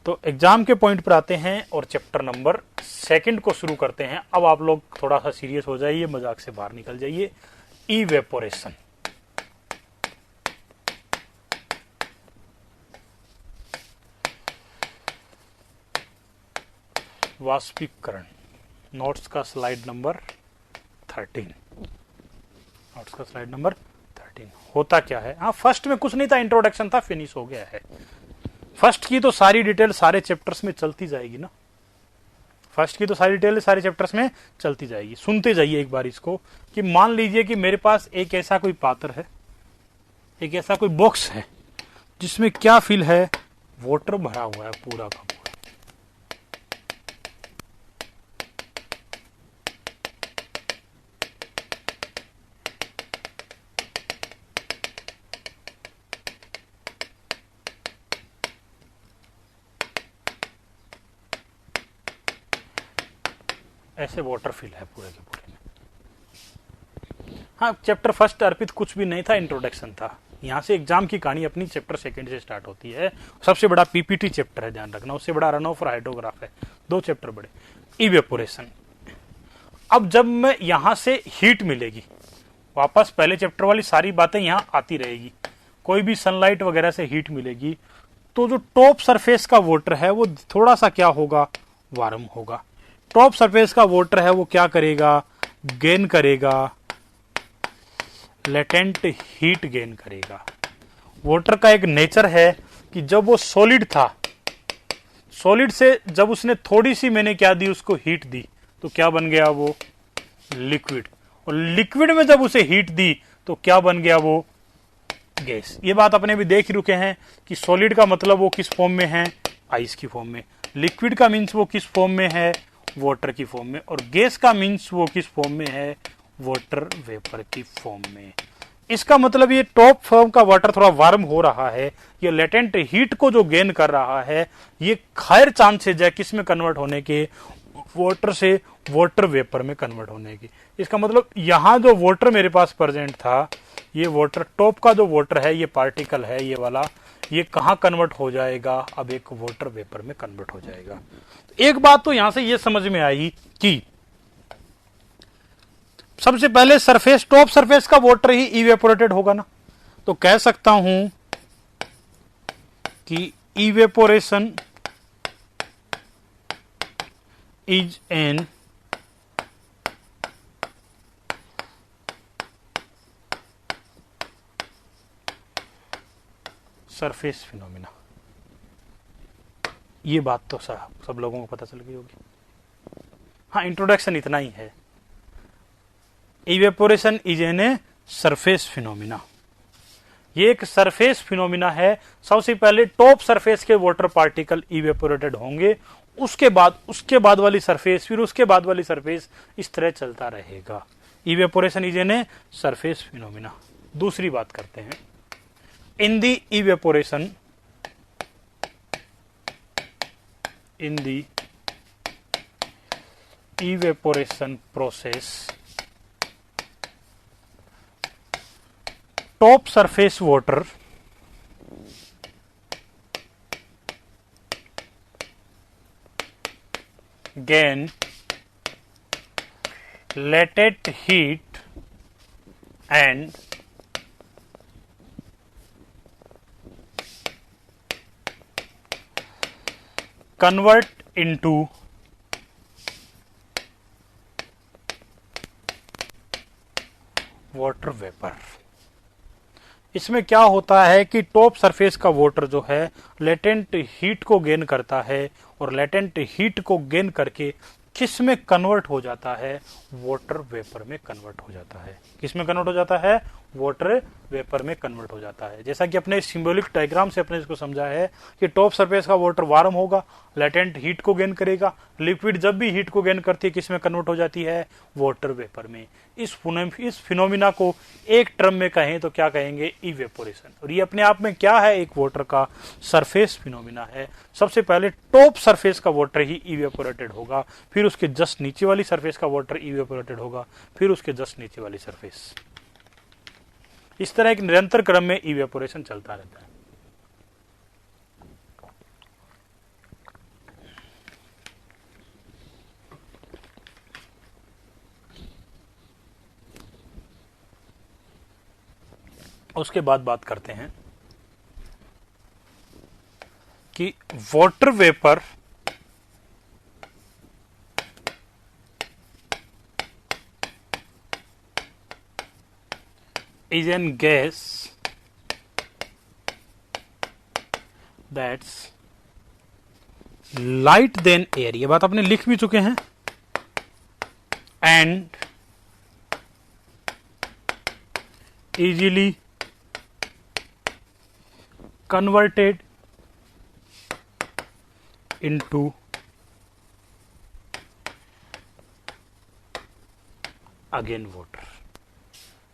[SPEAKER 1] तो एग्जाम के पॉइंट पर आते हैं और चैप्टर नंबर 2 को शुरू करते हैं। अब आप लोग थोड़ा सा सीरियस हो जाइए, मजाक से बाहर निकल जाइए। इवेपोरेशन, वाष्पीकरण। नोट्स का स्लाइड नंबर 13। नोट्स का स्लाइड नंबर 13 होता क्या है? हाँ, फर्स्ट में कुछ नहीं था, इंट्रोडक्शन था, फिनिश हो गया है। फर्स्ट की तो सारी डिटेल सारे चैप्टर्स में चलती जाएगी ना। फर्स्ट की तो सारी डिटेल सारे चैप्टर्स में चलती जाएगी। सुनते जाइए एक बार इसको कि मान लीजिए कि मेरे पास एक ऐसा कोई पात्र है, एक ऐसा कोई बॉक्स है जिसमें क्या फिल है? वाटर भरा हुआ है पूरा का पूरा। ऐसे वाटर फिल है पूरे के पूरे में। हाँ, चैप्टर फर्स्ट अर्पित कुछ भी नहीं था, इंट्रोडक्शन था। यहां से एग्जाम की कहानी अपनी चैप्टर 2 से स्टार्ट होती है। सबसे बड़ा पीपीटी चैप्टर है, ध्यान रखना। उससे बड़ा रन ऑफ और हाइड्रोग्राफ है, 2 चैप्टर बड़े। इवेपोरेशन। अब जब मैं यहां से हीट मिलेगी, वापस पहले चैप्टर वाली सारी बातें यहां आती रहेगी। कोई भी सनलाइट वगैरह से हीट मिलेगी तो जो टॉप सरफेस का वाटर है वो थोड़ा सा क्या होगा? वार्म होगा। टॉप सरफेस का वाटर है वो क्या करेगा? गेन करेगा, लेटेंट हीट गेन करेगा। वाटर का एक नेचर है कि जब वो सॉलिड था, सॉलिड से जब उसने थोड़ी सी मैंने क्या दी, उसको हीट दी, तो क्या बन गया? वो लिक्विड। और लिक्विड में जब उसे हीट दी तो क्या बन गया? वो गैस। ये बात अपने भी देख ही रुके हैं कि सॉलिड का मतलब वो किस फॉर्म में है, आइस की फॉर्म में। लिक्विड का मीन्स वो किस फॉर्म में है, वाटर की फॉर्म में। और गैस का मीन्स वो किस फॉर्म में है, वाटर वेपर की फॉर्म में। इसका मतलब ये टॉप फॉर्म का वाटर थोड़ा वार्म हो रहा है, ये लेटेंट हीट को जो गेन कर रहा है, ये हायर चांसेज है किस में कन्वर्ट होने के, वाटर से वाटर वेपर में कन्वर्ट होने की। इसका मतलब यहां जो वाटर मेरे पास प्रेजेंट था, ये वाटर टॉप का जो वाटर है, ये पार्टिकल है ये वाला, ये कहां कन्वर्ट हो जाएगा, अब एक वाटर वेपर में कन्वर्ट हो जाएगा। तो एक बात तो यहां से ये समझ में आई कि सबसे पहले सरफेस, टॉप सरफेस का वाटर ही इवेपोरेटेड होगा ना, तो कह सकता हूं कि evaporation is an surface phenomena. ये बात तो सब लोगों को पता चल गई होगी। हाँ, इंट्रोडक्शन इतना ही है। Evaporation is an surface phenomena, ये एक सरफेस फिनोमिना है। सबसे पहले टॉप सरफेस के वाटर पार्टिकल इवेपोरेटेड होंगे, उसके बाद वाली सरफेस, फिर उसके बाद वाली सरफेस, इस तरह चलता रहेगा। Evaporation is an surface phenomena. दूसरी बात करते हैं, in the evaporation process, top surface water gain latent heat and convert into water vapour. इसमें क्या होता है कि टॉप सरफेस का वाटर जो है लेटेंट हीट को गेन करता है, और लेटेंट हीट को गेन करके किस में कन्वर्ट हो जाता है, वाटर वेपर में कन्वर्ट हो जाता है। किस में कन्वर्ट हो जाता है, वाटर वेपर में कन्वर्ट हो जाता है। जैसा कि अपने सिंबॉलिक डायग्राम से अपने इसको समझा है कि टॉप सरफेस का वाटर वार्म होगा, लेटेंट हीट को गेन करेगा, लिक्विड जब भी हीट को गेन करती है किस में कन्वर्ट हो जाती है, वाटर वेपर में। इस फिनोमिना को एक टर्म में कहें तो क्या कहेंगे, इवेपोरेशन। और ये अपने आप में क्या है, एक वाटर का सरफेस फिनोमिना है। सबसे पहले टॉप सरफेस का वाटर ही इवेपोरेटेड होगा, फिर उसके जस्ट नीचे वाली सरफेस का वाटर इवेपोरेटेड होगा, फिर उसके जस्ट नीचे वाली सरफेस। इस तरह एक निरंतर क्रम में इवेपोरेशन चलता रहता है। उसके बाद बात करते हैं कि water vapour is an gas that's light than air। ये बात आपने लिख भी चुके हैं। and easily converted into again water।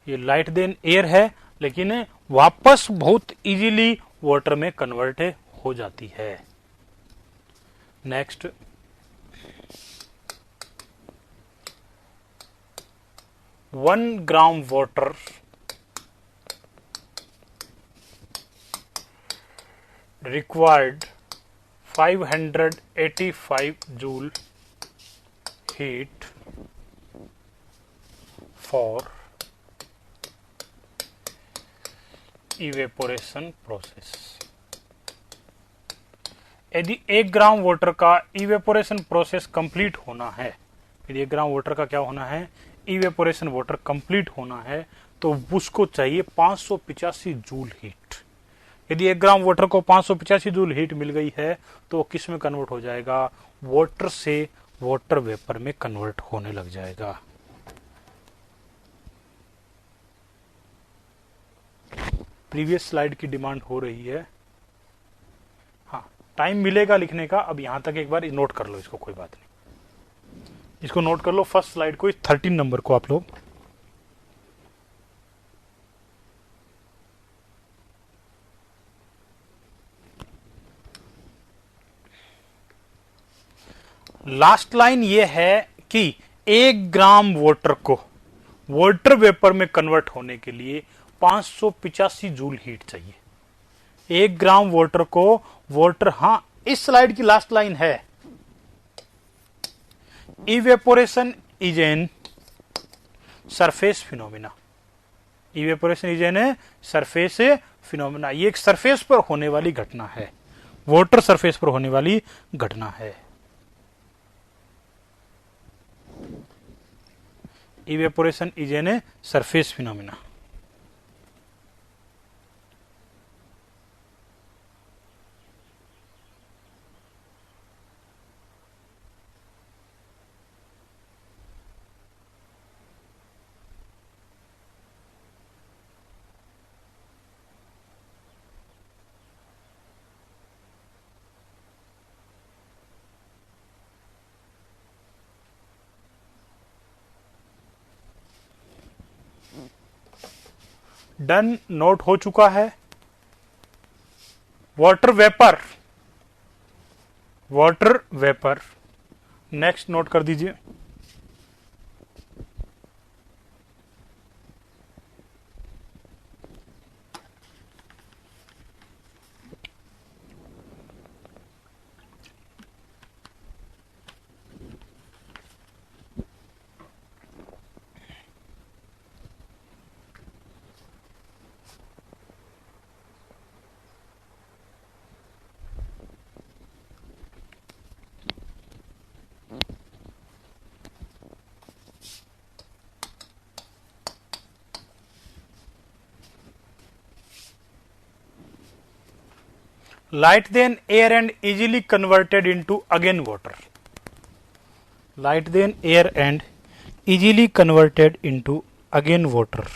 [SPEAKER 1] ये लाइट देन एयर है, लेकिन वापस बहुत इजीली वाटर में कन्वर्ट हो जाती है। Next, 1 gram water required 585 joule heat for evaporation process. यदि 1 ग्राम वाटर का इवेपोरेशन प्रोसेस कंप्लीट होना है, यदि 1 ग्राम वाटर का क्या होना है, इवेपोरेशन वाटर कंप्लीट होना है, तो उसको चाहिए 585 जूल हीट। यदि 1 ग्राम वाटर को 585 जूल हीट मिल गई है तो किस में कन्वर्ट हो जाएगा, वाटर से वाटर वेपर में कन्वर्ट होने लग जाएगा। प्रीवियस स्लाइड की डिमांड हो रही है। हाँ, टाइम मिलेगा लिखने का। अब यहां तक एक बार नोट कर लो इसको, कोई बात नहीं, इसको नोट कर लो। फर्स्ट स्लाइड को, 13 नंबर को आप लोग लास्ट लाइन ये है कि 1 ग्राम वाटर को वाटर वेपर में कन्वर्ट होने के लिए 585 जूल हीट चाहिए। 1 ग्राम वाटर को वाटर, हां इस स्लाइड की लास्ट लाइन है, evaporation is an surface phenomena. Evaporation is an surface phenomena. ये एक सरफेस पर होने वाली घटना है, वाटर सरफेस पर होने वाली घटना है। Evaporation is an surface phenomena. Done, note हो चुका है। Water vapour, water vapour, next note कर दीजिए। Light then air and easily converted into again water. Light then air and easily converted into again water.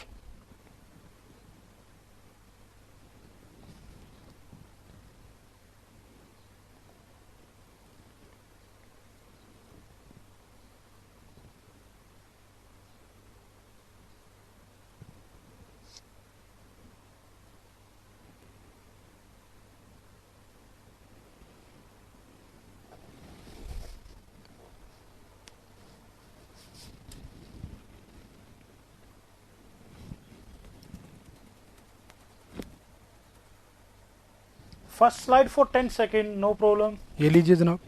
[SPEAKER 1] First slide for 10 second, no problem. ये लीजिए जनाब।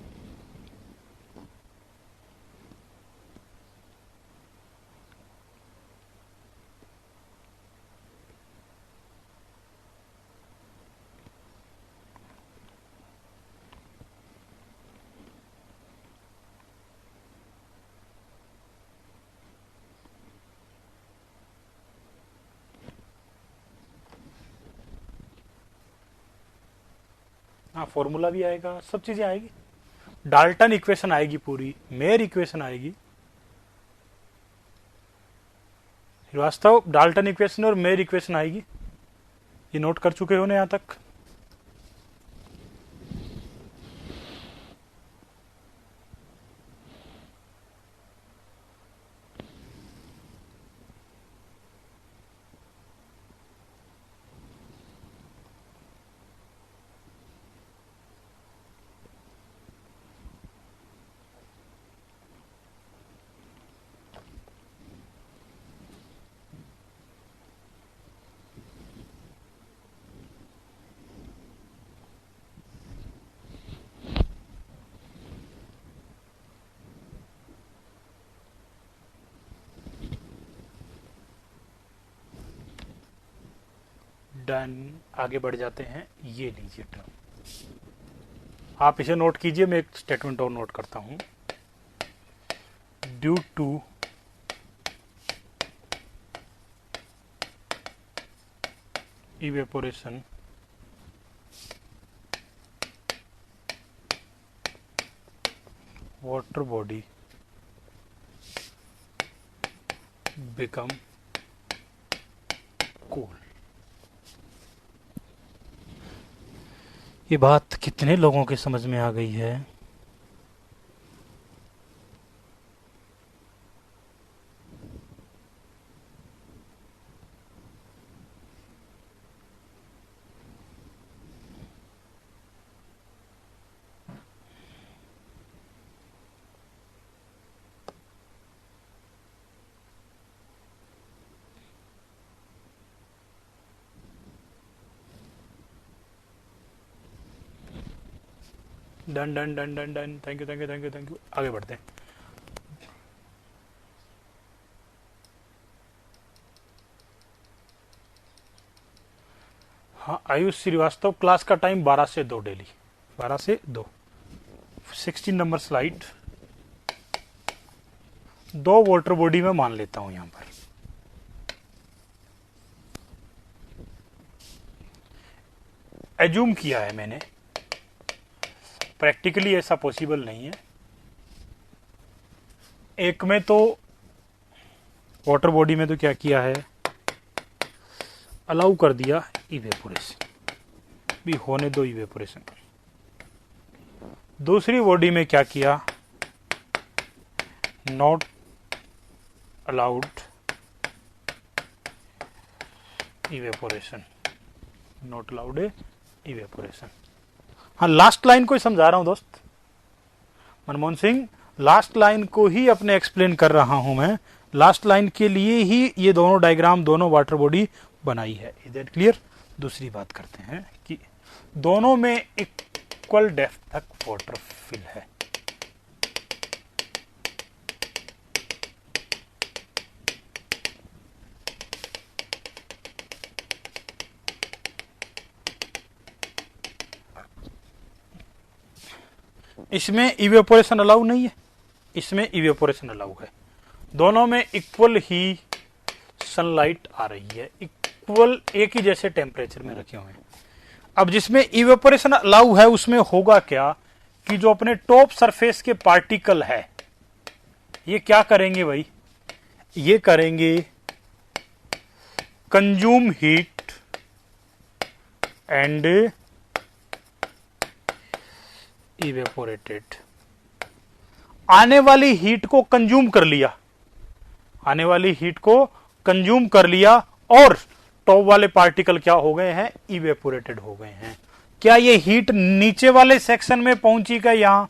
[SPEAKER 1] हाँ, formula भी आएगा, सब चीजें आएगी। डाल्टन इक्वेशन आएगी पूरी, मेयर इक्वेशन आएगी। श्रीवास्तव, डाल्टन इक्वेशन और मेयर इक्वेशन आएगी। ये नोट कर चुके हो ना यहां तक? डन, आगे बढ़ जाते हैं। ये लीजिए टर्म, आप इसे नोट कीजिए, मैं एक स्टेटमेंट और नोट करता हूं। Due to evaporation water body become cool. ये बात कितने लोगों के समझ में आ गई है? Done done done done done, thank you thank you thank you thank you. आगे बढ़ते हैं। हाँ, आयुष श्रीवास्तव, क्लास का टाइम 12 से 2 डेली, 12 से 2। 16 नंबर स्लाइड। 2 वाटर बॉडी में मान लेता हूं यहां पर। एज्यूम किया है मैंने, प्रैक्टिकली ऐसा पॉसिबल नहीं है। एक में तो वाटर बॉडी में तो क्या किया है, अलाउ कर दिया इवेपोरेशन, भी होने दो इवेपोरेशन। दूसरी बॉडी में क्या किया, not allowed evaporation, not allowed evaporation. हाँ, लास्ट लाइन को ही समझा रहा हूं दोस्त मनमोहन सिंह, लास्ट लाइन को ही अपने एक्सप्लेन कर रहा हूं मैं। लास्ट लाइन के लिए ही ये दोनों डायग्राम, दोनों वाटर बॉडी बनाई है। Is that clear? दूसरी बात करते हैं कि दोनों में इक्वल डेप्थ तक वाटर फिल है। इसमें इवेपोरेशन अलाउ नहीं है, इसमें इवेपोरेशन अलाउ है। दोनों में इक्वल ही सनलाइट आ रही है, इक्वल एक ही जैसे टेम्परेचर में रखे हुए हैं। अब जिसमें इवेपोरेशन अलाउ है उसमें होगा क्या कि जो अपने टॉप सरफेस के पार्टिकल है ये क्या करेंगे भाई, ये करेंगे कंज्यूम हीट एंड इवेपोरेटेड। आने वाली हीट को कंज्यूम कर लिया, आने वाली हीट को कंज्यूम कर लिया और टॉप वाले पार्टिकल क्या हो गए हैं, इवेपोरेटेड हो गए हैं। क्या ये हीट नीचे वाले सेक्शन में पहुंची क्या, यहां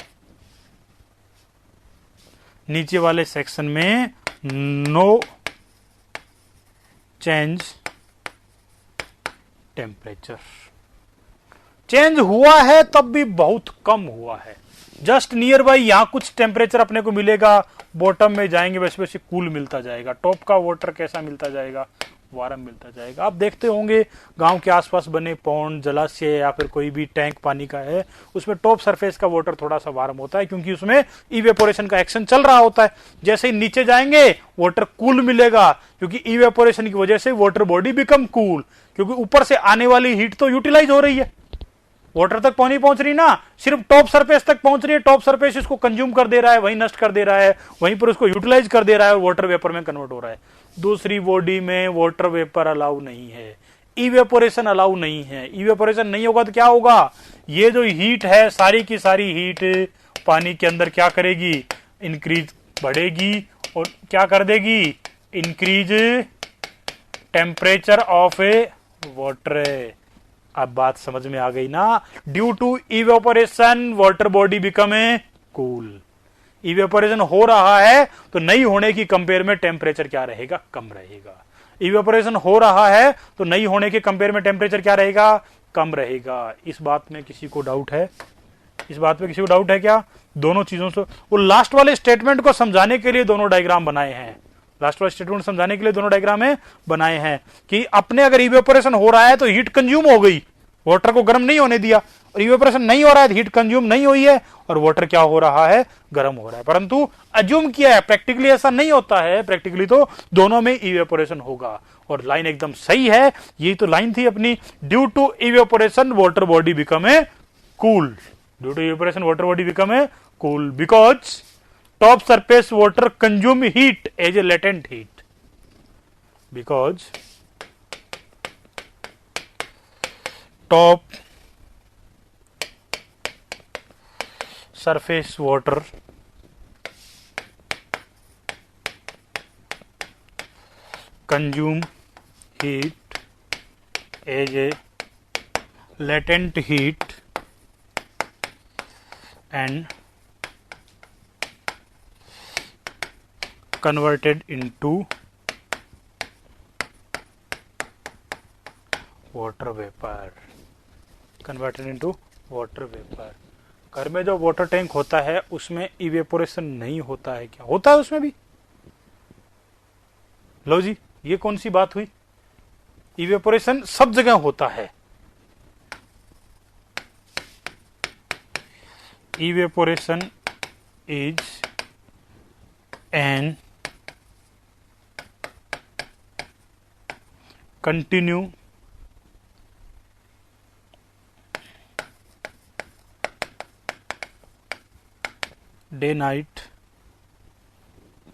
[SPEAKER 1] नीचे वाले सेक्शन में नो चेंज टेम्परेचर, चेंज हुआ है तब भी बहुत कम हुआ है, जस्ट नियर बाई। यहां कुछ टेम्परेचर अपने को मिलेगा, बॉटम में जाएंगे वैसे वैसे कूल मिलता जाएगा, टॉप का वाटर कैसा मिलता जाएगा, वार्म मिलता जाएगा। आप देखते होंगे गांव के आसपास बने पौंड, जलाशय या फिर कोई भी टैंक पानी का है, उसमें टॉप सरफेस का वाटर थोड़ा सा वार्म होता है क्योंकि उसमें इवेपोरेशन का एक्शन चल रहा होता है। जैसे ही नीचे जाएंगे वाटर कूल मिलेगा क्योंकि इवेपोरेशन की वजह से वाटर बॉडी बिकम कूल, क्योंकि ऊपर से आने वाली हीट तो यूटिलाइज हो रही है, वाटर तक नहीं पहुंच रही ना, सिर्फ टॉप सरफेस तक पहुंच रही है। टॉप सरफेस इसको कंज्यूम कर दे रहा है, वहीं नष्ट कर दे रहा है, वहीं पर उसको यूटिलाइज कर दे रहा है और वाटर वेपर में कन्वर्ट हो रहा है। दूसरी बॉडी में वाटर वेपर अलाउ नहीं है, इवेपोरेशन अलाउ नहीं है। इवेपोरेशन नहीं होगा तो क्या होगा, ये जो हीट है सारी की सारी हीट पानी के अंदर क्या करेगी, इंक्रीज बढ़ेगी और क्या कर देगी, increase temperature of a water. अब बात समझ में आ गई ना, due to evaporation water body become a cool. Evaporation हो रहा है तो नहीं होने की कंपेयर में टेम्परेचर क्या रहेगा, कम रहेगा। इवेपोरेशन हो रहा है तो नहीं होने के कंपेयर में टेम्परेचर क्या रहेगा, कम रहेगा। इस बात में किसी को डाउट है, इस बात में किसी को डाउट है क्या? दोनों चीजों से वो लास्ट वाले स्टेटमेंट को समझाने के लिए दोनों डायग्राम बनाए हैं, लास्ट वाले स्टेटमेंट समझाने के लिए दोनों डायग्राम है बनाए हैं कि अपने अगर इवेपोरेशन हो रहा है तो हीट कंज्यूम हो गई, वाटर को गर्म नहीं होने दिया, और इवेपोरेशन नहीं हो रहा है तो हीट कंज्यूम नहीं हुई है और वाटर क्या हो रहा है, गर्म हो रहा है। परंतु अज्यूम किया है, प्रैक्टिकली ऐसा नहीं होता है, प्रैक्टिकली तो दोनों में इवेपोरेशन होगा। और लाइन एकदम सही है, यही तो लाइन थी अपनी, due to evaporation water body become a cool, due to evaporation water body become a cool because top surface water consume heat as a latent heat, because top surface water consume heat as a latent heat and converted into water vapor. Converted into water vapor. घर में जो water tank होता है उसमें evaporation नहीं होता है क्या? होता है उसमें भी। लो जी, ये कौन सी बात हुई? इवेपोरेशन सब जगह होता है। Evaporation is an continue day night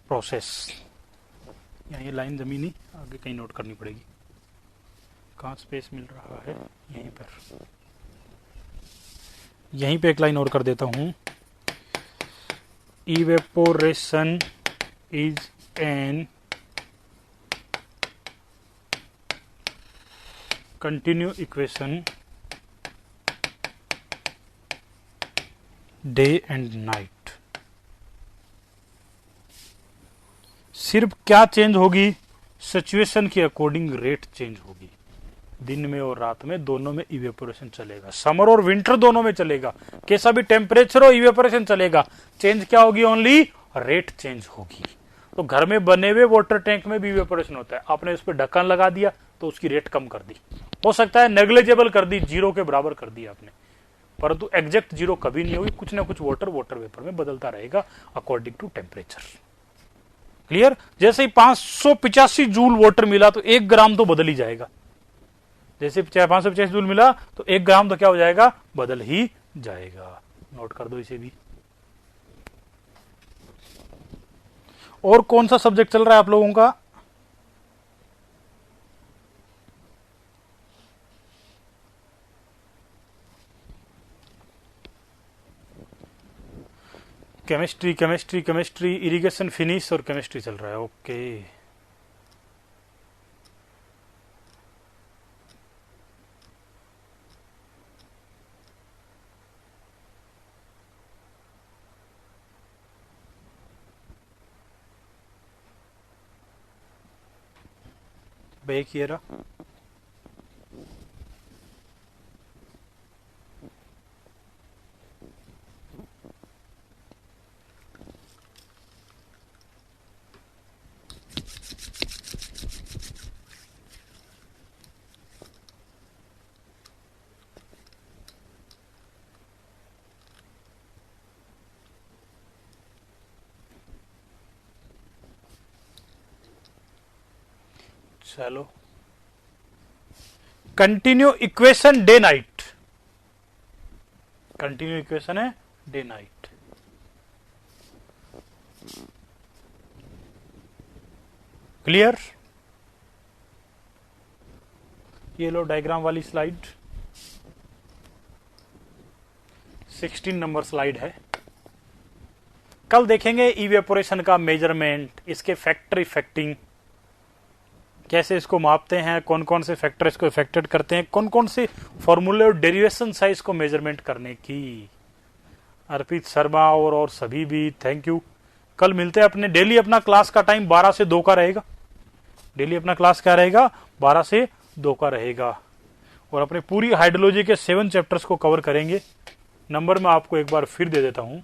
[SPEAKER 1] process. यहाँ ये लाइन जमीनी आगे कहीं नोट करनी पड़ेगी, कहाँ स्पेस मिल रहा है, यहीं पर, यहीं पे एक लाइन और कर देता हूँ। Evaporation is an continue equation day and night. सिर्फ क्या चेंज होगी? सिचुएशन के अकॉर्डिंग रेट चेंज होगी। दिन में और रात में दोनों में इवेपोरेशन चलेगा, समर और विंटर दोनों में चलेगा, कैसा भी टेम्परेचर हो इवेपोरेशन चलेगा। चेंज क्या होगी? ओनली रेट चेंज होगी। तो घर में बने हुए वाटर टैंक में भी इवेपोरेशन होता है। आपने उस पर ढक्कन लगा दिया तो उसकी रेट कम कर दी, हो सकता है नेग्लिजिबल कर दी, जीरो के बराबर कर दी आपने, परंतु एग्जैक्ट जीरो कभी नहीं होगी। कुछ ना कुछ वाटर वेपर में बदलता रहेगा अकॉर्डिंग टू टेम्परेचर। क्लियर? जैसे ही 585 जूल वाटर मिला तो 1 ग्राम तो बदल ही जाएगा। जैसे 585 जूल मिला तो 1 ग्राम तो क्या हो जाएगा? बदल ही जाएगा। नोट कर दो इसे भी। और कौन सा सब्जेक्ट चल रहा है आप लोगों का? Chemistry, chemistry, chemistry, irrigation finish और केमिस्ट्री चल रहा है। ओके, बैक ये रहा। चलो, continue equation day night. Continue equation है डे नाइट। क्लियर? ये लो डायग्राम वाली स्लाइड, 16 नंबर स्लाइड है। कल देखेंगे इवेपोरेशन का मेजरमेंट, इसके फैक्टर इफेक्टिंग, कैसे इसको मापते हैं, कौन कौन से फैक्टर इसको इफेक्टेड करते हैं, कौन कौन से फॉर्मूले और डेरिवेशन साइज को मेजरमेंट करने की। अर्पित शर्मा और सभी भी थैंक यू। कल मिलते हैं अपने। डेली अपना क्लास का टाइम 12 से 2 का रहेगा। डेली अपना क्लास क्या रहेगा? 12 से 2 का रहेगा। और अपने पूरी हाइड्रोलॉजी के 7 चैप्टर्स को कवर करेंगे। नंबर मैं आपको एक बार फिर दे देता हूं।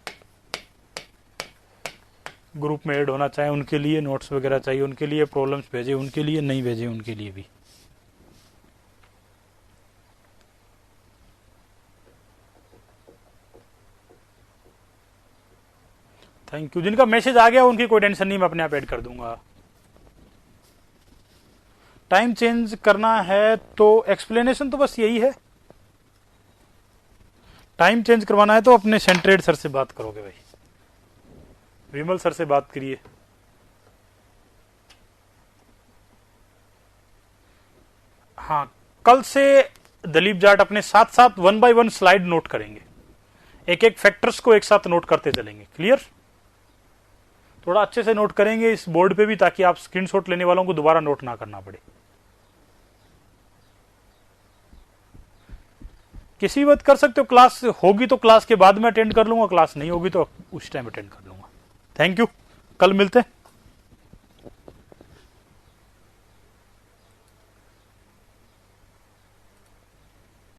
[SPEAKER 1] ग्रुप में ऐड होना चाहे उनके लिए, नोट्स वगैरह चाहिए उनके लिए, प्रॉब्लम्स भेजे उनके लिए, नहीं भेजे उनके लिए भी। Thank you. जिनका मैसेज आ गया उनकी कोई टेंशन नहीं, मैं अपने आप ऐड कर दूंगा। टाइम चेंज करना है तो एक्सप्लेनेशन तो बस यही है। टाइम चेंज करवाना है तो अपने सेंट्रेड सर से बात करोगे भाई, विमल सर से बात करिए। हाँ, कल से दलीप जाट अपने साथ साथ 1 बाय 1 स्लाइड नोट करेंगे। एक एक फैक्टर्स को एक साथ नोट करते चलेंगे। क्लियर? थोड़ा अच्छे से नोट करेंगे इस बोर्ड पे भी, ताकि आप स्क्रीनशॉट लेने वालों को दोबारा नोट ना करना पड़े। किसी वक्त कर सकते हो, क्लास होगी तो क्लास के बाद में अटेंड कर लूंगा, क्लास नहीं होगी तो उस टाइम अटेंड कर लूंगा। थैंक यू, कल मिलते हैं।